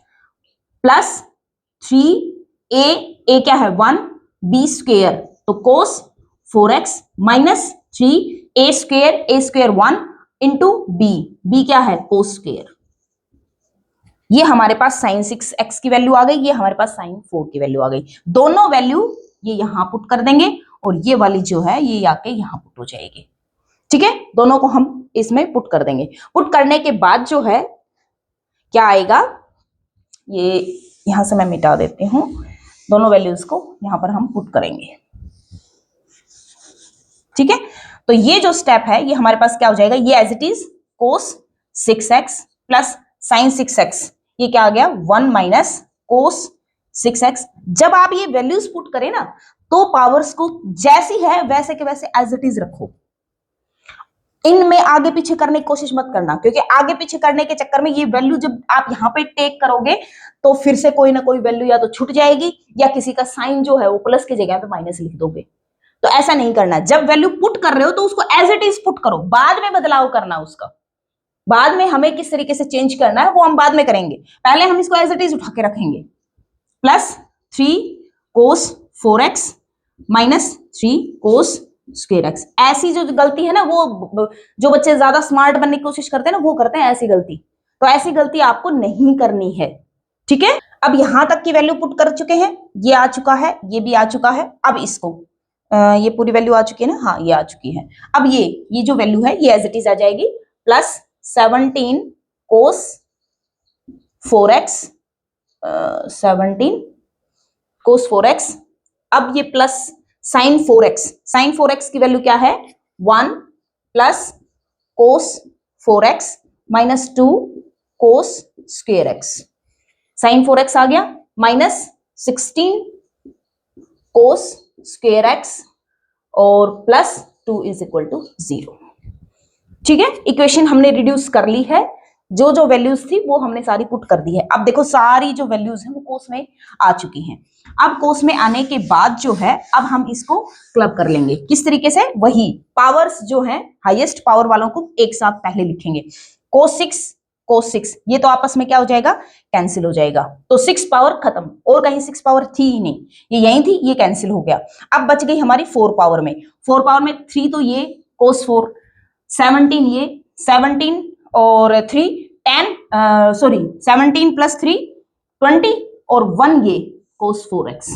plus 3a, a क्या है 1, b स्क्वेयर तो cos 4x minus 3a square 1 into b क्या है कोस स्क्वेयर। ये हमारे पास साइन 6x की वैल्यू आ गई, ये हमारे पास साइन 4 की वैल्यू आ गई। दोनों वैल्यू ये यहां पुट कर देंगे और ये वाली जो है ये आके यहां पुट हो जाएगी, ठीक है। दोनों को हम इसमें पुट कर देंगे। पुट करने के बाद जो है क्या आएगा, ये यहां से मैं मिटा देती हूं, दोनों वैल्यूज को यहां पर हम पुट करेंगे, ठीक है। तो ये जो स्टेप है ये हमारे पास क्या हो जाएगा, ये as it is cos 6x plus sine 6x, ये क्या आ गया 1 माइनस कोस 6x। जब आप ये वैल्यूज पुट करें ना तो पावर्स को जैसी है वैसे के वैसे एज इट इज रखो, इनमें आगे पीछे करने की कोशिश मत करना, क्योंकि आगे पीछे करने के चक्कर में ये वैल्यू जब आप यहाँ पे टेक करोगे तो फिर से कोई ना कोई वैल्यू या तो छूट जाएगी या किसी का साइन जो है वो प्लस की जगह पे माइनस लिख दोगे। तो ऐसा नहीं करना, जब वैल्यू पुट कर रहे हो तो उसको एज इट इज पुट करो, बाद में बदलाव करना उसका, बाद में हमें किस तरीके से चेंज करना है वो हम बाद में करेंगे, पहले हम इसको एज इट इज उठा के रखेंगे। प्लस 3 कोस 4x माइनस 3 कोस स्क्वायर एक्स। ऐसी जो गलती है ना, वो जो बच्चे ज्यादा स्मार्ट बनने की कोशिश करते हैं ना वो करते हैं ऐसी गलती, तो ऐसी गलती आपको नहीं करनी है, ठीक है। अब यहां तक की वैल्यू पुट कर चुके हैं, ये आ चुका है, ये भी आ चुका है। अब इसको ये पूरी वैल्यू आ चुकी है ना, हाँ ये आ चुकी है। अब ये जो वैल्यू है ये एज इट इज आ जाएगी, प्लस 17 कोस 4x 17 कोस 4x। अब ये प्लस साइन 4x की वैल्यू क्या है 1 plus cos 4x minus 2 cos square x. Sine 4x आ गया माइनस 16 कोस स्क्वायर एक्स और प्लस 2 इज इक्वल टू 0, ठीक है। इक्वेशन हमने रिड्यूस कर ली है, जो जो वैल्यूज थी वो हमने सारी पुट कर दी है। अब देखो सारी जो वैल्यूज हैं वो कोस में आ चुकी हैं। अब कोस में आने के बाद जो है अब हम इसको क्लब कर लेंगे, किस तरीके से, वही पावर्स जो है हाईएस्ट पावर वालों को एक साथ पहले लिखेंगे। कोस 6 ये तो आपस में क्या हो जाएगा, कैंसिल हो जाएगा। तो 6 पावर खत्म, और कहीं 6 पावर थी ही नहीं, ये यही थी, ये कैंसिल हो गया। अब बच गई हमारी 4 पावर में, 4 पावर में 3 तो ये कोस 4, 17 ये 17 और 3 10 सॉरी 17 प्लस 3 20 और 1 ये कोस 4x।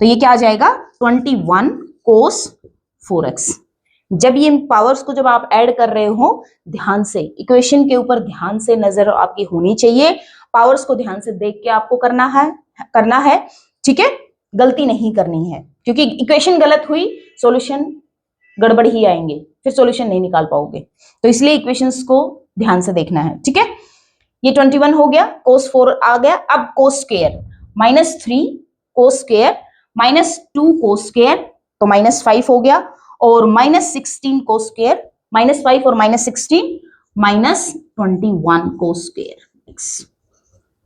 तो ये क्या आ जाएगा 21 कोस 4x। जब ये पावर्स को जब आप ऐड कर रहे हो ध्यान से, इक्वेशन के ऊपर ध्यान से नजर आपकी होनी चाहिए, पावर्स को ध्यान से देख के आपको करना है, ठीक है। गलती नहीं करनी है, क्योंकि इक्वेशन गलत हुई सॉल्यूशन गड़बड़ ही आएंगे, फिर सॉल्यूशन नहीं निकाल पाओगे। तो इसलिए इक्वेशंस को ध्यान से देखना है, ठीक है। ये 21 हो गया, कोस 4 आ गया। अब cos square minus 3 cos square minus 2 cos square तो माइनस 5 हो गया, और -16 को स्क्वायर, -5 और -16 -21 को स्क्वायर x,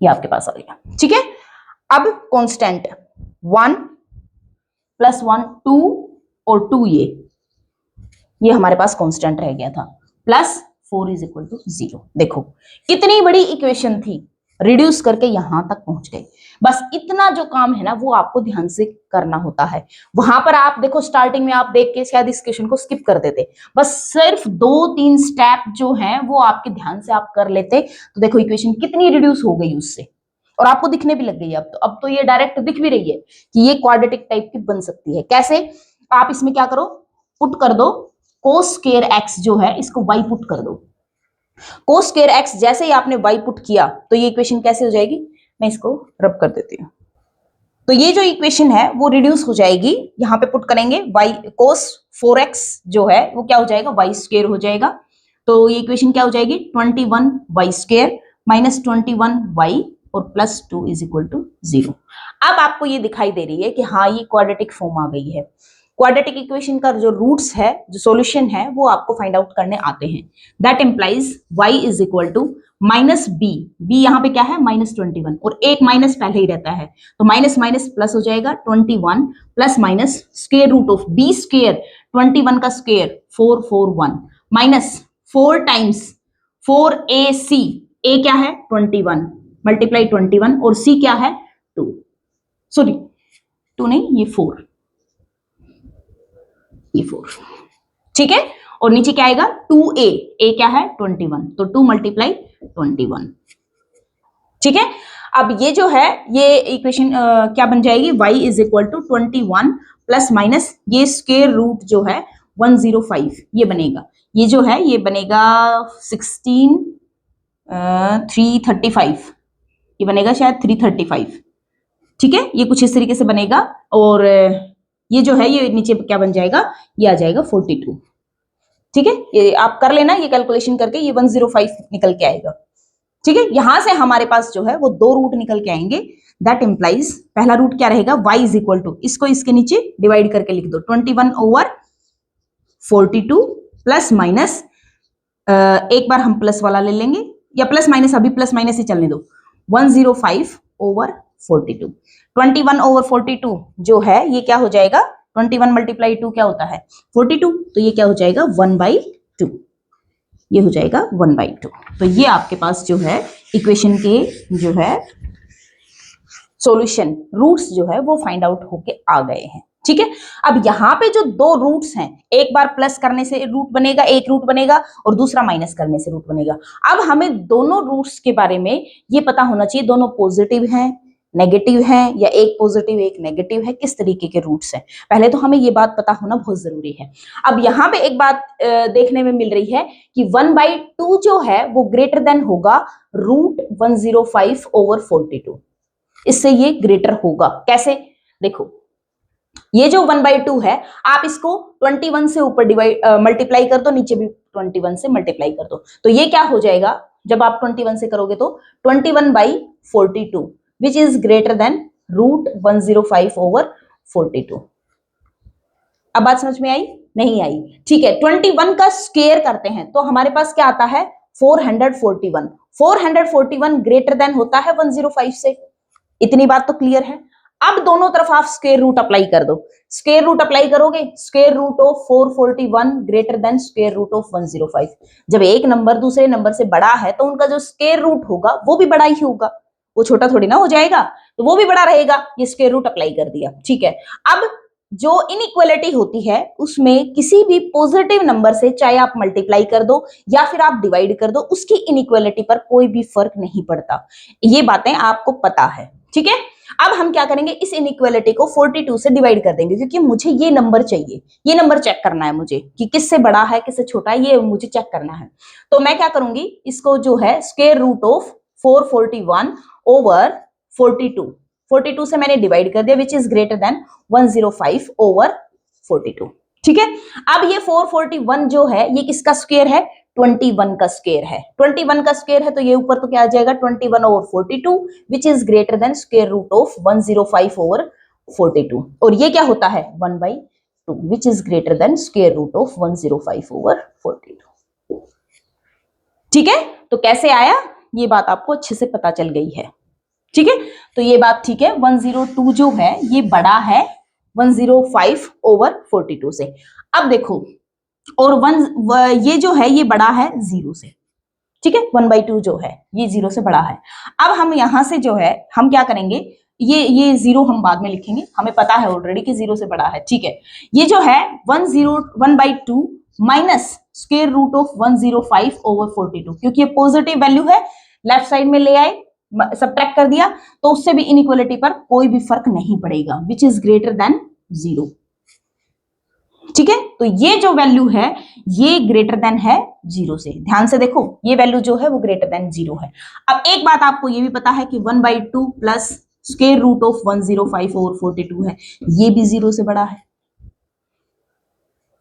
ये आपके पास आ गया। ठीक है, अब कांस्टेंट 1 + 1 2 और 2 ये हमारे पास कांस्टेंट रह गया था, प्लस 4 = 0। देखो कितनी बड़ी इक्वेशन थी, रिड्यूस करके यहां तक पहुंच गए। बस इतना जो काम है ना वो आपको ध्यान से करना होता है। वहां पर आप देखो स्टार्टिंग में आप देख के शायद इस क्वेश्चन को स्किप कर देते, बस सिर्फ 2-3 स्टेप जो हैं वो आपके ध्यान से आप कर लेते तो देखो इक्वेशन कितनी रिड्यूस हो गई उससे, और आपको दिखने भी लग गई। अब तो ये डायरेक्ट दिख भी रही है कि ये क्वाड्रेटिक टाइप की बन सकती है। कैसे? आप इसमें क्या करो, पुट कर दो cos स्क्वायर x जो है इसको y पुट कर दो। cos स्क्वायर x जैसे ही आपने y पुट किया तो ये इक्वेशन कैसे हो जाएगी, मैं इसको रब कर देती हूँ। तो ये जो इक्वेशन है वो रिड्यूस हो जाएगी, यहां पे पुट करेंगे y cos 4x जो है वो क्या हो जाएगा, y स्क्वायर हो जाएगा। तो ये इक्वेशन क्या हो जाएगी, 21y स्क्वायर -21y और +2 = 0। अब आपको ये दिखाई दे रही है कि हाँ ये क्वाड्रेटिक फॉर्म आ गई है। क्वाड्रेटिक इक्वेशन का जो रूट्स है, जो सॉल्यूशन है वो आपको फाइंड आउट करने आते हैं। That implies y = -b, b यहाँ पे क्या है -21 और एक माइनस पहले ही रहता है तो माइनस माइनस प्लस हो जाएगा 21 plus minus square root of b square 21 का square 441 minus 4 times 4ac, a क्या है 21 मल्टीप्लाई 21 और c क्या है 2, सॉरी 2 नहीं ये 4, ये 4। ठीक है, और नीचे क्या आएगा 2a, a क्या है 21 तो 2 × 21। ठीक है, अब ये जो है ये इक्वेशन क्या बन जाएगी, y = 21 प्लस माइनस ये स्क्वायर रूट जो है 105 ये बनेगा, ये जो है ये बनेगा 335, ये बनेगा शायद 335। ठीक है, ये कुछ इस तरीके से बनेगा और ये जो है ये नीचे क्या बन जाएगा, ये आ जाएगा 42। ठीक है, ये आप कर लेना, ये कैलकुलेशन करके ये 105 निकल के आएगा। ठीक है, यहां से हमारे पास जो है वो 2 रूट निकल के आएंगे। दैट इंप्लाइज पहला रूट क्या रहेगा, y = इसको इसके नीचे डिवाइड करके लिख दो 21/42 प्लस माइनस एक बार हम प्लस वाला ले लेंगे या प्लस माइनस अभी प्लस माइनस ही चलने दो 105/42। 21/42 जो है ये क्या हो जाएगा, 21 × 2 क्या होता है 42, तो ये क्या हो जाएगा 1/2, ये हो जाएगा 1/2। तो ये आपके पास जो है इक्वेशन के जो है सॉल्यूशन रूट्स जो है वो फाइंड आउट होके आ गए हैं। ठीक है, अब यहाँ पे जो 2 रूट्स हैं, एक बार प्लस करने से रूट बनेगा, एक रूट बनेगा और दूसरा माइनस करने से रूट बनेगा। अब हमें दोनों रूट्स के बारे में ये पता होना चाहिए, दोनों पॉजिटिव हैं नेगेटिव है या एक पॉजिटिव एक नेगेटिव है, किस तरीके के रूट्स हैं, पहले तो हमें ये बात पता होना बहुत जरूरी है। अब यहाँ पे एक बात देखने में मिल रही है कि 1/2 जो है वो ग्रेटर देन होगा √105/42, इससे ये ग्रेटर होगा। कैसे, देखो ये जो 1/2 है आप इसको 21 से ऊपर डिवाइड मल्टीप्लाई कर दो, नीचे भी 21 से मल्टीप्लाई कर दो, तो ये क्या हो जाएगा, जब आप 21 से करोगे तो 21/42 which is greater than √105/42। अब बात समझ में आई, नहीं आई? ठीक है, 21 का स्क्वायर करते हैं तो हमारे पास क्या आता है 441। 441 ग्रेटर देन होता है 105 से, इतनी बात तो क्लियर है। अब दोनों तरफ आप स्क्वायर रूट अप्लाई कर दो, स्क्वायर रूट अप्लाई करोगे, square root of 441 greater than square root of 105। जब एक नंबर दूसरे नंबर से बड़ा है तो उनका जो स्क्वायर रूट होगा वो भी बड़ा ही होगा, वो छोटा थोड़ी ना हो जाएगा, तो वो भी बड़ा रहेगा। ये स्क्वायर रूट अप्लाई कर दिया। ठीक है, अब जो इनइक्वालिटी होती है उसमें किसी भी पॉजिटिव नंबर से चाहे आप मल्टीप्लाई कर दो या फिर आप डिवाइड कर दो, उसकी इनइक्वालिटी पर कोई भी फर्क नहीं पड़ता, ये बातें आपको पता है। ठीक है, अब हम क्या करेंगे, इस इनइक्वालिटी को 42 से डिवाइड कर देंगे, क्योंकि मुझे ये नंबर चाहिए, ये नंबर चेक करना है मुझे कि किससे बड़ा है किससे छोटा है, ये मुझे चेक करना है। तो मैं क्या करूंगी, इसको जो है स्क्वायर रूट ऑफ 441/42, 42 से मैंने डिवाइड कर दिया, विच इज ग्रेटर देन 105/42। ठीक है, अब ये 441 जो है ये किसका स्क्वायर है, 21 का स्क्वायर है। 21 का स्क्वायर है तो ये ऊपर तो क्या आ जाएगा 21/42 which is greater than square root of 105/42, और ये क्या होता है 1/2। 2 which is greater than square root of 105/42। ठीक है, तो कैसे आया ये बात आपको अच्छे से पता चल गई है। ठीक है, तो ये बात ठीक है, 102 जो है ये बड़ा है 105/42 से। अब देखो, और ये जो है ये बड़ा है 0 से। ठीक है, 1/2 जो है ये 0 से बड़ा है। अब हम यहां से जो है हम क्या करेंगे, ये 0 हम बाद में लिखेंगे, हमें पता है ऑलरेडी कि 0 से बड़ा है। ठीक है, ये जो है 1/2 माइनस स्क्वायर रूट ऑफ 105/42, क्योंकि ये पॉजिटिव वैल्यू है, लेफ्ट साइड में ले आए, सब्ट्रैक्ट कर दिया, तो उससे भी इनइक्वालिटी पर कोई भी फर्क नहीं पड़ेगा, विच इज ग्रेटर देन 0। ठीक है, तो ये जो वैल्यू है ये ग्रेटर देन है 0 से। ध्यान से देखो, ये वैल्यू जो है वो ग्रेटर देन 0 है। अब एक बात आपको ये भी पता है कि 1/2 प्लस स्क्वायर रूट ऑफ 105/42 है, ये भी 0 से बड़ा है।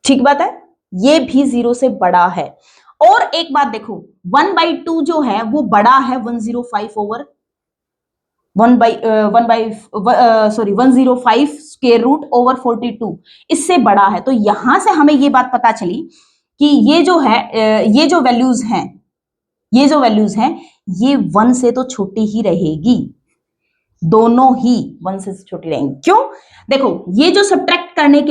ठीक बात है, ये भी 0 से बड़ा है। और एक बात देखो, 1/2 जो है वो बड़ा है 105 स्क्वायर रूट ओवर 42, इससे बड़ा है। तो यहां से हमें ये बात पता चली कि ये जो है ये जो वैल्यूज हैं ये 1 से तो छोटी ही रहेगी, दोनों ही 1 से छोटी रहेंगी। क्यों? देखो, ये जो सब्ट्रैक्ट करने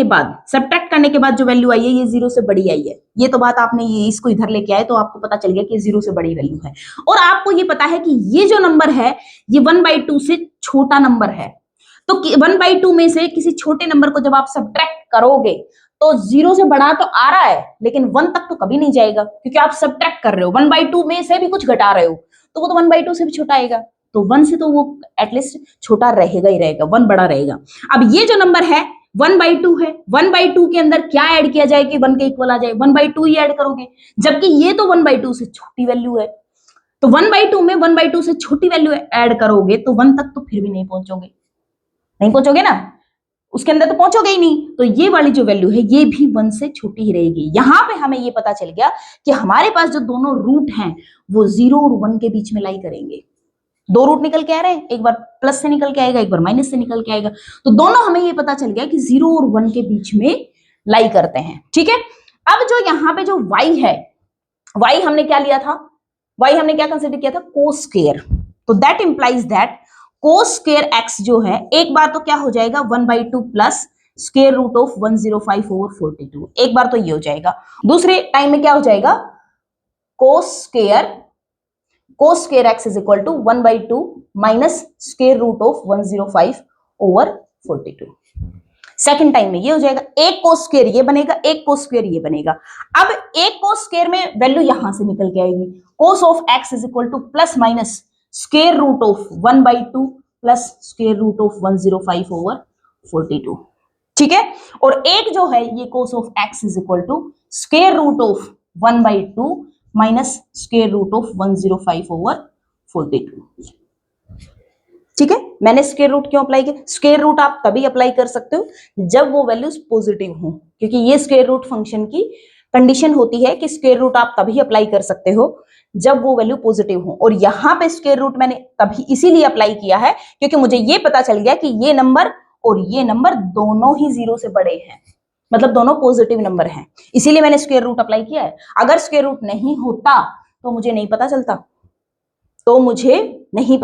के बाद जो वैल्यू आई है ये 0 से बड़ी आई है। ये तो बात आपने ये इसको इधर लेके आए तो आपको पता चल गया कि 0 से बड़ी वैल्यू है। और आपको ये पता है कि ये जो नंबर है ये 1/2 से छोटा नंबर है। तो 1/2 में से किसी छोटे नंबर को जब आप सब्ट्रैक्ट करोगे तो 0 से बड़ा तो आ रहा है, लेकिन 1 तक तो कभी नहीं जाएगा, क्योंकि आप सब्ट्रैक्ट कर रहे हो, 1/2 में से भी कुछ घटा रहे हो, तो वो तो 1/2 से भी छोटा आएगा। तो 1 से तो वो एटलीस्ट छोटा रहेगा ही रहेगा, 1 बड़ा रहेगा। अब ये जो नंबर है 1/2 है, 1/2 के अंदर क्या ऐड किया जाए कि 1 के इक्वल आ जाए? 1/2 ही ऐड करोगे, जबकि ये तो 1/2 से छोटी वैल्यू है। तो 1/2 में 1/2 से छोटी वैल्यू ऐड करोगे तो 1 तक तो फिर भी नहीं पहुंचोगे ना, उसके अंदर तो पहुंचोगे ही नहीं। तो ये वाली जो वैल्यू है ये भी 1 से छोटी ही रहेगी। यहां पे हमें ये पता चल गया कि हमारे पास जो दोनों रूट हैं वो 0 और 1 के बीच में लाई करेंगे। 2 रूट निकल के आ रहे हैं, एक बार प्लस से निकल के आएगा, एक बार माइनस से निकल के आएगा। तो दोनों हमें ये पता चल गया कि 0 और 1 के बीच में लाई करते हैं। ठीक है, अब जो यहाँ पे जो y है, y हमने क्या लिया था? y हमने क्या कंसिडर किया था? Cos square. तो that implies that cos square x जो है एक बार तो क्या हो जाएगा 1/2 प्लस स्क्वायर रूट ऑफ 105/42, एक बार तो ये हो जाएगा। दूसरे टाइम में क्या हो जाएगा? Cos square x is equal to 1/2 minus square root of 105/42। Second time में ये हो जाएगा, एक कोस स्क्वायर ये बनेगा, एक कोस स्क्वायर ये बनेगा। अब एक कोस स्क्वायर में वैल्यू यहां से निकल के आएगी, cos of x is equal to plus minus square root of 1/2 plus square root of 105/42। ठीक है, और एक जो है ये cos of x is equal to square root of 1/2 minus square root of 105/42। ठीक है, मैंने स्क्वायर रूट क्यों अप्लाई किया? स्क्वायर रूट आप तभी अप्लाई कर सकते हो जब वो वैल्यूज पॉजिटिव हो, क्योंकि ये स्क्वायर रूट फंक्शन की कंडीशन होती है कि स्क्वायर रूट आप तभी अप्लाई कर सकते हो जब वो वैल्यू पॉजिटिव हो। और यहाँ पे स्क्वायर रूट मैंने तभी इसीलिए अप्लाई किया है क्योंकि मुझे ये पता चल गया कि ये नंबर और ये नंबर दोनों ही 0 से बड़े हैं, मतलब दोनों पॉजिटिव नंबर हैं, इसीलिए मैंने स्क्वायर रूट अप्लाई किया है। अगर स्क्वायर रूट नहीं होता तो मुझे नहीं पता चलता, नहीं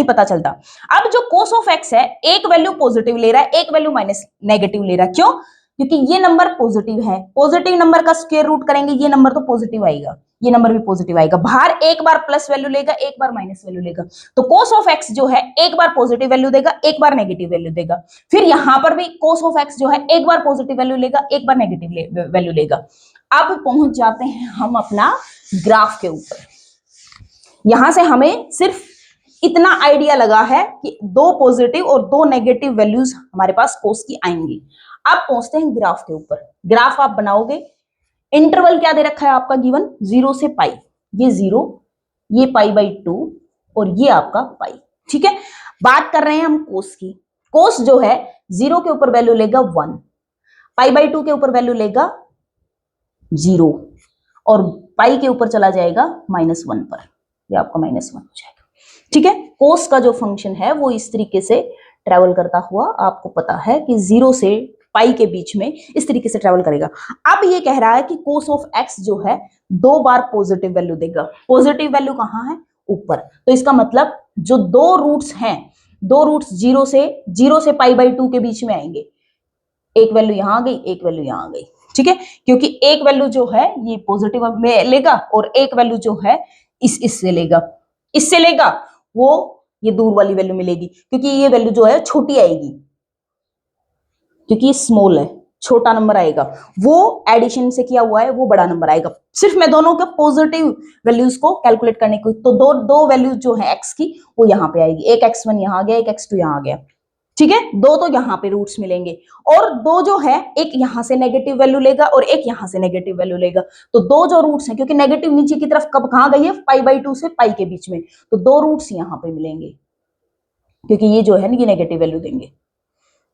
पता चलता। अब जो कोस ऑफ x है एक वैल्यू पॉजिटिव ले रहा है, एक वैल्यू माइनस नेगेटिव ले रहा है। क्यों? क्योंकि ये नंबर पॉजिटिव है, पॉजिटिव नंबर का स्क्वायर रूट करेंगे ये नंबर तो पॉजिटिव आएगा, ये नंबर भी पॉजिटिव आएगा। बाहर एक बार प्लस वैल्यू लेगा, एक बार माइनस वैल्यू लेगा। तो कोस ऑफ x जो है एक बार पॉजिटिव वैल्यू देगा, एक बार नेगेटिव वैल्यू देगा। फिर यहां पर भी कोस ऑफ x जो है एक बार पॉजिटिव वैल्यू लेगा, एक बार नेगेटिव वैल्यू लेगा। अब पहुंच जाते हैं हम अपना ग्राफ के ऊपर। यहां से हमें सिर्फ इतना आइडिया लगा है कि 2 पॉजिटिव और 2 नेगेटिव वैल्यूज हमारे पास कोस की आएंगी। अब पहुंचते हैं ग्राफ के ऊपर। ग्राफ आप बनाओगे, इंटरवल क्या दे रखा है आपका गिवन? 0 से पाई, ये 0, ये π/2 और ये आपका पाई। ठीक है, बात कर रहे हैं हम कोस की। कोस जो है 0 के ऊपर वैल्यू लेगा 1, π/2 के ऊपर वैल्यू लेगा 0 और पाई के ऊपर चला जाएगा -1 पर, ये आपका -1 हो जाएगा। ठीक है, कोस का जो फंक्शन है वो इस तरीके से ट्रेवल करता हुआ आपको पता है कि 0 से पाई के बीच में इस तरीके से ट्रेवल करेगा। अब ये कह रहा है कि कोस ऑफ एक्स जो है 2 बार पॉजिटिव वैल्यू देगा। पॉजिटिव वैल्यू कहाँ है? ऊपर। तो इसका मतलब जो दो रूट्स हैं, दो रूट्स जीरो से पाई बाई 2 के बीच में आएंगे। एक वैल्यू यहां आ गई, एक वैल्यू यहां आ गई, ठीक है, क्योंकि एक वैल्यू जो है ये पॉजिटिव में लेगा और एक वैल्यू जो है इससे लेगा, इससे लेगा, वो ये दूर वाली वैल्यू मिलेगी, क्योंकि ये वैल्यू जो है छोटी आएगी, क्योंकि स्मॉल है, छोटा नंबर आएगा, वो एडिशन से किया हुआ है, वो बड़ा नंबर आएगा। सिर्फ मैं दोनों के पॉजिटिव वैल्यूज को कैलकुलेट करने को, तो दो वैल्यूज जो है एक्स की वो यहाँ पे आएगी, एक x1 यहाँ आ गया, एक x2 यहाँ आ गया, ठीक है, दो तो यहाँ पे रूट्स मिलेंगे, और दो जो है एक यहां से नेगेटिव वैल्यू लेगा और एक यहां से नेगेटिव वैल्यू लेगा, तो दो जो रूट्स हैं, क्योंकि नेगेटिव नीचे की तरफ कब कहां गई है? पाई बाई 2 से पाई के बीच में, तो दो रूट्स यहाँ पे मिलेंगे, क्योंकि ये जो है ये नेगेटिव वैल्यू देंगे,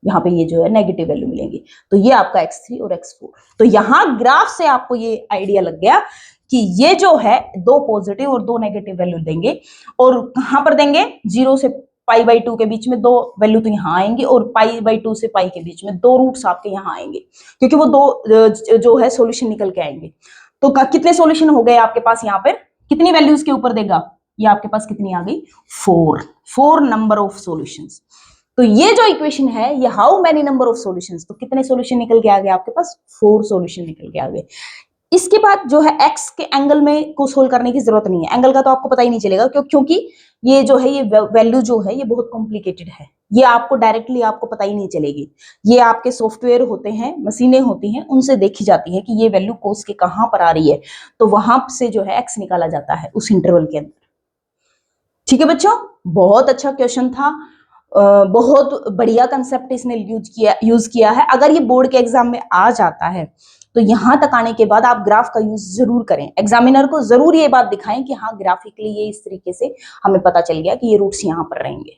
यहाँ पे ये जो है नेगेटिव वैल्यू मिलेंगी, तो ये आपका x3 और x4। तो यहाँ ग्राफ से आपको ये आइडिया लग गया कि ये जो है दो पॉजिटिव और दो नेगेटिव वैल्यू देंगे, और कहां पर देंगे? 0 से पाई बाई 2 के बीच में दो वैल्यू तो यहाँ आएंगे, और पाई बाई 2 से पाई के बीच में दो रूट्स आपके यहाँ आएंगे, क्योंकि वो दो जो है सॉल्यूशन निकल के आएंगे। तो कितने सॉल्यूशन हो गए आपके पास? यहाँ पर कितनी वैल्यूज के ऊपर देगा? ये आपके पास कितनी आ गई? 4 नंबर ऑफ सॉल्यूशंस। तो ये जो इक्वेशन है, ये how many number of solutions, तो कितने सॉल्यूशन निकल के आ गए आपके पास? 4 सॉल्यूशन निकल के आ गए। इसके बाद जो है x के एंगल में को सोल्व करने की जरूरत नहीं है, एंगल का तो आपको पता ही नहीं चलेगा, क्योंकि ये जो है ये वैल्यू जो है ये बहुत कॉम्प्लिकेटेड है, ये आपको डायरेक्टली आपको पता ही नहीं चलेगी, ये आपके सॉफ्टवेयर होते हैं, मशीनें होती हैं, उनसे देखी जाती है कि ये वैल्यू कोस के कहां पर आ रही है, तो वहां से जो है x निकाला जाता है उस इंटरवल के अंदर। ठीक है बच्चों, बहुत अच्छा क्वेश्चन था, बहुत बढ़िया कंसेप्ट इसने यूज किया है। अगर ये बोर्ड के एग्जाम में आ जाता है तो यहां तक आने के बाद आप ग्राफ का यूज जरूर करें, एग्जामिनर को जरूर ये बात दिखाएं कि हाँ ग्राफिकली ये इस तरीके से हमें पता चल गया कि ये रूट्स यहां पर रहेंगे।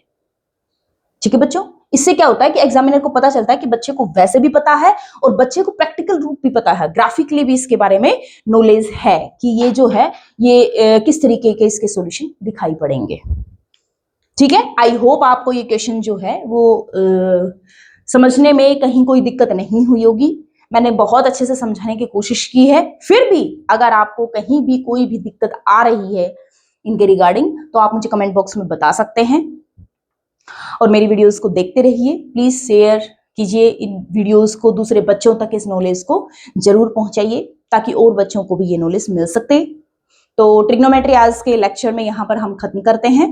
ठीक है बच्चों, इससे क्या होता है कि एग्जामिनर को पता चलता है कि बच्चे को वैसे भी पता है और बच्चे को प्रैक्टिकल रूप भी पता है, ग्राफिकली भी इसके बारे में नॉलेज है कि ये जो है ये किस तरीके के इसके सॉल्यूशन दिखाई पड़ेंगे। ठीक है, आई होप आपको ये क्वेश्चन जो है वो समझने में कहीं कोई दिक्कत नहीं हुई होगी। मैंने बहुत अच्छे से समझाने की कोशिश की है, फिर भी अगर आपको कहीं भी कोई भी दिक्कत आ रही है इनके रिगार्डिंग तो आप मुझे कमेंट बॉक्स में बता सकते हैं, और मेरी वीडियोस को देखते रहिए, प्लीज शेयर कीजिए इन वीडियोस को, दूसरे बच्चों तक इस नॉलेज को जरूर पहुंचाइए ताकि और बच्चों को भी ये नॉलेज मिल सकते। तो ट्रिग्नोमेट्री आज के लेक्चर में यहाँ पर हम खत्म करते हैं,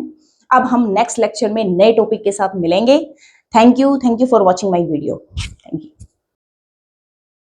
अब हम नेक्स्ट लेक्चर में नए टॉपिक के साथ मिलेंगे। Thank you for watching my video. Thank you.